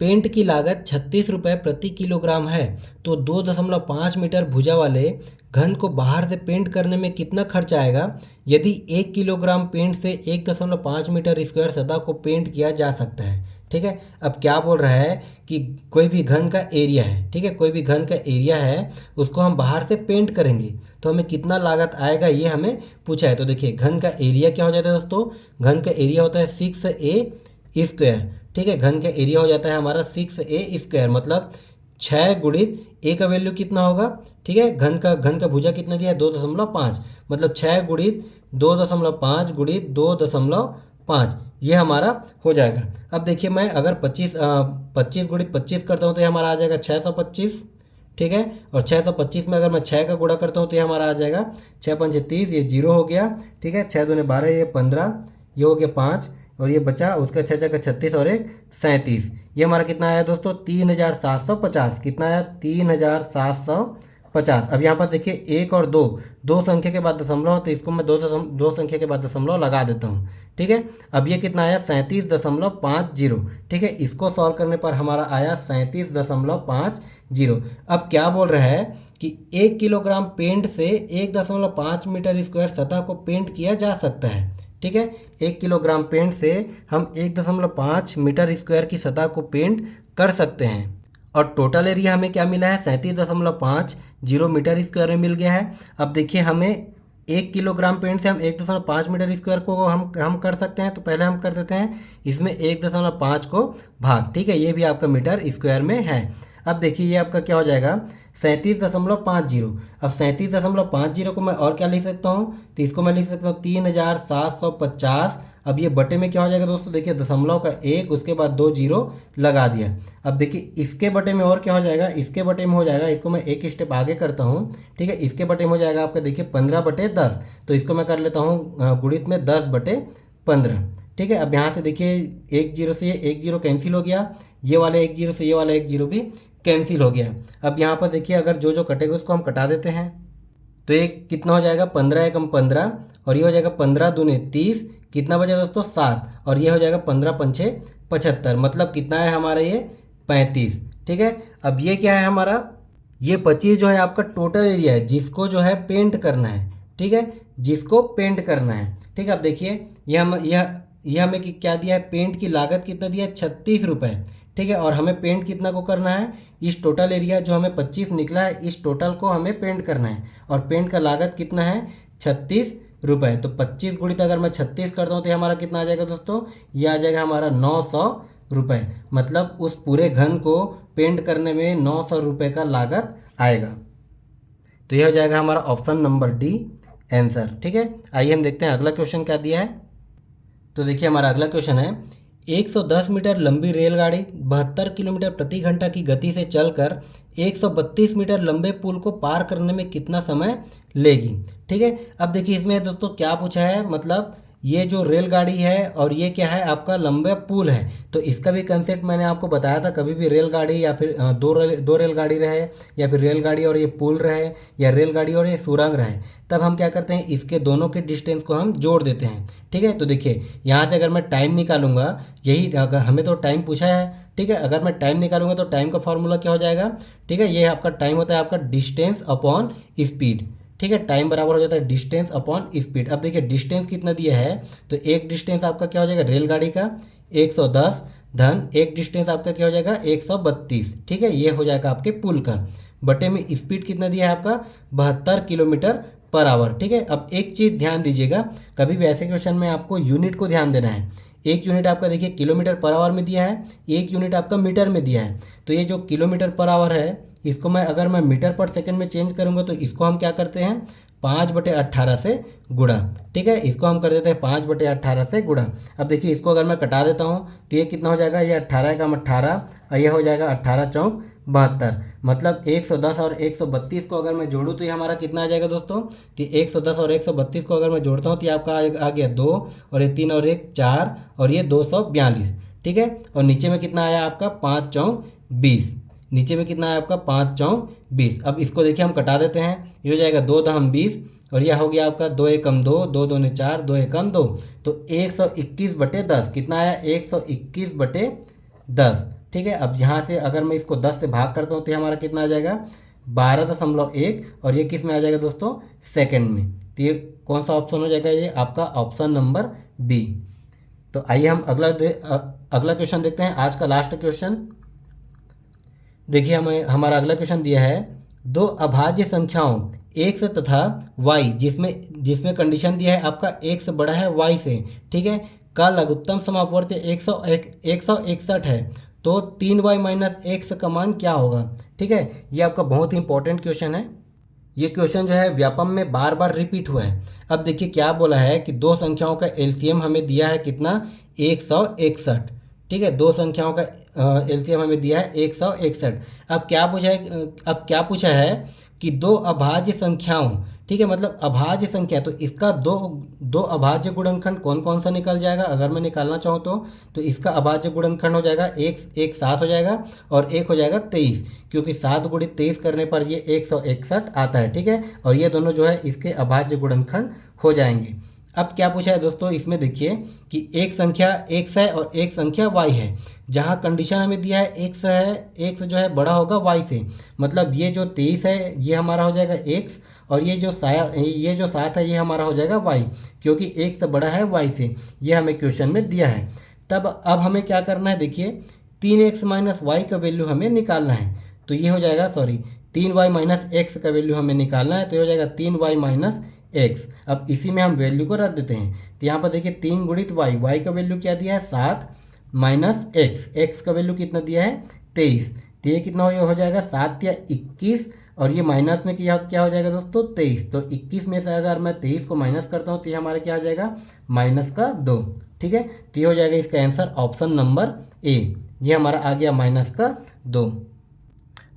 पेंट की लागत 36 रुपये प्रति किलोग्राम है, तो 2.5 मीटर भुजा वाले घन को बाहर से पेंट करने में कितना खर्च आएगा यदि 1 किलोग्राम पेंट से 1.5 मीटर स्क्वायर सतह को पेंट किया जा सकता है। ठीक है, अब क्या बोल रहा है कि कोई भी घन का एरिया है, ठीक है, कोई भी घन का एरिया है उसको हम बाहर से पेंट करेंगे तो हमें कितना लागत आएगा ये हमें पूछा है। तो देखिए घन का एरिया क्या हो जाता है दोस्तों, घन का एरिया होता है 6a स्क्वायर। ठीक है, घन का एरिया हो जाता है हमारा 6a स्क्वायर, मतलब 6 गुणित a का वैल्यू कितना होगा। ठीक है, घन का भुजा कितना दिया है 2.5, मतलब 6 गुणित 2.5 गुणित 2.5 ये हमारा हो जाएगा। अब देखिए मैं अगर 25 गुणित 25 करता हूँ तो ये हमारा आ जाएगा 625। ठीक है, और 625 में अगर मैं 6 का गुणा करता हूँ तो ये हमारा आ जाएगा 6 पंचे 30, ये 0 हो गया। ठीक है, 6 दूने 12, ये 15, ये हो गया 5 और ये बचा उसका 6 का 36 और 1 37। ये हमारा कितना आया दोस्तों 3750। कितना आया 3750। अब यहाँ पर देखिए 1 और 2, 2 संख्या के बाद दशमलव, तो इसको मैं 2 संख्या के बाद दशमलव लगा देता हूँ। ठीक है, अब ये कितना आया 37.50। ठीक है, इसको सॉल्व करने पर हमारा आया 37.50। अब क्या बोल रहा है कि 1 किलोग्राम पेंट से 1.5 मीटर स्क्वायर सतह को पेंट किया जा सकता है। ठीक है, 1 किलोग्राम पेंट से हम 1.5 मीटर स्क्वायर की सतह को पेंट कर सकते हैं, और टोटल एरिया हमें क्या मिला है 37.50 मीटर स्क्वायर में मिल गया है। अब देखिए हमें 1 किलोग्राम पेंट से हम 1.5 मीटर स्क्वायर को हम कर सकते हैं। तो पहले हम कर देते हैं इसमें 1.5 को भाग। ठीक है, ये भी आपका मीटर स्क्वायर में है। अब देखिए ये आपका क्या हो जाएगा 37.50। अब 37.50 को मैं और क्या लिख सकता हूँ, तो इसको मैं लिख सकता हूँ 3750। अब ये बटे में क्या हो जाएगा दोस्तों, देखिए दशमलव का 1 उसके बाद 2 जीरो लगा दिया। अब देखिए इसके बटे में और क्या हो जाएगा, इसके बटे में हो जाएगा, इसको मैं एक स्टेप आगे करता हूँ। ठीक है, इसके बटे में हो जाएगा आपका देखिए 15/10। तो इसको मैं कर लेता हूँ गुणित में 10/15। ठीक है, अब यहाँ से देखिए 1 0 से 1 0 कैंसिल हो गया, ये वाले 1 0 से ये वाला 1 0 भी कैंसिल हो गया। अब यहाँ पर देखिए अगर जो जो कटेगा उसको हम कटा देते हैं, तो ये कितना हो जाएगा 15 एकम 15 और ये हो जाएगा 15 दूने 30। कितना बचा दोस्तों 7, और ये हो जाएगा 15 पंचे 75, मतलब कितना है हमारा ये 35। ठीक है, अब ये क्या है हमारा, ये 25 जो है आपका टोटल एरिया है जिसको जो है पेंट करना है। ठीक है, जिसको पेंट करना है। ठीक है, अब देखिए यह हमें क्या दिया है, पेंट की लागत कितना दिया है 36 रुपये। ठीक है, और हमें पेंट कितना को करना है, इस टोटल एरिया जो हमें 25 निकला है इस टोटल को हमें पेंट करना है, और पेंट का लागत कितना है 36 रुपये। तो 25 गुणित अगर मैं 36 करता हूँ तो हमारा कितना आ जाएगा दोस्तों, ये आ जाएगा हमारा 900 रुपये। मतलब उस पूरे घन को पेंट करने में 900 रुपये का लागत आएगा। तो यह हो जाएगा हमारा ऑप्शन नंबर डी आंसर। ठीक है, आइए हम देखते हैं अगला क्वेश्चन क्या दिया है। तो देखिए हमारा अगला क्वेश्चन है, 110 मीटर लंबी रेलगाड़ी 72 किलोमीटर प्रति घंटा की गति से चलकर 132 मीटर लंबे पुल को पार करने में कितना समय लेगी। ठीक है, अब देखिए इसमें दोस्तों क्या पूछा है, मतलब ये जो रेलगाड़ी है और ये क्या है, आपका लंबा पुल है। तो इसका भी कंसेप्ट मैंने आपको बताया था, कभी भी रेलगाड़ी या फिर दो रेलगाड़ी रहे, या फिर रेलगाड़ी और ये पुल रहे, या रेलगाड़ी और ये सुरंग रहे, तब हम क्या करते हैं, इसके दोनों के डिस्टेंस को हम जोड़ देते हैं। ठीक है, तो देखिए यहाँ से अगर मैं टाइम निकालूंगा, यही अगर हमें तो टाइम पूछा है, ठीक है, अगर मैं टाइम निकालूंगा तो टाइम का फॉर्मूला क्या हो जाएगा, ठीक है, ये आपका टाइम होता है आपका डिस्टेंस अपॉन स्पीड। ठीक है, टाइम बराबर हो जाता है डिस्टेंस अपॉन स्पीड। अब देखिए डिस्टेंस कितना दिया है, तो एक डिस्टेंस आपका क्या हो जाएगा रेलगाड़ी का 110 धन एक डिस्टेंस आपका क्या हो जाएगा 132। ठीक है, ये हो जाएगा आपके पुल का, बटे में स्पीड कितना दिया है आपका 72 किलोमीटर पर आवर। ठीक है, अब एक चीज़ ध्यान दीजिएगा, कभी भी ऐसे क्वेश्चन में आपको यूनिट को ध्यान देना है। एक यूनिट आपका देखिए किलोमीटर पर आवर में दिया है, एक यूनिट आपका मीटर में दिया है। तो ये जो किलोमीटर पर आवर है, इसको मैं अगर मैं मीटर पर सेकंड में चेंज करूँगा तो इसको हम क्या करते हैं 5/18 से गुणा। ठीक है, इसको हम कर देते हैं 5/18 से गुणा। अब देखिए इसको अगर मैं कटा देता हूँ तो ये कितना हो जाएगा, ये 18 का 18 और ये हो जाएगा 18 चौक 72। मतलब 110 और 132 को अगर मैं जोड़ूँ तो ये हमारा कितना आ जाएगा दोस्तों, तो 110 और 132 को अगर मैं जोड़ता हूँ तो ये आपका आ गया 2 और ये 3 और 1 4 और ये 242। ठीक है, और नीचे में कितना आया आपका 5 चौक 20, नीचे में कितना है आपका 5 चौक 20। अब इसको देखिए हम कटा देते हैं, ये हो जाएगा 2 दहम 20 और यह हो गया आपका 2 एकम 2, 2 दूने 4, 2 एकम 2, तो 121/10 कितना आया 121/10। ठीक है, अब यहाँ से अगर मैं इसको 10 से भाग करता हूँ तो हमारा कितना आ जाएगा 12.1 और ये किस में आ जाएगा दोस्तों सेकंड में। तो ये कौन सा ऑप्शन हो जाएगा, ये आपका ऑप्शन नंबर बी। तो आइए हम अगला क्वेश्चन देखते हैं, आज का लास्ट क्वेश्चन। देखिए हमें हमारा अगला क्वेश्चन दिया है, दो अभाज्य संख्याओं x तथा y जिसमें कंडीशन दिया है आपका x बड़ा है y से, ठीक है, का लघुत्तम समापवर्ती 161 है, तो 3y माइनस एक्स का मान क्या होगा। ठीक है, ये आपका बहुत ही इंपॉर्टेंट क्वेश्चन है। ये क्वेश्चन जो है व्यापम में बार बार रिपीट हुआ है। अब देखिए क्या बोला है कि दो संख्याओं का एलसीएम हमें दिया है कितना 161। ठीक है, दो संख्याओं का एलसीएम हमें दिया है 161। अब क्या पूछा है कि दो अभाज्य संख्याओं, ठीक है, मतलब अभाज्य संख्या, तो इसका दो अभाज्य गुणनखंड कौन कौन सा निकल जाएगा। अगर मैं निकालना चाहूँ तो इसका अभाज्य गुणनखंड हो जाएगा एक 7 हो जाएगा और एक हो जाएगा 23, क्योंकि 7 गुणित 23 करने पर ये 161 आता है। ठीक है, और ये दोनों जो है इसके अभाज्य गुणनखंड हो जाएंगे। अब क्या पूछा है दोस्तों, इसमें देखिए कि एक संख्या x है और एक संख्या y है, जहाँ कंडीशन हमें दिया है x है, x जो है बड़ा होगा y से, मतलब ये जो 23 है ये हमारा हो जाएगा x और ये जो 7 है ये हमारा हो जाएगा y, क्योंकि x बड़ा है y से, ये हमें क्वेश्चन में दिया है। तब अब हमें क्या करना है, देखिए 3x माइनस वाई का वैल्यू हमें निकालना है, तो ये हो जाएगा 3y माइनस एक्स का वैल्यू हमें निकालना है, तो ये हो जाएगा 3y माइनस एक्स। अब इसी में हम वैल्यू को रख देते हैं, तो यहाँ पर देखिए 3 गुणित y का वैल्यू क्या दिया है 7 माइनस एक्स का वैल्यू कितना दिया है 23, तो ये कितना हो जाएगा 7 या 21 और ये माइनस में क्या हो जाएगा दोस्तों 23। तो 21 में से अगर मैं 23 को माइनस करता हूँ तो ये हमारा क्या आ जाएगा -2। ठीक है, तो ये हो जाएगा इसका आंसर ऑप्शन नंबर ए, ये हमारा आ गया -2।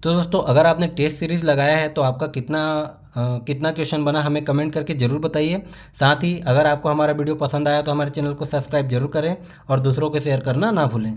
तो दोस्तों अगर आपने टेस्ट सीरीज़ लगाया है तो आपका कितना क्वेश्चन बना हमें कमेंट करके ज़रूर बताइए। साथ ही अगर आपको हमारा वीडियो पसंद आया तो हमारे चैनल को सब्सक्राइब जरूर करें और दूसरों को शेयर करना ना भूलें।